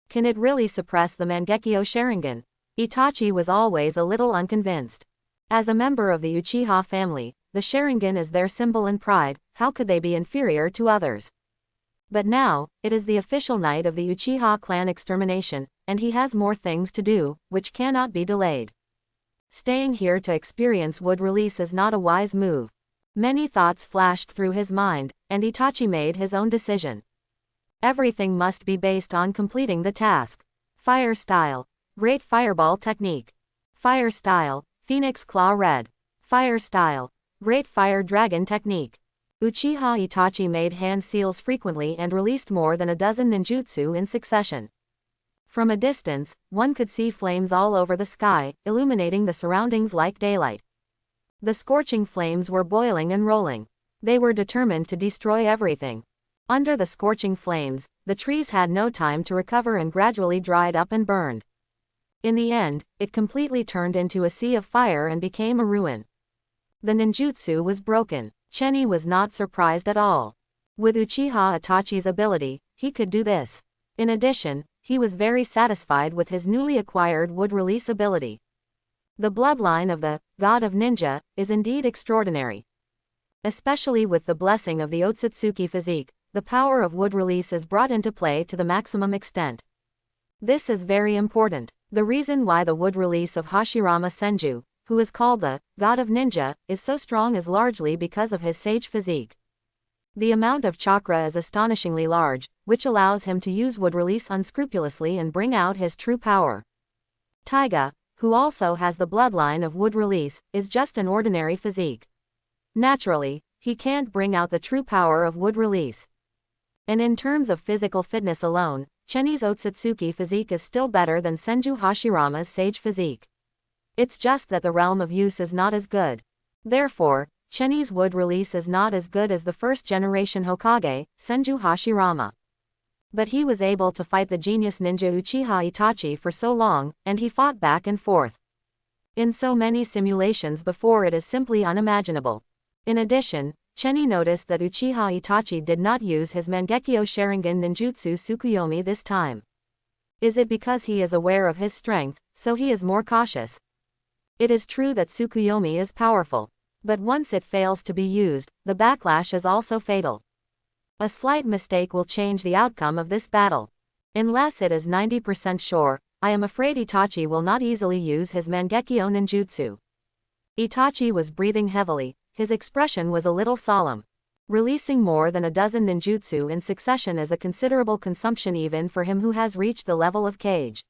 [SPEAKER 1] Can it really suppress the Mangekyo Sharingan? Itachi was always a little unconvinced. As a member of the Uchiha family, the Sharingan is their symbol and pride, how could they be inferior to others? But now, it is the official night of the Uchiha clan extermination, and he has more things to do, which cannot be delayed. Staying here to experience wood release is not a wise move. Many thoughts flashed through his mind, and Itachi made his own decision. Everything must be based on completing the task. Fire style. Great Fireball technique. Fire style. Phoenix Claw Red. Fire style. Great Fire Dragon technique. Uchiha Itachi made hand seals frequently and released more than a dozen ninjutsu in succession. From a distance, one could see flames all over the sky, illuminating the surroundings like daylight. The scorching flames were boiling and rolling. They were determined to destroy everything. Under the scorching flames, the trees had no time to recover and gradually dried up and burned. In the end, it completely turned into a sea of fire and became a ruin. The ninjutsu was broken. Cheni was not surprised at all. With Uchiha Itachi's ability, he could do this. In addition, he was very satisfied with his newly acquired wood release ability. The bloodline of the God of Ninja is indeed extraordinary. Especially with the blessing of the Otsutsuki physique, the power of wood release is brought into play to the maximum extent. This is very important. The reason why the wood release of Hashirama Senju, who is called the God of Ninja, is so strong is largely because of his sage physique. The amount of chakra is astonishingly large, which allows him to use wood release unscrupulously and bring out his true power. Taiga, who also has the bloodline of wood release, is just an ordinary physique. Naturally, he can't bring out the true power of wood release. And in terms of physical fitness alone, Cheni's Otsutsuki physique is still better than Senju Hashirama's sage physique. It's just that the realm of use is not as good. Therefore, Cheni's wood release is not as good as the first generation Hokage, Senju Hashirama. But he was able to fight the genius ninja Uchiha Itachi for so long, and he fought back and forth in so many simulations before it is simply unimaginable. In addition, Cheni noticed that Uchiha Itachi did not use his Mangekyo Sharingan ninjutsu Tsukuyomi this time. Is it because he is aware of his strength, so he is more cautious? It is true that Tsukuyomi is powerful. But once it fails to be used, the backlash is also fatal. A slight mistake will change the outcome of this battle. Unless it is 90% sure, I am afraid Itachi will not easily use his Mangekyo ninjutsu. Itachi was breathing heavily, his expression was a little solemn. Releasing more than a dozen ninjutsu in succession is a considerable consumption even for him who has reached the level of Kage.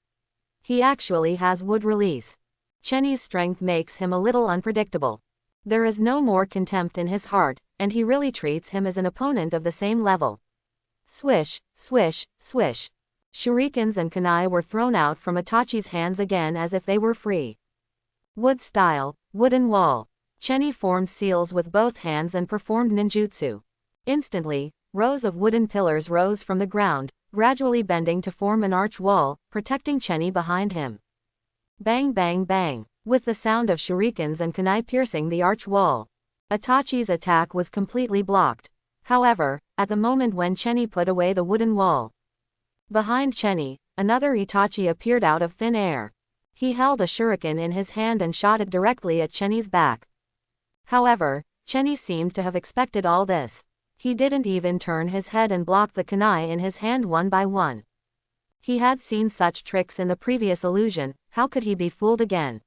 [SPEAKER 1] He actually has wood release. Cheni's strength makes him a little unpredictable. There is no more contempt in his heart, and he really treats him as an opponent of the same level. Swish, swish, swish. Shurikens and kunai were thrown out from Itachi's hands again as if they were free. Wood style, wooden wall. Cheni formed seals with both hands and performed ninjutsu. Instantly, rows of wooden pillars rose from the ground, gradually bending to form an arch wall, protecting Cheni behind him. Bang bang bang. With the sound of shurikens and kunai piercing the arch wall, Itachi's attack was completely blocked. However, at the moment when Cheni put away the wooden wall, behind Cheni, another Itachi appeared out of thin air. He held a shuriken in his hand and shot it directly at Cheni's back. However, Cheni seemed to have expected all this. He didn't even turn his head and blocked the kunai in his hand one by one. He had seen such tricks in the previous illusion, how could he be fooled again?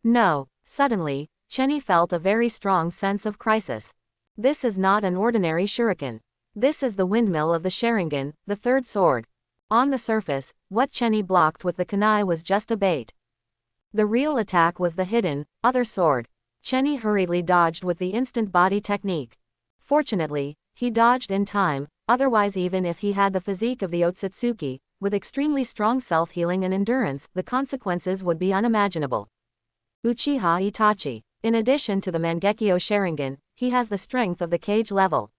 [SPEAKER 1] No. Suddenly, Cheni felt a very strong sense of crisis. This is not an ordinary shuriken. This is the windmill of the Sharingan, the third sword. On the surface, what Cheni blocked with the kunai was just a bait. The real attack was the hidden, other sword. Cheni hurriedly dodged with the instant body technique. Fortunately, he dodged in time, otherwise even if he had the physique of the Otsutsuki, with extremely strong self-healing and endurance, the consequences would be unimaginable. Uchiha Itachi. In addition to the Mangekyo Sharingan, he has the strength of the Kage level.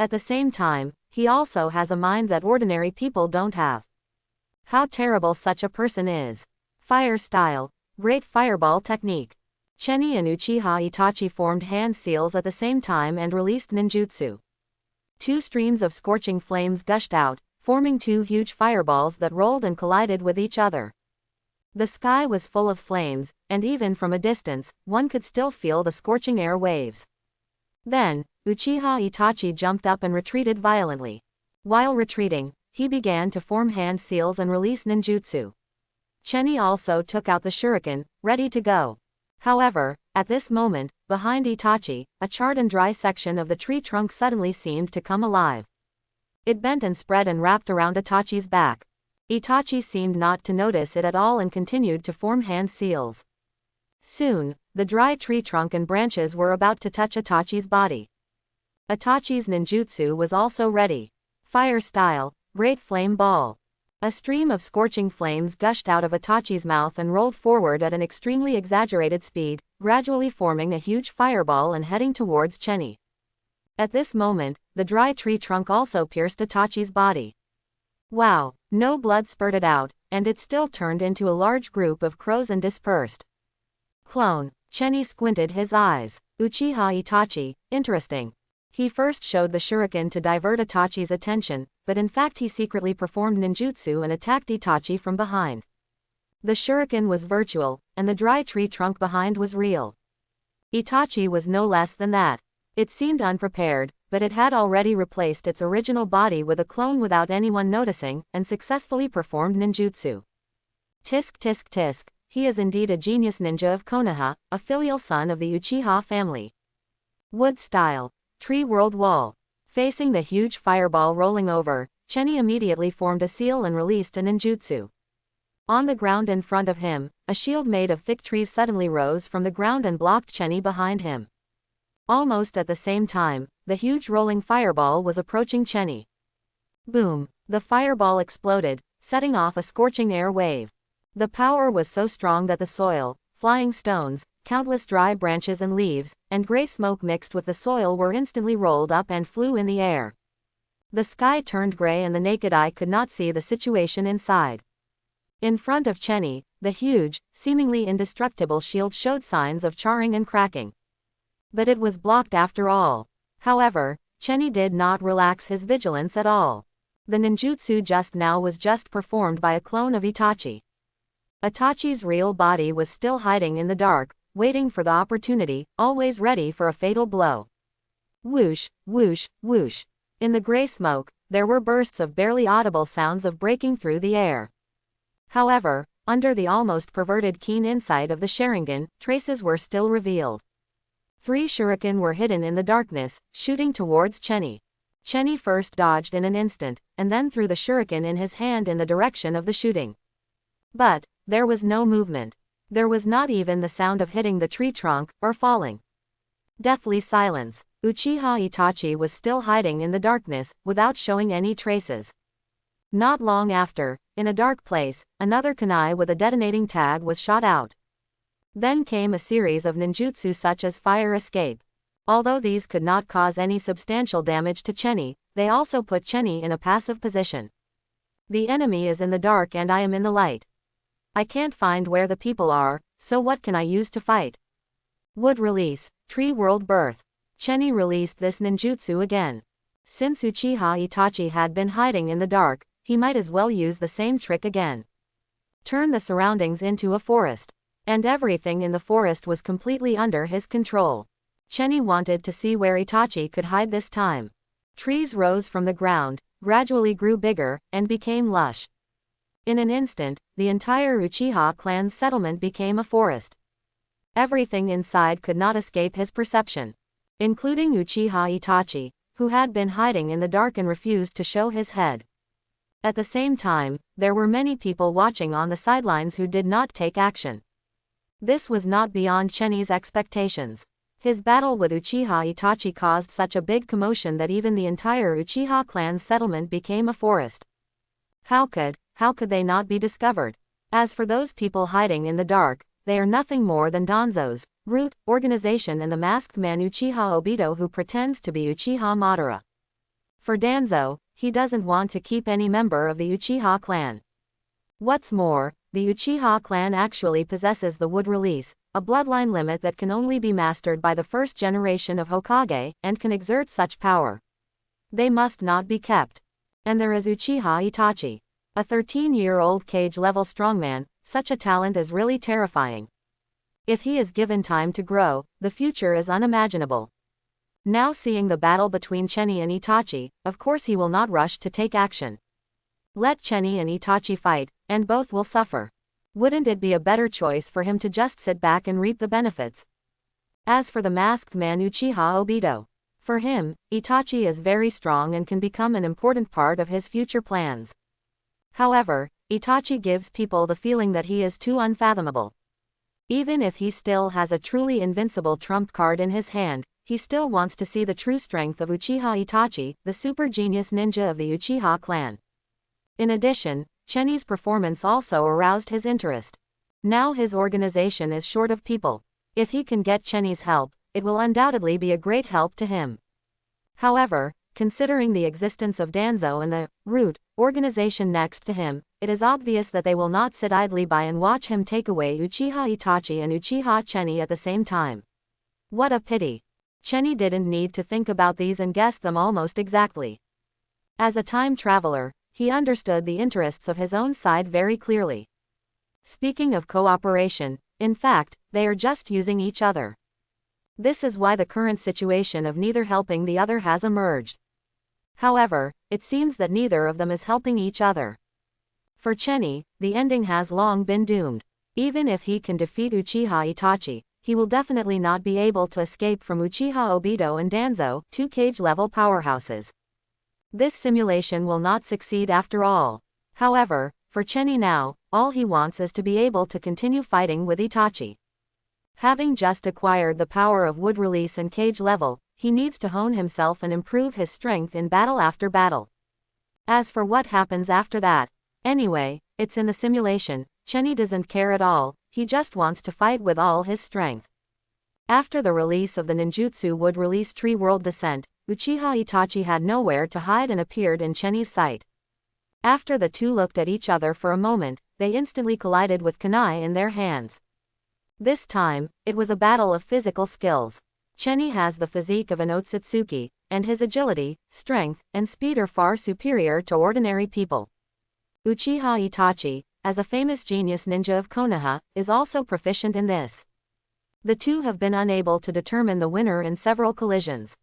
[SPEAKER 1] At the same time, he also has a mind that ordinary people don't have. How terrible such a person is. Fire style. Great fireball technique. Cheni and Uchiha Itachi formed hand seals at the same time and released ninjutsu. Two streams of scorching flames gushed out, forming two huge fireballs that rolled and collided with each other. The sky was full of flames, and even from a distance, one could still feel the scorching air waves. Then, Uchiha Itachi jumped up and retreated violently. While retreating, he began to form hand seals and release ninjutsu. Cheni also took out the shuriken, ready to go. However, at this moment, behind Itachi, a charred and dry section of the tree trunk suddenly seemed to come alive. It bent and spread and wrapped around Itachi's back. Itachi seemed not to notice it at all and continued to form hand seals. Soon, the dry tree trunk and branches were about to touch Itachi's body. Itachi's ninjutsu was also ready. Fire style, great flame ball. A stream of scorching flames gushed out of Itachi's mouth and rolled forward at an extremely exaggerated speed, gradually forming a huge fireball and heading towards Chenny. At this moment, the dry tree trunk also pierced Itachi's body. Wow, no blood spurted out, and it still turned into a large group of crows and dispersed. Clone. Chenny squinted his eyes. Uchiha Itachi, interesting. He first showed the shuriken to divert Itachi's attention, but in fact he secretly performed ninjutsu and attacked Itachi from behind. The shuriken was virtual, and the dry tree trunk behind was real. Itachi was no less than that. It seemed unprepared, but it had already replaced its original body with a clone without anyone noticing, and successfully performed ninjutsu. Tisk tisk tisk, he is indeed a genius ninja of Konoha, a filial son of the Uchiha family. Wood style. Tree world wall. Facing the huge fireball rolling over, Chenny immediately formed a seal and released a ninjutsu. On the ground in front of him, a shield made of thick trees suddenly rose from the ground and blocked Chenny behind him. Almost at the same time, the huge rolling fireball was approaching Chenny. Boom! The fireball exploded, setting off a scorching air wave. The power was so strong that the soil, flying stones, countless dry branches and leaves, and gray smoke mixed with the soil were instantly rolled up and flew in the air. The sky turned gray and the naked eye could not see the situation inside. In front of Chenny, the huge, seemingly indestructible shield showed signs of charring and cracking. But it was blocked after all. However, Chenny did not relax his vigilance at all. The ninjutsu just now was just performed by a clone of Itachi. Itachi's real body was still hiding in the dark, waiting for the opportunity, always ready for a fatal blow. Whoosh, whoosh, whoosh. In the gray smoke, there were bursts of barely audible sounds of breaking through the air. However, under the almost perverted keen insight of the Sharingan, traces were still revealed. 3 shuriken were hidden in the darkness, shooting towards Chenny. Chenny first dodged in an instant, and then threw the shuriken in his hand in the direction of the shooting. But there was no movement. There was not even the sound of hitting the tree trunk, or falling. Deathly silence. Uchiha Itachi was still hiding in the darkness, without showing any traces. Not long after, in a dark place, another kunai with a detonating tag was shot out. Then came a series of ninjutsu such as fire escape. Although these could not cause any substantial damage to Chenny, they also put Chenny in a passive position. The enemy is in the dark and I am in the light. I can't find where the people are, so what can I use to fight? Wood release. Tree world birth. Chenny released this ninjutsu again. Since Uchiha Itachi had been hiding in the dark, he might as well use the same trick again. Turn the surroundings into a forest. And everything in the forest was completely under his control. Chenny wanted to see where Itachi could hide this time. Trees rose from the ground, gradually grew bigger, and became lush. In an instant, the entire Uchiha clan's settlement became a forest. Everything inside could not escape his perception. Including Uchiha Itachi, who had been hiding in the dark and refused to show his head. At the same time, there were many people watching on the sidelines who did not take action. This was not beyond Chenny's expectations. His battle with Uchiha Itachi caused such a big commotion that even the entire Uchiha clan's settlement became a forest. How could they not be discovered? As for those people hiding in the dark, they are nothing more than Danzo's root organization and the masked man Uchiha Obito who pretends to be Uchiha Madara. For Danzo, he doesn't want to keep any member of the Uchiha clan. What's more, the Uchiha clan actually possesses the wood release, a bloodline limit that can only be mastered by the first generation of Hokage, and can exert such power. They must not be kept. And there is Uchiha Itachi. A 13-year-old cage-level strongman, such a talent is really terrifying. If he is given time to grow, the future is unimaginable. Now seeing the battle between Chenny and Itachi, of course he will not rush to take action. Let Chenny and Itachi fight, and both will suffer. Wouldn't it be a better choice for him to just sit back and reap the benefits? As for the masked man Uchiha Obito, for him, Itachi is very strong and can become an important part of his future plans. However, Itachi gives people the feeling that he is too unfathomable. Even if he still has a truly invincible trump card in his hand, he still wants to see the true strength of Uchiha Itachi, the super genius ninja of the Uchiha clan. In addition, Chenny's performance also aroused his interest. Now his organization is short of people. If he can get Chenny's help, it will undoubtedly be a great help to him. However, considering the existence of Danzo and the root organization next to him, it is obvious that they will not sit idly by and watch him take away Uchiha Itachi and Uchiha Chenny at the same time. What a pity. Chenny didn't need to think about these and guessed them almost exactly. As a time traveler, he understood the interests of his own side very clearly. Speaking of cooperation, in fact, they are just using each other. This is why the current situation of neither helping the other has emerged. However, it seems that neither of them is helping each other. For Chenny, the ending has long been doomed. Even if he can defeat Uchiha Itachi, he will definitely not be able to escape from Uchiha Obito and Danzo, two cage-level powerhouses. This simulation will not succeed after all. However, for Chenny now, all he wants is to be able to continue fighting with Itachi. Having just acquired the power of wood release and cage level, he needs to hone himself and improve his strength in battle after battle. As for what happens after that, anyway, it's in the simulation. Chenny doesn't care at all, he just wants to fight with all his strength. After the release of the ninjutsu wood release tree world descent, Uchiha Itachi had nowhere to hide and appeared in Chenny's sight. After the two looked at each other for a moment, they instantly collided with kunai in their hands. This time, it was a battle of physical skills. Chenny has the physique of an Otsutsuki, and his agility, strength, and speed are far superior to ordinary people. Uchiha Itachi, as a famous genius ninja of Konoha, is also proficient in this. The two have been unable to determine the winner in several collisions.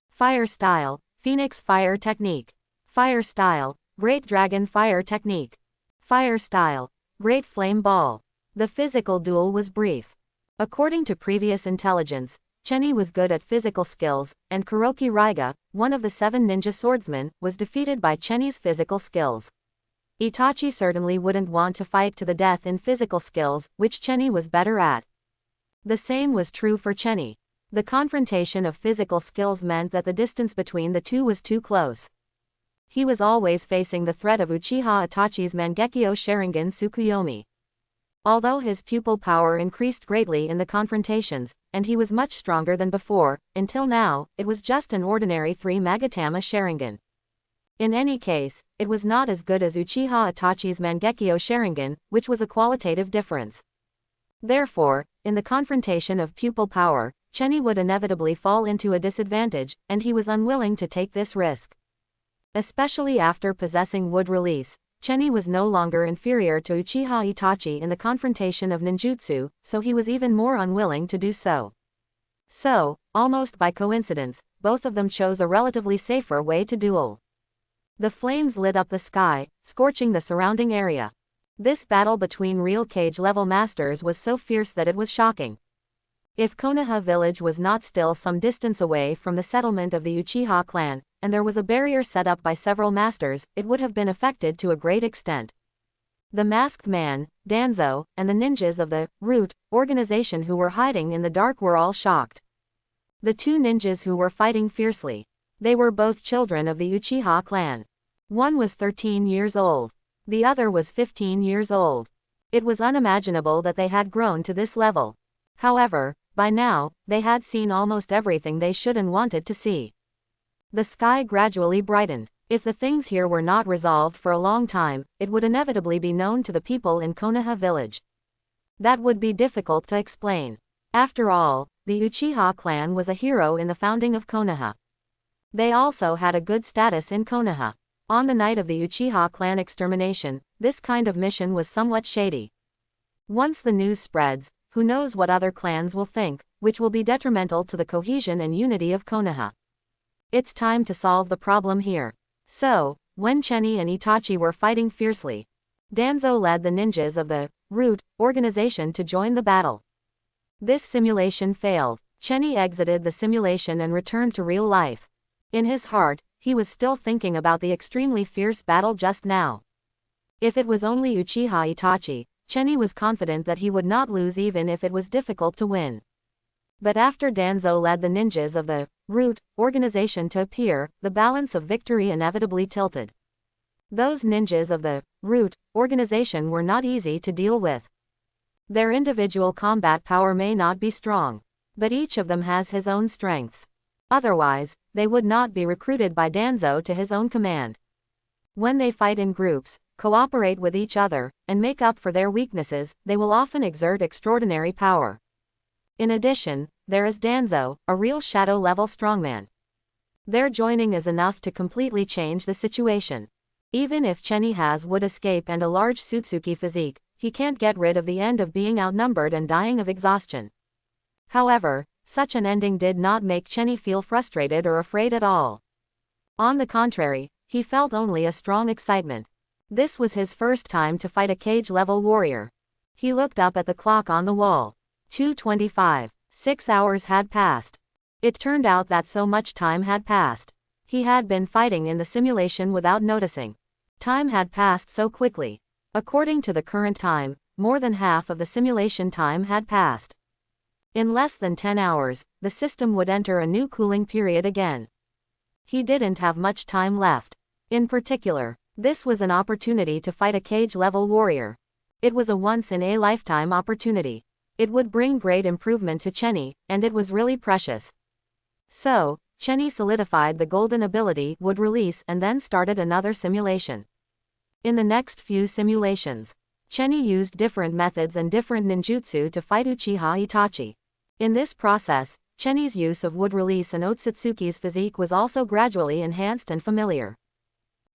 [SPEAKER 1] Fire style, Phoenix fire technique. Fire style, Great Dragon fire technique. Fire style, Great Flame ball. The physical duel was brief. According to previous intelligence, Chenny was good at physical skills, and Kuroki Raiga, one of the 7 ninja swordsmen, was defeated by Chenny's physical skills. Itachi certainly wouldn't want to fight to the death in physical skills, which Chenny was better at. The same was true for Chenny. The confrontation of physical skills meant that the distance between the two was too close. He was always facing the threat of Uchiha Itachi's Mangekyo Sharingan Tsukuyomi. Although his pupil power increased greatly in the confrontations, and he was much stronger than before, until now, it was just an ordinary 3 Magatama Sharingan. In any case, it was not as good as Uchiha Itachi's Mangekyo Sharingan, which was a qualitative difference. Therefore, in the confrontation of pupil power, Chenny would inevitably fall into a disadvantage, and he was unwilling to take this risk. Especially after possessing wood release, Chenny was no longer inferior to Uchiha Itachi in the confrontation of ninjutsu, so he was even more unwilling to do so. So, almost by coincidence, both of them chose a relatively safer way to duel. The flames lit up the sky, scorching the surrounding area. This battle between real cage-level masters was so fierce that it was shocking. If Konoha village was not still some distance away from the settlement of the Uchiha clan, and there was a barrier set up by several masters, it would have been affected to a great extent. The masked man, Danzo, and the ninjas of the root organization who were hiding in the dark were all shocked. The 2 ninjas who were fighting fiercely. They were both children of the Uchiha clan. One was 13 years old. The other was 15 years old. It was unimaginable that they had grown to this level. However, by now, they had seen almost everything they should and wanted to see. The sky gradually brightened. If the things here were not resolved for a long time, it would inevitably be known to the people in Konoha village. That would be difficult to explain. After all, the Uchiha clan was a hero in the founding of Konoha. They also had a good status in Konoha. On the night of the Uchiha clan extermination, this kind of mission was somewhat shady. Once the news spreads, who knows what other clans will think, which will be detrimental to the cohesion and unity of Konoha. It's time to solve the problem here. So, when Chenny and Itachi were fighting fiercely, Danzo led the ninjas of the root organization to join the battle. This simulation failed. Chenny exited the simulation and returned to real life. In his heart, he was still thinking about the extremely fierce battle just now. If it was only Uchiha Itachi, Chenny was confident that he would not lose even if it was difficult to win. But after Danzo led the ninjas of the root organization to appear, the balance of victory inevitably tilted. Those ninjas of the root organization were not easy to deal with. Their individual combat power may not be strong, but each of them has his own strengths. Otherwise, they would not be recruited by Danzo to his own command. When they fight in groups, cooperate with each other, and make up for their weaknesses, they will often exert extraordinary power. In addition, there is Danzo, a real shadow-level strongman. Their joining is enough to completely change the situation. Even if Chenny has would escape and a large Otsutsuki physique, he can't get rid of the end of being outnumbered and dying of exhaustion. However, such an ending did not make Chenny feel frustrated or afraid at all. On the contrary, he felt only a strong excitement. This was his first time to fight a cage-level warrior. He looked up at the clock on the wall. 2:25. 6 hours had passed. It turned out that so much time had passed. He had been fighting in the simulation without noticing. Time had passed so quickly. According to the current time, more than half of the simulation time had passed. In less than 10 hours, the system would enter a new cooling period again. He didn't have much time left. In particular, this was an opportunity to fight a cage-level warrior. It was a once-in-a-lifetime opportunity. It would bring great improvement to Chenny, and it was really precious. So, Chenny solidified the golden ability would release and then started another simulation. In the next few simulations, Chenny used different methods and different ninjutsu to fight Uchiha Itachi. In this process, Chenny's use of wood release and Otsutsuki's physique was also gradually enhanced and familiar.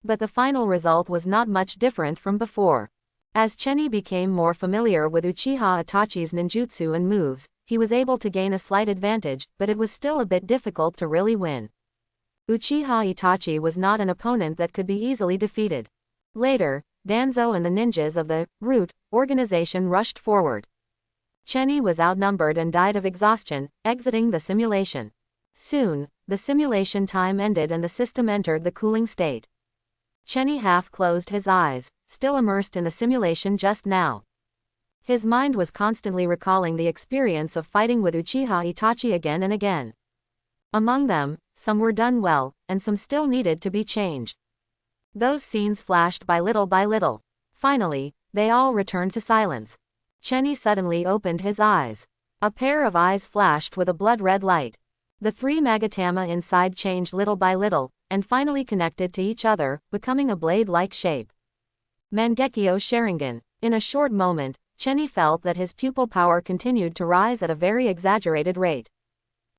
[SPEAKER 1] But the final result was not much different from before. As Chenny became more familiar with Uchiha Itachi's ninjutsu and moves, he was able to gain a slight advantage, but it was still a bit difficult to really win. Uchiha Itachi was not an opponent that could be easily defeated. Later, Danzo and the ninjas of the root organization rushed forward. Chenny was outnumbered and died of exhaustion, exiting the simulation. Soon, the simulation time ended and the system entered the cooling state. Chenny half closed his eyes, still immersed in the simulation just now. His mind was constantly recalling the experience of fighting with Uchiha Itachi again and again. Among them, some were done well, and some still needed to be changed. Those scenes flashed by little by little. Finally, they all returned to silence. Chenny suddenly opened his eyes. A pair of eyes flashed with a blood-red light. The three Magatama inside changed little by little, and finally connected to each other, becoming a blade-like shape. Mangekyo Sharingan. In a short moment, Chenny felt that his pupil power continued to rise at a very exaggerated rate.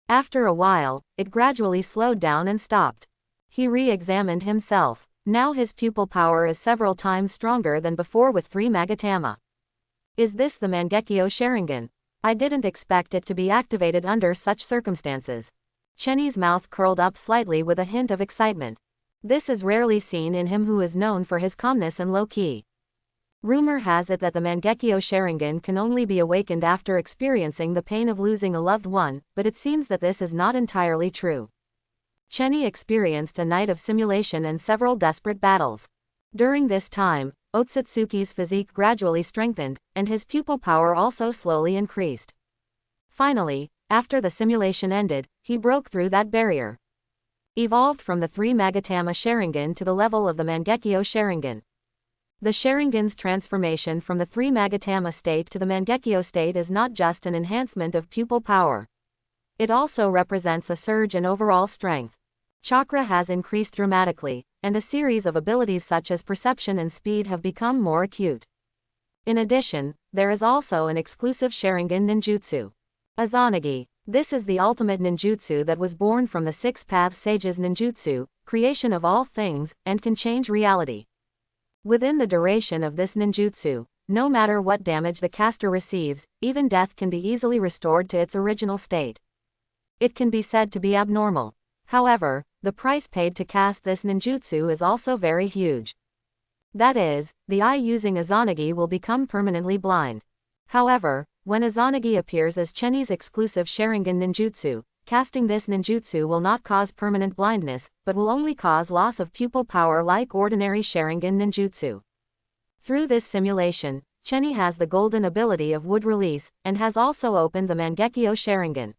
[SPEAKER 1] After a while, it gradually slowed down and stopped. He re-examined himself. Now his pupil power is several times stronger than before with 3 Magatama. Is this the Mangekyo Sharingan? I didn't expect it to be activated under such circumstances. Chenny's mouth curled up slightly with a hint of excitement. This is rarely seen in him who is known for his calmness and low-key. Rumor has it that the Mangekyo Sharingan can only be awakened after experiencing the pain of losing a loved one, but it seems that this is not entirely true. Chenny experienced a night of simulation and several desperate battles. During this time, Otsutsuki's physique gradually strengthened, and his pupil power also slowly increased. Finally, after the simulation ended, he broke through that barrier. Evolved from the 3 Magatama Sharingan to the level of the Mangekyo Sharingan. The Sharingan's transformation from the 3 Magatama state to the Mangekyo state is not just an enhancement of pupil power. It also represents a surge in overall strength. Chakra has increased dramatically, and a series of abilities such as perception and speed have become more acute. In addition, there is also an exclusive Sharingan ninjutsu. Izanagi. This is the ultimate ninjutsu that was born from the 6-path sage's ninjutsu, creation of all things, and can change reality. Within the duration of this ninjutsu, no matter what damage the caster receives, even death can be easily restored to its original state. It can be said to be abnormal. However, the price paid to cast this ninjutsu is also very huge. That is, the eye using Izanagi will become permanently blind. However, when Izanagi appears as Chenny's exclusive Sharingan ninjutsu, casting this ninjutsu will not cause permanent blindness, but will only cause loss of pupil power like ordinary Sharingan ninjutsu. Through this simulation, Chenny has the golden ability of wood release, and has also opened the Mangekyo Sharingan.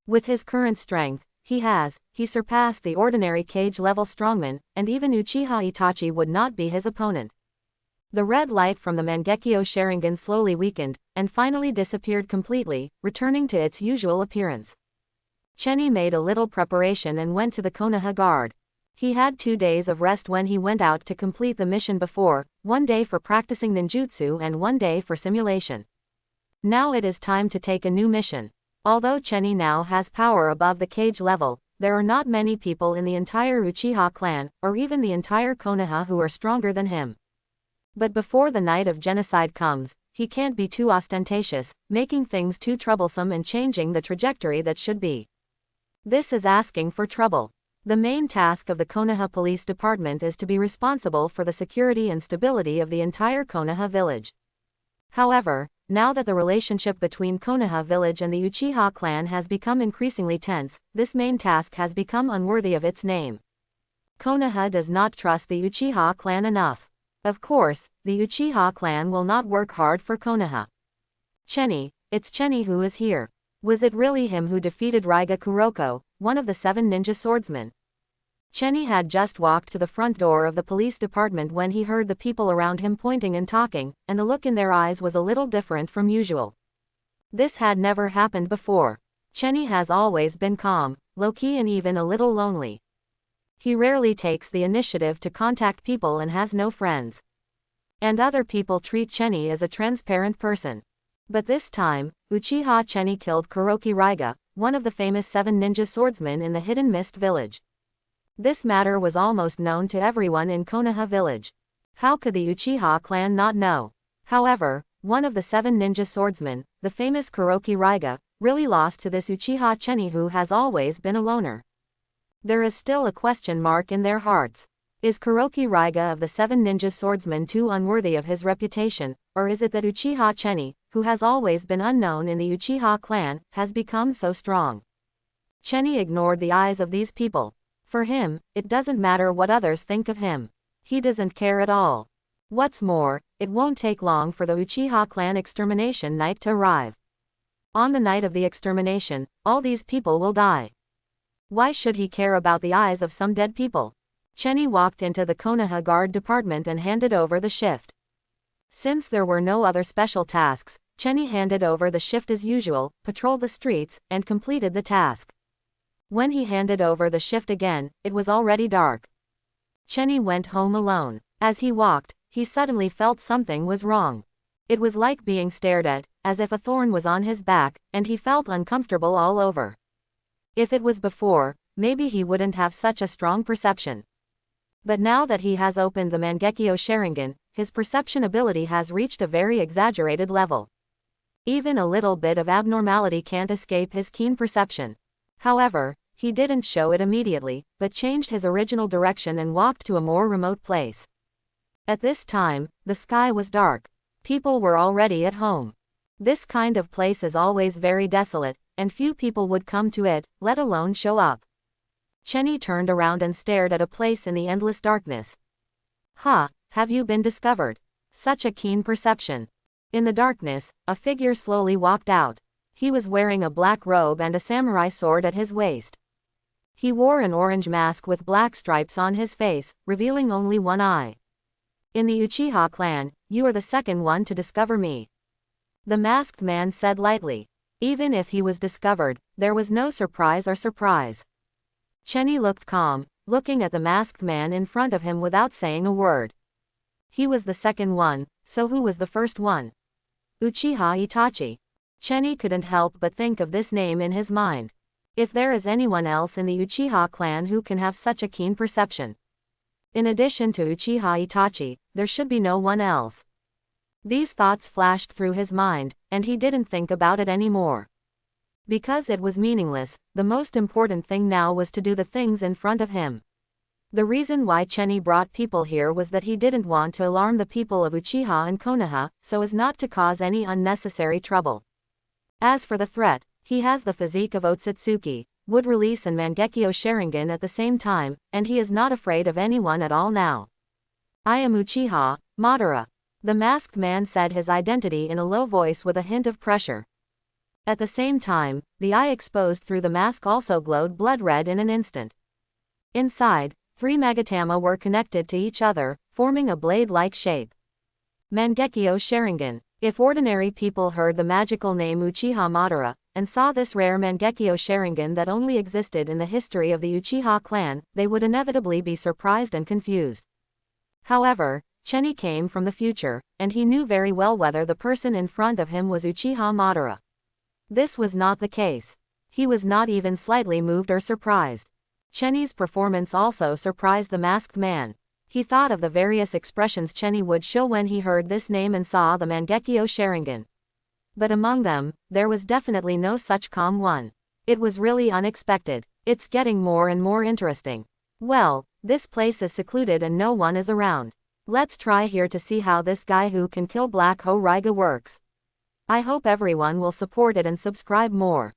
[SPEAKER 1] With his current strength, He surpassed the ordinary cage-level strongman, and even Uchiha Itachi would not be his opponent. The red light from the Mangekyo Sharingan slowly weakened, and finally disappeared completely, returning to its usual appearance. Chenny made a little preparation and went to the Konoha guard. He had 2 days of rest when he went out to complete the mission before, 1 day for practicing ninjutsu and 1 day for simulation. Now it is time to take a new mission. Although Chenny now has power above the cage level, there are not many people in the entire Uchiha clan, or even the entire Konoha who are stronger than him. But before the night of genocide comes, he can't be too ostentatious, making things too troublesome and changing the trajectory that should be. This is asking for trouble. The main task of the Konoha Police Department is to be responsible for the security and stability of the entire Konoha village. However, now that the relationship between Konoha village and the Uchiha clan has become increasingly tense, this main task has become unworthy of its name. Konoha does not trust the Uchiha clan enough. Of course, the Uchiha clan will not work hard for Konoha. Chenny, it's Chenny who is here. Was it really him who defeated Raiga Kuroko, one of the 7 ninja swordsmen? Chenny had just walked to the front door of the police department when he heard the people around him pointing and talking, and the look in their eyes was a little different from usual. This had never happened before. Chenny has always been calm, low-key and even a little lonely. He rarely takes the initiative to contact people and has no friends. And other people treat Chenny as a transparent person. But this time, Uchiha Chenny killed Kuroki Raiga, one of the famous 7 ninja swordsmen in the Hidden Mist village. This matter was almost known to everyone in Konoha village. How could the Uchiha clan not know? However, one of the 7 ninja swordsmen, the famous Kuroki Raiga, really lost to this Uchiha Chenny who has always been a loner. There is still a question mark in their hearts. Is Kuroki Raiga of the 7 ninja swordsmen too unworthy of his reputation, or is it that Uchiha Chenny, who has always been unknown in the Uchiha clan, has become so strong? Chenny ignored the eyes of these people. For him, it doesn't matter what others think of him. He doesn't care at all. What's more, it won't take long for the Uchiha clan extermination night to arrive. On the night of the extermination, all these people will die. Why should he care about the eyes of some dead people? Chenny walked into the Konoha guard department and handed over the shift. Since there were no other special tasks, Chenny handed over the shift as usual, patrolled the streets, and completed the task. When he handed over the shift again, it was already dark. Chenny went home alone. As he walked, he suddenly felt something was wrong. It was like being stared at, as if a thorn was on his back, and he felt uncomfortable all over. If it was before, maybe he wouldn't have such a strong perception. But now that he has opened the Mangekyo Sharingan, his perception ability has reached a very exaggerated level. Even a little bit of abnormality can't escape his keen perception. However, he didn't show it immediately, but changed his original direction and walked to a more remote place. At this time, the sky was dark. People were already at home. This kind of place is always very desolate, and few people would come to it, let alone show up. Chenny turned around and stared at a place in the endless darkness. Have you been discovered? Such a keen perception. In the darkness, a figure slowly walked out. He was wearing a black robe and a samurai sword at his waist. He wore an orange mask with black stripes on his face, revealing only one eye. In the Uchiha clan, you are the second one to discover me. The masked man said lightly. Even if he was discovered, there was no surprise. Chenny looked calm, looking at the masked man in front of him without saying a word. He was the second one, so who was the first one? Uchiha Itachi. Chenny couldn't help but think of this name in his mind. If there is anyone else in the Uchiha clan who can have such a keen perception. In addition to Uchiha Itachi, there should be no one else. These thoughts flashed through his mind, and he didn't think about it anymore. Because it was meaningless, the most important thing now was to do the things in front of him. The reason why Chenny brought people here was that he didn't want to alarm the people of Uchiha and Konoha, so as not to cause any unnecessary trouble. As for the threat, he has the physique of Otsutsuki, would release and Mangekyo Sharingan at the same time, and he is not afraid of anyone at all now. I am Uchiha, Madara. The masked man said his identity in a low voice with a hint of pressure. At the same time, the eye exposed through the mask also glowed blood red in an instant. Inside, 3 Magatama were connected to each other, forming a blade-like shape. Mangekyo Sharingan. If ordinary people heard the magical name Uchiha Madara, and saw this rare Mangekyo Sharingan that only existed in the history of the Uchiha clan, they would inevitably be surprised and confused. However, Chenny came from the future, and he knew very well whether the person in front of him was Uchiha Madara. This was not the case. He was not even slightly moved or surprised. Chenny's performance also surprised the masked man. He thought of the various expressions Chenny would show when he heard this name and saw the Mangekyo Sharingan. But among them, there was definitely no such calm one. It was really unexpected. It's getting more and more interesting. Well, this place is secluded and no one is around. Let's try here to see how this guy who can kill Black Ho Raiga works. I hope everyone will support it and subscribe more.